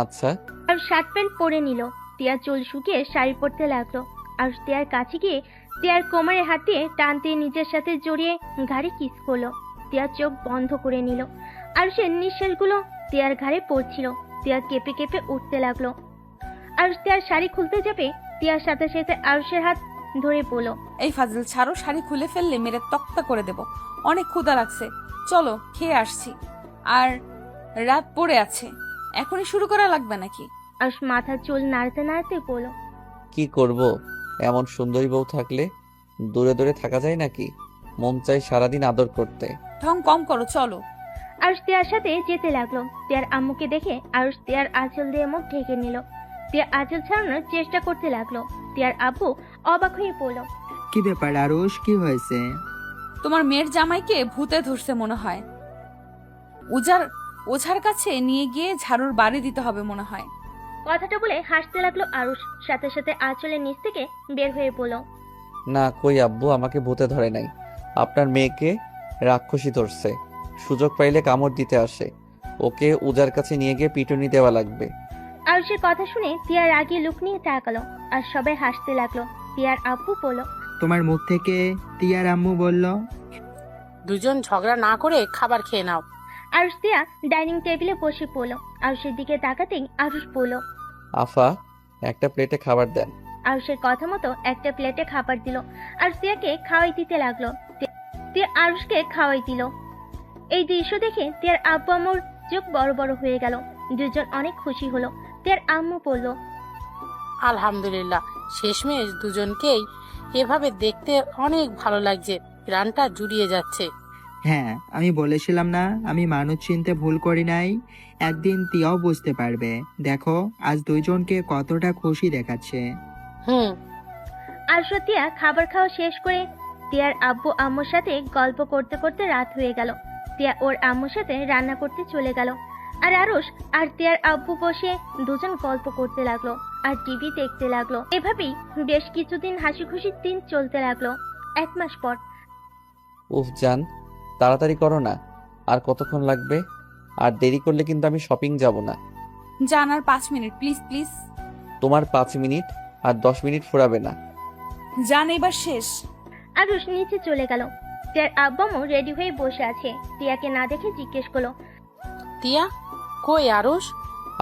আচ্ছা। আর শার্ট প্যান্ট পরে নিল। তিয়া চুল শুকিয়ে শাড়ি পরতে লাগলো। আর তিয়ার কাছে গিয়ে তিয়ার কোমরে হাত দিয়ে টান দিয়ে নিজের সাথে জড়িয়ে ঘাড়ে কিস করলো। তিয়া চোখ বন্ধ করে নিল। আর সে নিঃশ্বাসগুলো তিয়ার ঘাড়ে পড়ছিল। তিয়া কেঁপে কেঁপে উঠতে লাগলো। আর তিয়ার শাড়ি খুলতে যাবে, তিয়ার সাথে সাথে আরুষের হাত ধরে পড়ল। এই ফাজিল, ছাড়ো, শাড়ি খুলে ফেললে মেরে তক্তা করে দেব। অনেক ক্ষুধা লাগছে, চলো খেয়ে আসছি। আর রাত পড়ে আছে, এখনই শুরু করা লাগবে নাকি? আরুষ মাথার চুল নাড়তে নাড়তে বলল, কি করব, এমন সুন্দরী বউ থাকলে দূরে দূরে থাকা যায় নাকি? মন চাই সারাদিন আদর করতে। ঢং কম করো, চলো। আরুষ তিয়ার সাথে যেতে লাগলো। তিয়ার আম্মুকে দেখে আরুষ তিয়ার আঁচল দিয়ে মুখ ঢেকে নিল। তিয়া আঁচল ছাড়ানোর চেষ্টা করতে লাগলো। তিয়ার আব্বু অবাক হয়ে পড়ল। কি ব্যাপার আরুষ, কি হয়েছে? তোমার মেয়ের জামাইকে ভূতে ধরছে মনে হয়। ওঝার কাছে নিয়ে গিয়ে ঝাড়ুর বাড়ি দিতে হবে মনে হয়। কথাটা বলে হাসতে লাগলো আরুষ। সাথে সাথে আঁচলের নিচ থেকে বের হয়ে পড়ল। না, কই আব্বু, আমাকে ভূতে ধরে নাই, আপনার মেয়েকে রাক্ষসী ধরছে। সুযোগ পাইলে কামড় দিতে আসে, ওকে উজার কাছে নিয়ে গিয়ে পিটুনি দেওয়া লাগবে। আরুষের কথা শুনে তিয়ার রাগে লুক নিয়ে তাকালো। আর সবাই হাসতে লাগলো। তিয়ার আব্বু বলল, তোমার মুখ থেকে তিয়ার আম্মু বলল। দুজন ঝগড়া না করে খাবার খেয়ে নাও। আরুষ তিয়া ডাইনিং টেবিলে বসে পড়ল। আরুষের দিকে তাকাতেই আরুষ বলল, আফা, একটা প্লেটে খাবার দেন। আরুষের কথা মতো একটা প্লেটে খাবার দিল। আর তিয়াকে খাওয়াই দিতে লাগলো। তিয়া আরুষকে খাওয়াই দিল। এই দৃশ্য দেখে তিয়ার আব্বু আম্মুর চোখ বড় বড় হয়ে গেল। দুজন অনেক খুশি হলো। তিয়ার আম্মু বলল, আলহামদুলিল্লাহ, শেষমেশ দুজনকেই এভাবে দেখতে অনেক ভালো লাগছে, প্রাণটা জুড়িয়ে যাচ্ছে। হ্যাঁ, আমি বলেছিলাম না আমি মানুষ চিনতে ভুল করি নাই। একদিন তিয়াও বুঝতে পারবে। দেখো আজ দুইজনকে কতটা খুশি দেখাচ্ছে। হুম। আরুষ ও তিয়া খাবার খাওয়া শেষ করে তিয়ার আব্বু আম্মুর সাথে গল্প করতে করতে রাত হয়ে গেল। তিয়া ওর আম্মুর সাথে রান্না করতে চলে গেল। আর আরুষ আর তিয়ার আব্বু বসে দুজন গল্প করতে লাগলো আর টিভি দেখতে লাগলো। এভাবেই বেশ কিছুদিন হাসি খুশির দিন চলতে লাগলো। 1 মাস পর উফ জান, তাড়াতাড়ি করো না, আর কতক্ষণ লাগবে? আর দেরি করলে কিন্তু আমি শপিং যাব না। যান, আর 5 মিনিট প্লিজ প্লিজ। তোমার 5 মিনিট আর 10 মিনিট ফুরাবে না। যান, এবার শেষ। আরুষ নিচে চলে গেল। তিয়ার আব্বু আম্মু রেডি হয়ে বসে আছে। তিয়াকে না দেখে জিজ্ঞেস করলো, তিয়া, কই আরুষ?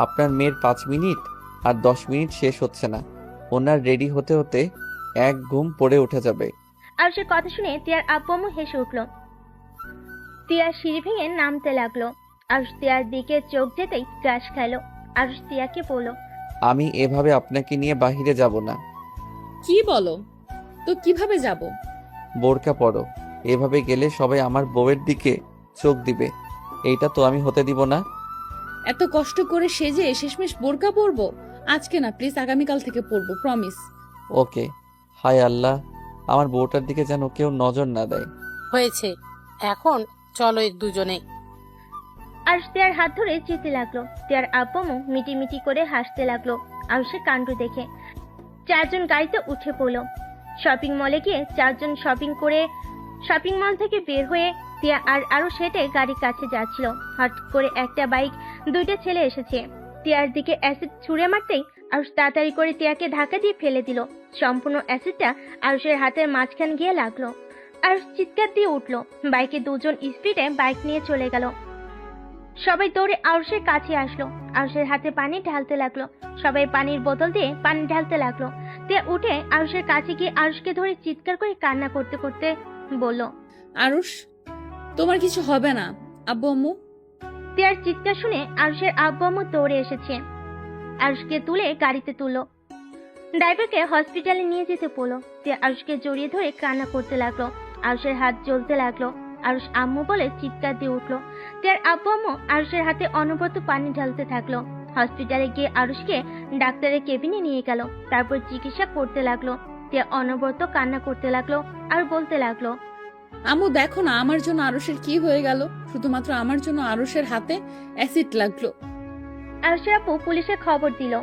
আপনার মেয়ের 5 মিনিট আর 10 মিনিট শেষ হচ্ছে না, ওনার রেডি হতে হতে এক ঘুম পড়ে উঠে যাবে। আরুষের কথা শুনে তিয়ার আব্বু আম্মু হেসে উঠল। তিয়া সিঁড়ি ভেঙে নামতে লাগলো। আরুষ তিয়ার দিকে চোখ যেতেই ক্রাশ খাইলো। আরুষ তিয়াকে বলল, আমি এভাবে আপনাকে নিয়ে বাহিরে যাব না। কি বলো? তো কিভাবে যাব? বোরকা পরো, এভাবে গেলে সবাই আমার বউয়ের দিকে চোখ দিবে, এইটা তো আমি হতে দিব না। এত কষ্ট করে সেজে শেষমেশ বোরকা পরবো? আজকে না প্লিজ, আগামীকাল থেকে পরবো, প্রমিস। ওকে। হায় আল্লাহ, আমার বউটার দিকে যেন কেউ নজর না দেয়। হয়েছে, এখন চলো দুজনে। আরুষ তিয়ার হাত ধরে যেতে লাগলো। তিয়ার আব্বু আম্মু মিটিমিটি করে হাসতে লাগলো আরুষের কাণ্ড দেখে। 4 জন গাড়িতে উঠে পড়লো। শপিং মলে গিয়ে 4 জন শপিং মল থেকে বের হয়ে তিয়া আর আরুষ হেঁটে গাড়ির কাছে যাচ্ছিল। হঠাৎ করে একটা বাইক, 2টা ছেলে এসেছে। তিয়ার দিকে অ্যাসিড ছুঁড়ে মারতেই আরুষ তাড়াতাড়ি করে তিয়াকে ধাক্কা দিয়ে ফেলে দিল। সম্পূর্ণ অ্যাসিডটা আরুষের হাতের মাঝখান গিয়ে লাগলো। আরুষ চিৎকার দিয়ে উঠলো। বাইকে 2 জন স্পিডে বাইক নিয়ে চলে গেল। সবাই দৌড়ে আরুষের কাছে আসলো। আরুষের হাতে পানি ঢালতে লাগলো। সবাই পানির বোতল দিয়ে পানি ঢালতে লাগলো। তিয়া উঠে আরুষের কাছে গিয়ে আরুষকে ধরে চিৎকার করে কান্না করতে করতে বলল, আরুষ, তোমার কিছু হবে না। আব্বু আম্মু? তিয়ার চিৎকার শুনে আরুষের আব্বু আম্মু দৌড়ে এসেছে। আরুষকে তুলে গাড়িতে তুললো। ড্রাইভারকে হসপিটালে নিয়ে যেতে বললো। তিয়া আরুষকে জড়িয়ে ধরে কান্না করতে লাগলো। আরুষের হাত জ্বলতে লাগলো। আরুষ আম্মু বলে চিৎকার দিয়ে উঠলো। তিয়ার আব্বু আম্মু আরুষের হাতে অনবরত পানি ঢালতে থাকলো। হসপিটালে গিয়ে আরুষকে ডাক্তারের কেবিনে নিয়ে গেল। তারপর চিকিৎসা করতে লাগলো। তিয়া অনবরত কান্না করতে লাগলো আর বলতে লাগলো, আম্মু দেখো না আমার জন্য আরুষের কি হয়ে গেল। শুধুমাত্র আমার জন্য আরুষের হাতে অ্যাসিড লাগলো। আরুষের আপু পুলিশে খবর দিল।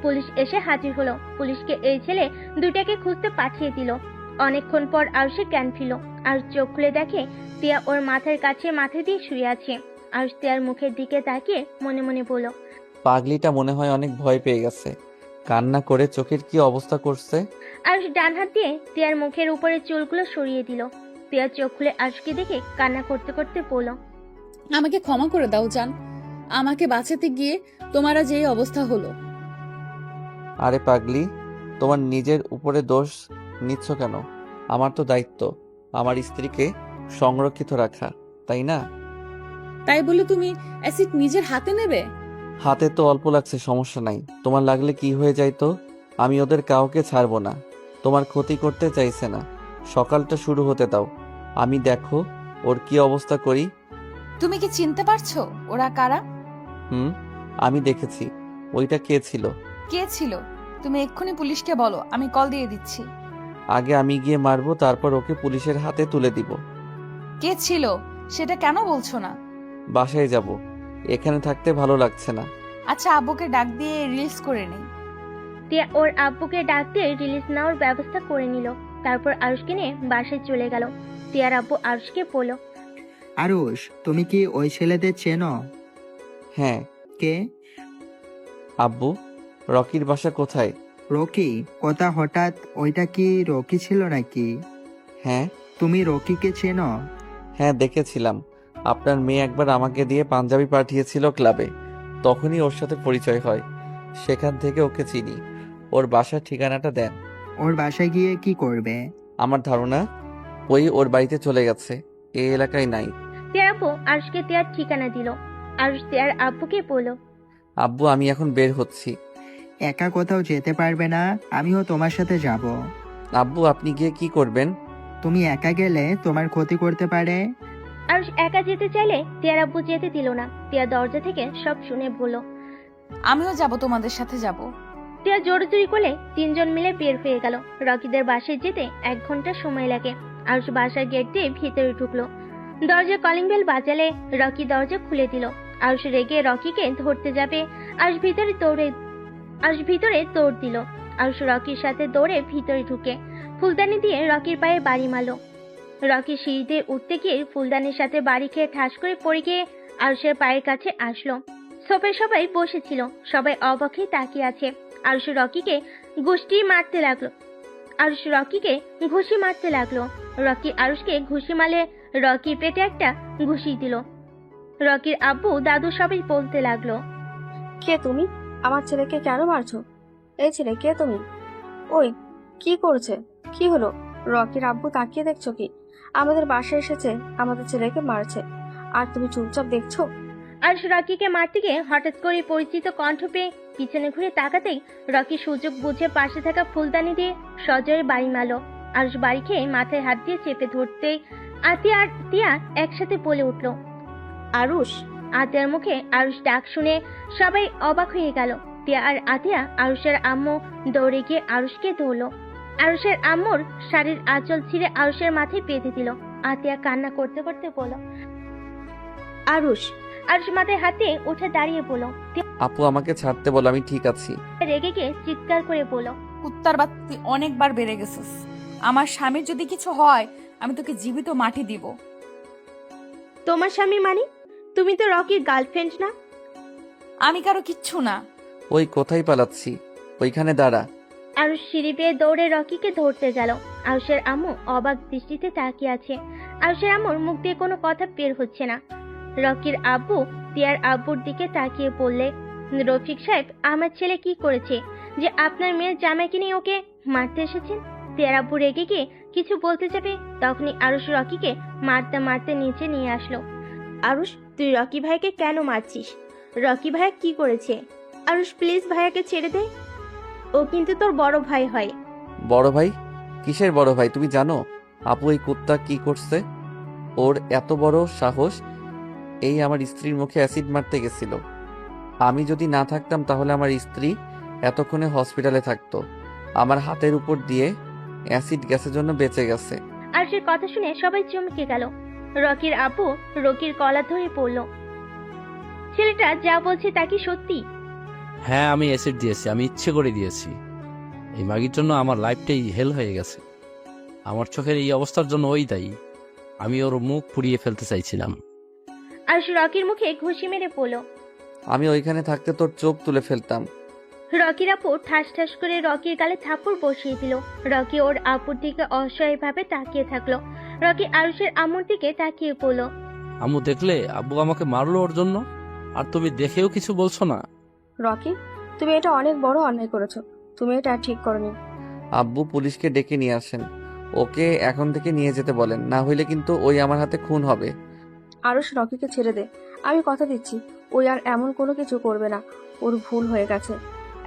পুলিশ এসে হাজির হলো। পুলিশকে এই ছেলে 2টাকে খুঁজতে পাঠিয়ে দিল। অনেকক্ষণ পর আরুষে জ্ঞান ফিরল। আর চোখ খুলে দেখে তিয়া ওর মাথার কাছে মাথা দিয়ে শুয়ে আছে। আরুষ তিয়ার মুখের দিকে তাকিয়ে মনে মনে বলল, পাগলিটা মনে হয় অনেক ভয় পেয়ে গেছে, কান্না করে চোখের কি অবস্থা করছে। আরুষ ডান হাত দিয়ে তিয়ার মুখের উপরে চুলগুলো সরিয়ে দিল। তিয়ার চোখ খুলে আরুষকে দেখে কান্না করতে করতে বলল, আমাকে ক্ষমা করে দাও জান, আমাকে বাঁচাতে গিয়ে তোমার যে অবস্থা হলো। আরে পাগলি, তোমার নিজের উপরে দোষ নিচ্ছ কেন? আমার তো দায়িত্ব আমার স্ত্রীকে সংরক্ষিত রাখা, তাই না? তাই বলে তুমি অ্যাসিড নিজের হাতে নেবে? হাতে তো অল্প লাগছে, সমস্যা নাই। তোমার লাগলে কি হয়ে যায় তো? আমি ওদের কাউকে ছাড়বো না। তোমার ক্ষতি করতে চাইছে না। সকালটা শুরু হতে দাও, আমি দেখো ওর কি অবস্থা করি। তুমি কি চিনতে পারছো ওরা কারা? আমি দেখেছি। ওইটা কে ছিল? কে ছিল? তুমি এক্ষুনি পুলিশকে বলো, আমি কল দিয়ে দিচ্ছি। আগে আমি গিয়ে মারবো, তারপর ওকে পুলিশের হাতে তুলে দিব। কে ছিল সেটা কেন বলছো না? বাসায় যাব, এখানে থাকতে ভালো লাগছে না। আচ্ছা, আব্বুকে ডাক দিয়ে রিলিজ করে নেই। তিয়া ওর আব্বুকে ডাক দিয়ে রিলিজ নেওয়ার ব্যবস্থা করে নিল। তারপর আরুষকে নিয়ে বাসায় চলে গেল। তিয়ার আব্বু আরুষকে বলল, আরুষ, তুমি কি ওই ছেলেদের চেনো? হ্যাঁ। কে? আব্বু, রকির বাসা কোথায়? রকি? কথা হঠাৎ, ওইটা কি রকি ছিল নাকি? হ্যাঁ। তুমি রকিকে চেনো? হ্যাঁ, দেখেছিলাম। আপনার মেয়ে একবার আমাকে দিয়ে পাঞ্জাবি পাঠিয়েছিল ক্লাবে, তখনই ওর সাথে পরিচয় হয়। সেখান থেকে ওকে চিনি। ওর বাসার ঠিকানাটা দেন। ওর বাসায় গিয়ে কি করবে? আমার ধারণা ওই ওর বাড়িতে চলে গেছে, এই এলাকায় নাই। তিয়ার আব্বু আরুষকে তিয়ার ঠিকানা দিল। আরুষ তিয়ার আব্বুকে বলল, আব্বু, আমি এখন বের হচ্ছি। একা কোথাও যেতে পারবে না, আমিও তোমার সাথে যাব। আব্বু, আপনি গিয়ে কি করবেন? তুমি একা গেলে তোমার ক্ষতি করতে পারে। আরুষ একা যেতে চাইলে তিয়ার আব্বু যেতে দিল না। তিয়া দরজা থেকে সব শুনে বলল, আমিও যাব, তোমাদের সাথে যাব। তিয়া জোরজুরি করলে 3 জন মিলে বের হয়ে গেল। রকিদের বাসায় যেতে 1 ঘন্টা সময় লাগে। আরুষ বাসার গেট দিয়ে ভিতরে ঢুকলো। দরজা কলিং বেল বাজালে রকি দরজা খুলে দিল। আরুষ রেগে রকিকে ধরতে যাবে। আরুষ ভিতরে দৌড় দিল। আরুষ রকির সাথে দৌড়ে ভিতরে ঢুকে ফুলদানি দিয়ে রকির পায়ে বাড়ি মারল। রকি সিঁড়িতে উঠতে গিয়ে ফুলদানির সাথে বাড়ি খেয়ে ঠাস করে পড়ে গিয়ে আরুষের পায়ের কাছে আসলো। সোফায় সবাই বসেছিল, সবাই অবাক হয়ে তাকিয়ে আছে। আরুষ রকিকে ঘুষি মারতে লাগলো। রকি আরুষকে ঘুষি মারলে রকির পেটে একটা ঘুষি দিল। রকির আব্বু দাদু সবাই বলতে লাগলো, কে তুমি? আমার ছেলেকে কেন মারছো? এই ছেলে, কে তুমি? ওই, কি করছে? কি হলো? রকির আব্বু তাকিয়ে দেখছো কি? আমাদের বাসায় এসেছে, আমাদের ছেলেকে মারছে, আর তুমি চুপচাপ দেখছো? আরুষ রকিকে মারতে গিয়ে হঠাৎ করে পরিচিত কণ্ঠ পেয়ে পিছনে ঘুরে তাকাতেই রকি সুযোগ বুঝে পাশে থাকা ফুলদানি দিয়ে সজোরে বাড়ি মারল। আরুষ বাড়ি খেয়ে মাথায় হাত দিয়ে চেপে ধরতেই আতিয়া আর তিয়া একসাথে বলে উঠল, আরুষ। আতিয়ার মুখে আরুষ ডাক শুনে সবাই অবাক হয়ে গেল। তিয়া আর আতিয়া আরুষের আম্মু দৌড়ে গিয়ে আরুষকে ধরলো। আরুষের আম্মুর শাড়ির আঁচল ছিঁড়ে আরুষের মাথায় বেঁধে দিল। আতিয়া কান্না করতে করতে বলল, আরুষ। আরুষ মাথায় হাতে উঠে দাঁড়িয়ে বলল। আপু আমাকে ছাড়তে বলো, আমি ঠিক আছি। রেগে গিয়ে চিৎকার করে বলল, কুত্তার বাত্তি অনেকবার বেড়ে গেছিস। আমার স্বামীর যদি কিছু হয় আমি তোকে জীবিত মাটি দিব। তোমার স্বামী মানে? তুমি তো রকির গার্লফ্রেন্ড না? আমি কারো কিচ্ছু না। ওই কোথায় পালাচ্ছি, ওইখানে দাঁড়া। আরুষ সিঁড়ি বেয়ে দৌড়ে রকিকে ধরতে গেল। আরুষের আম্মু অবাক দৃষ্টিতে তাকিয়ে আছে। আরুষের আম্মুর মুখ দিয়ে কোনো কথা বের হচ্ছে না। রকির আব্বু তিয়ার আব্বুর দিকে তাকিয়ে বললে, রফিক সাহেব, আমার ছেলে কি করেছে যে আপনার মেয়ের জামাইকে নিয়ে ওকে মারতে এসেছেন? তিয়ার আব্বু রেগে গিয়ে কিছু বলতে যাবে, তখনই আরুষ রকিকে মারতে মারতে নিচে নিয়ে আসলো। আরুষ, তুই রকি ভাইকে কেন মারছিস? রকি ভাইয়া কি করেছে? আরুষ, প্লিজ ভাইয়াকে ছেড়ে দে, ও কিন্তু তোর বড় ভাই হয়। বড় ভাই? কিসের বড় ভাই? তুমি জানো আপু এই কুত্তা কি করছে? ওর এত বড় সাহস, এই আমার স্ত্রীর মুখে অ্যাসিড মারতে গেছিল। আমি যদি না থাকতাম তাহলে আমার স্ত্রী এতক্ষণে হসপিটালে থাকতো। আমার হাতের উপর দিয়ে অ্যাসিড গ্যাসের জন্য বেঁচে গেছে। আরুষের কথা শুনে সবাই চমকে গেল। রকির আব্বু রকির কলা ধরে পড়ল। ছেলেটা যা বলছে তা কি সত্যি? হ্যাঁ, আমি অ্যাসিড দিয়েছি, আমি ইচ্ছে করে দিয়েছি। এই মাগির জন্য আমার লাইফটাই হেল হয়ে গেছে। আমার চোখের এই অবস্থার জন্য ওই দায়ী। আমি ওর মুখ পুড়িয়ে ফেলতে চাইছিলাম। আরুষ রকির মুখে ঘুষি মেরে পড়ল। আমি ওইখানে থাকতে তোর চোখ তুলে ফেলতাম। রকির আপু ঠাস ঠাস করে রকির গালে থাপ্পড় বসিয়ে দিল। রকি ওর আপুর দিকে অসহায়ভাবে তাকিয়ে থাকলো। রকি আরুষের আম্মুর দিকে তাকিয়ে পড়ল। আম্মু দেখলে আব্বু আমাকে মারলো ওর জন্য, আর তুমি দেখেও কিছু বলছো না? রকি, তুমি এটা অনেক বড় অন্যায় করেছো। তুমি এটা ঠিক করনি। আব্বু পুলিশকে ডেকে নিয়ে আসেন, ওকে এখন থেকে নিয়ে যেতে বলেন, না হইলে কিন্তু ওই আমার হাতে খুন হবে। আরুষ, রকিকে ছেড়ে দে। আমি কথা দিচ্ছি ওই আর এমন কোনো কিছু করবে না। ওর ভুল হয়ে গেছে।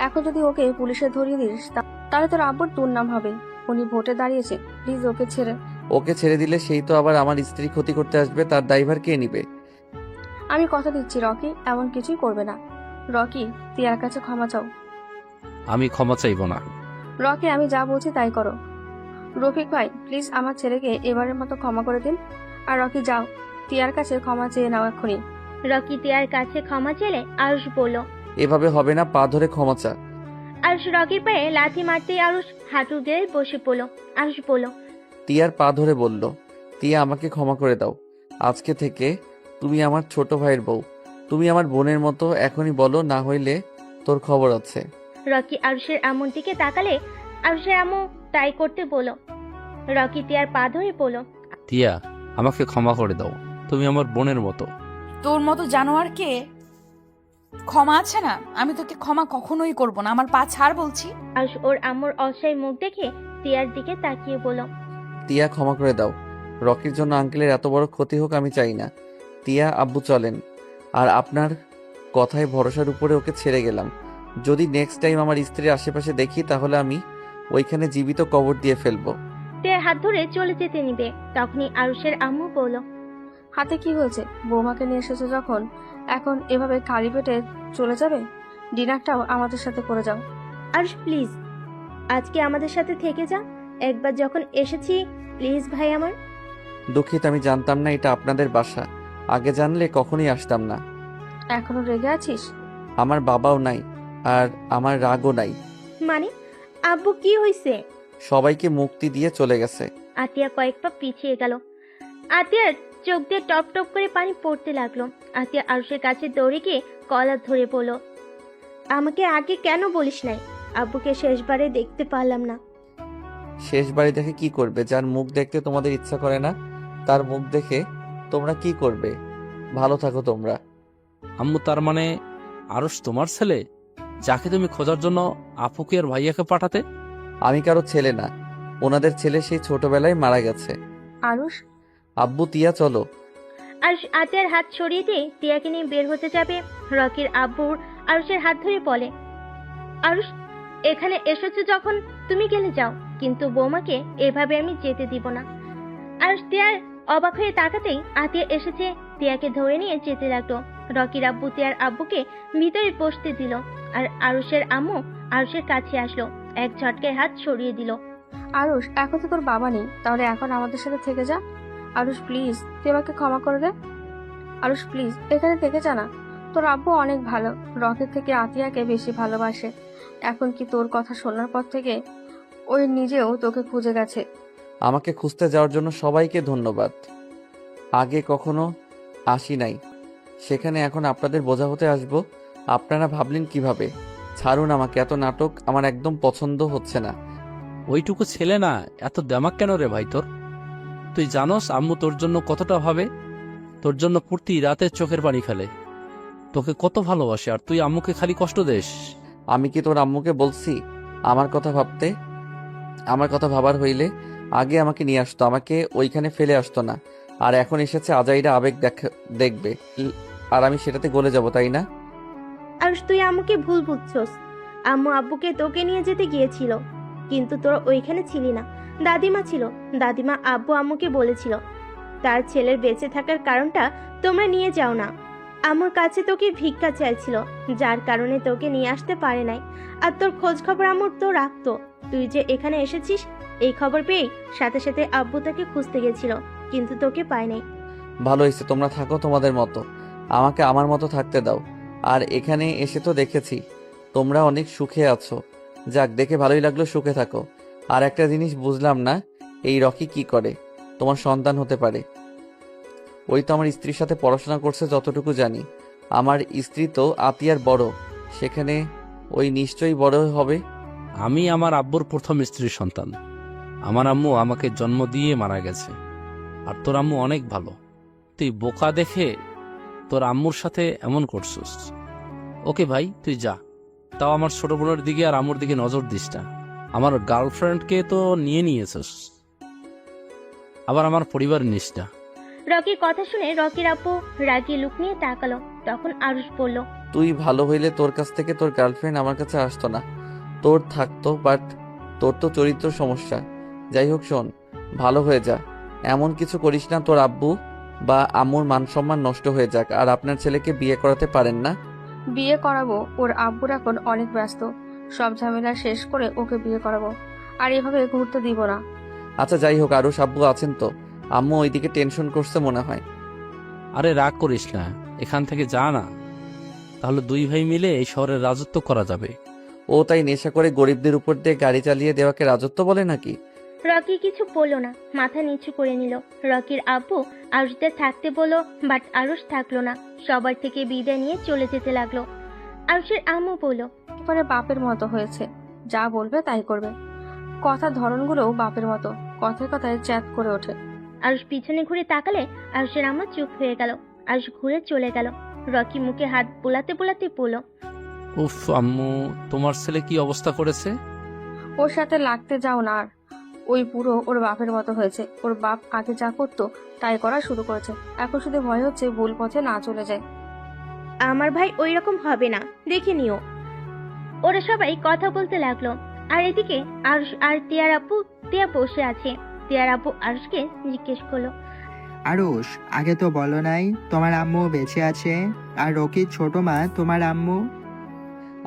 এখন যদি ওকে পুলিশে ধরিয়ে দিস তাহলে তোর আব্বুর দুর্নাম হবে। উনি ভোটে দাঁড়িয়েছে, প্লিজ ওকে ছেড়ে। ওকে ছেড়ে দিলে সেই তো আবার আমার স্ত্রী ক্ষতি করতে আসবে, তার দায়ভার কে নিবে? আমি কথা দিচ্ছি রকি এমন কিছুই করবে না। রকি, তিয়ার কাছে ক্ষমা চাও। আমি ক্ষমা চাইব না। রকি, আমি যা বলছি তাই করো। রফিক ভাই, প্লিজ আমার ছেলেকে এবারের মতো ক্ষমা করে দিন। আর রকি, যাও তিয়ার কাছে ক্ষমা চেয়ে নাও এক্ষুনি। রকি তিয়ার কাছে ক্ষমা চেলে আরুষ বলল। এভাবে হবে না, পা ধরে ক্ষমা চা। আরুষ রকির পায়ে লাথি মারতে আরুষ হাঁটু গেড়ে বসে পড়ল। আরুষ বলল, তিয়ার পা ধরে বলল, তিয়া আমাকে ক্ষমা করে দাও। আজকে থেকে তুমি আমার ছোট ভাইয়ের বউ, তুমি আমার বোনের মতো। এখনই বলো, না হইলে তোর খবর আছে। রকি আরুষের আম্মুর দিকে তাকালে আরুষের আম্মু তাই করতে বলল। রকি তিয়ার পা ধরে বলল, তিয়া, আমাকে ক্ষমা করে দাও, তুমি আমার বোনের মতো। তোর মতো জানোয়ারকে ক্ষমা আছে না? আমি তোকে ক্ষমা কখনোই করব না। আমার পা ছাড় বলছি। আরুষ ওর আম্মুর অসহায় মুখ দেখে তিয়ার দিকে তাকিয়ে বলল, তিয়া ক্ষমা করে দাও। রকির জন্য আঙ্কেলের এত বড় ক্ষতি হোক আমি চাই না। তিয়া, আব্বু চলেন। আর আপনার কথায় ভরসার উপরে ওকে ছেড়ে গেলাম। যদি নেক্সট টাইম আমার স্ত্রীর আশেপাশে দেখি তাহলে আমি ওইখানে জীবিত কবর দিয়ে ফেলবো। তিয়ার হাত ধরে চলে যেতে নিবে, তখনই আরুষের আম্মু বলল, হাতে কি হয়েছে? বৌমাকে নিয়ে এসেছো যখন, এখন এভাবে খালি পেটে চলে যাবে? ডিনারটাও আমাদের সাথে করে যাও। আরুষ প্লিজ, আজকে আমাদের সাথে থেকে যা। একবার যখন এসেছি, প্লিজ ভাই আমার। দুঃখিত, আমি জানতাম না এটা আপনাদের বাসা। আগে জানলে কখনোই আসতাম না। এখনো রেগে আছিস? আমার বাবাও নাই, আর আমার রাগও নাই। মানে আব্বু কি হয়েছে? সবাইকে মুক্তি দিয়ে চলে গেছে। আতিয়া কয়েক পা পিছিয়ে গেল। আতিয়ার চোখ দিয়ে টপ টপ করে পানি পড়তে লাগলো। আতিয়া আরুষের কাছে দৌড়ে গিয়ে কলা ধরে বলল, আমাকে আগে কেন বলিস নাই? আব্বুকে শেষবারে দেখতে পারলাম না। শেষ বাড়ি দেখে কি করবে? যার মুখ দেখতে তোমাদের ইচ্ছা করে না তার মুখ দেখে তোমরা কি করবে? ভালো থাকো তোমরা। আম্মু, তার মানে আরুষ তোমার ছেলে? যাকে তুমি খোঁজার জন্য আপুকে আর ভাইয়াকে পাঠাতে? আমি কারো ছেলে না, ওনাদের ছেলে সেই ছোটবেলায় মারা গেছে। আরুষ, আব্বু তিয়া চলো। আরুষ আতিয়ার হাত সরিয়ে দিয়ে তিয়াকে নিয়ে বের হতে যাবে। রকির আব্বুর আরুষের হাত ধরে বলে, আরুষ, এখানে এসেছো যখন তুমি গেলে যাও, কিন্তু বৌমাকে এভাবে আমি যেতে দিব না। আরুষ তিয়ার অবাক হয়ে তাকাতেই আতিয়া এসেছে, তিয়াকে ধরে নিয়ে যেতে লাগলো। রকির আব্বু তিয়ার আব্বুকে ভিতরে বসতে দিল, আর আরুষের আম্মু আরুষের কাছে আসলো, এক ঝটকায় হাত সরিয়ে দিল। আরুষ, এখন তো তোর বাবা নেই, তাহলে এখন আমাদের সাথে থেকে যা। আরুষ প্লিজ, তুই আমাকে ক্ষমা করে দে। আরুষ প্লিজ, এখানে থেকে যা না। তোর আব্বু অনেক ভালো, রকের থেকে আতিয়াকে বেশি ভালোবাসে। এখন কি তোর কথা শোনার পর থেকে ওই নিজেও তোকে খুঁজে গেছে। আমাকে খুঁজতে যাওয়ার জন্য সবাইকে ধন্যবাদ। আগে কখনো আসি নাই, সেখানে এখন আপনাদের বোঝা হতে আসবো। আপনারা ভাবলেন কিভাবে? ছাড়ুন আমাকে, এত নাটক আমার একদম পছন্দ হচ্ছে না। ওইটুকু ছেলে না, এত দেমাক কেন রে ভাই তোর? তুই জানোস আম্মু তোর জন্য কতটা ভাবে? তোর জন্য প্রতি রাতে চোখের পানি ফেলে, তোকে কত ভালোবাসে, আর তুই আম্মুকে খালি কষ্ট দেস। আমি কি তোর আম্মুকে বলছি আমার কথা ভাবতে? আমার কথা ভাবার হইলে আগে আমাকে নিয়ে আসতো, আমাকে ওইখানে ফেলে আসতো না। আর এখন এসেছে আজাইরা আবেগ দেখবে, আর আমি সেটাতে গলে যাব, তাই না? আরুষ, তুই আম্মুকে ভুল বুঝছস। আম্মু আব্বুকে তোকে নিয়ে যেতে গিয়েছিল, কিন্তু তোরা ওইখানে ছিলি না। দাদিমা ছিল, দাদিমা আব্বু আম্মুকে বলেছিল তার ছেলের বেঁচে থাকার কারণটা তোমরা নিয়ে যাও না। আম্মুর কাছে তোকে ভিক্ষা চাইছিল, যার কারণে তোকে নিয়ে আসতে পারে নাই। আর তোর খোঁজ খবর আম্মুর তো রাখতো। তুই যে এখানে এসেছিস এই খবর পেয়েই সাথে সাথে আব্বু তোকে খুঁজতে গেছিল, কিন্তু তোকে পায় নাই। ভালো হয়েছে, তোমরা থাকো তোমাদের মতো, আমাকে আমার মতো থাকতে দাও। আর এখানে এসে তো দেখেছি তোমরা অনেক সুখে আছো। যাক, দেখে ভালোই লাগলো, সুখে থাকো। আর একটা জিনিস বুঝলাম না, এই রকি কি করে? তোমার সন্তান হতে পারে? ওই তো আমার স্ত্রীর সাথে পড়াশোনা করছে যতটুকু জানি। আমার স্ত্রী তো আতিয়ার বড়, সেখানে ওই নিশ্চয়ই বড় হবে। আমি আমার আব্বুর প্রথম স্ত্রীর সন্তান। আমার আম্মু আমাকে জন্ম দিয়ে মারা গেছে, আর তোর আম্মু অনেক ভালো। তুই বোকা দেখে তোর আম্মুর সাথে এমন করছিস। ওকে ভাই, তুই যা। তাও আমার ছোট বোনের দিকে আর আম্মুর দিকে নজর দিস না। আমার গার্লফ্রেন্ডকে তো নিয়ে নিয়েছিস, আবার আমার পরিবার নিস না। রকির কথা শুনে রকির আব্বু রাগী লুক নিয়ে তাকালো। তখন আরুষ বলল, তুই ভালো হইলে তোর কাছ থেকে তোর গার্লফ্রেন্ড আমার কাছে আসতো না, তোর থাকতো, বাট তোর তো চরিত্র সমস্যা। যাই হোক শোন, ভালো হয়ে যা, এমন কিছু করিস না তোর আব্বু বা আম্মুর মান সম্মান নষ্ট হয়ে যাক। আর আপনার ছেলেকে বিয়ে করাতে পারেন না? বিয়ে করাবো, ওর আব্বুর এখন অনেক ব্যস্ত। সব ঝামেলা শেষ করে ওকে বিয়ে করাবো, আর এভাবে ঘুরতে দিব না। আচ্ছা যাই হোক, আরো আব্বু আছেন তো? আম্মু ওইদিকে টেনশন করছে মনে হয়। আরে রাগ করিস না, এখান থেকে যা না, তাহলে দুই ভাই মিলে এই শহরের রাজত্ব করা যাবে। ও তাই নেশা করে গরিবদের উপর দিয়ে গাড়ি চালিয়ে দেওয়াকে রাজত্ব বলে নাকি? রকি কিছু বলল না, মাথা নিচু করে নিল। রকির আব্বু আরুষদের থাকতে বলল, বাট আরুষ থাকলো না, সবার থেকে বিদায় নিয়ে চলে যেতে লাগলো। আরুষের আম্মু বলল, এবারে বাপের মতো হয়েছে, যা বলবে তাই করবে। কথার ধরনগুলোও বাপের মতো, কথায় কথায় চ্যাট করে ওঠে। আরুষ পিছনে ঘুরে তাকালে আরুষের আম্মা চুপ হয়ে গেল। আরুষ ঘুরে চলে গেল। রকি মুখে হাত বোলাতে বোলাতে বলল, উফ আম্মু, তোমার ছেলে কি অবস্থা করেছে? ওর সাথে লাগতে যাও না আর। ওই পুরো ওর বাপের মতো হয়েছে। ওর বাপ আগে যা করতো তাই করা শুরু করেছে। এখন শুধু ভয় হচ্ছে ভুল পথে না চলে যায়। আমার ভাই ওই রকম হবে না, দেখে নিও। ওরা সবাই কথা বলতে লাগলো। আর এদিকে আরুষ আর তিয়ার আপু, তিয়া বসে আছে। তিয়ার আপু আরুষকে জিজ্ঞেস করলো, আরুষ, আগে তো বলো নাই তোমার আম্মু বেঁচে আছে, আর রকির ছোট মা তোমার আম্মু।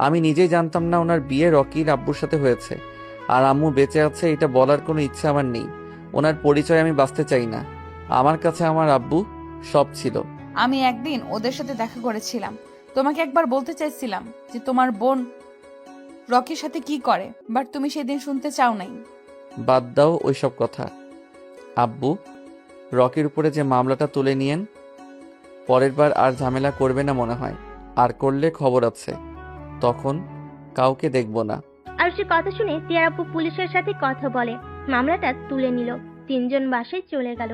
আমি নিজেই জানতাম না ওনার বিয়ে রকির আব্বুর সাথে হয়েছে, আর আম্মু বেঁচে আছে এটা বলার কোনো ইচ্ছা আমার নেই। ওনার পরিচয় আমি বাঁচতে চাই না। আমার কাছে আমার আব্বু সব ছিল। আমি একদিন ওদের সাথে দেখা করেছিলাম। তোমাকে একবার বলতে চাইছিলাম যে তোমার বোন রকির সাথে কি করে, বাট তুমি সেদিন শুনতে চাও নাই। বাদ দাও ওইসব কথা। আব্বু, রকির উপরে যে মামলাটা তুলে নিয়েন, পরের বার আর ঝামেলা করবে না মনে হয়। আর করলে খবর আছে, তখন কাউকে দেখব না। আরুষের কথা শুনে তিয়ার আপু পুলিশের সাথে কথা বলে মামলাটা তুলে নিল। 3জন বাসায় চলে গেল।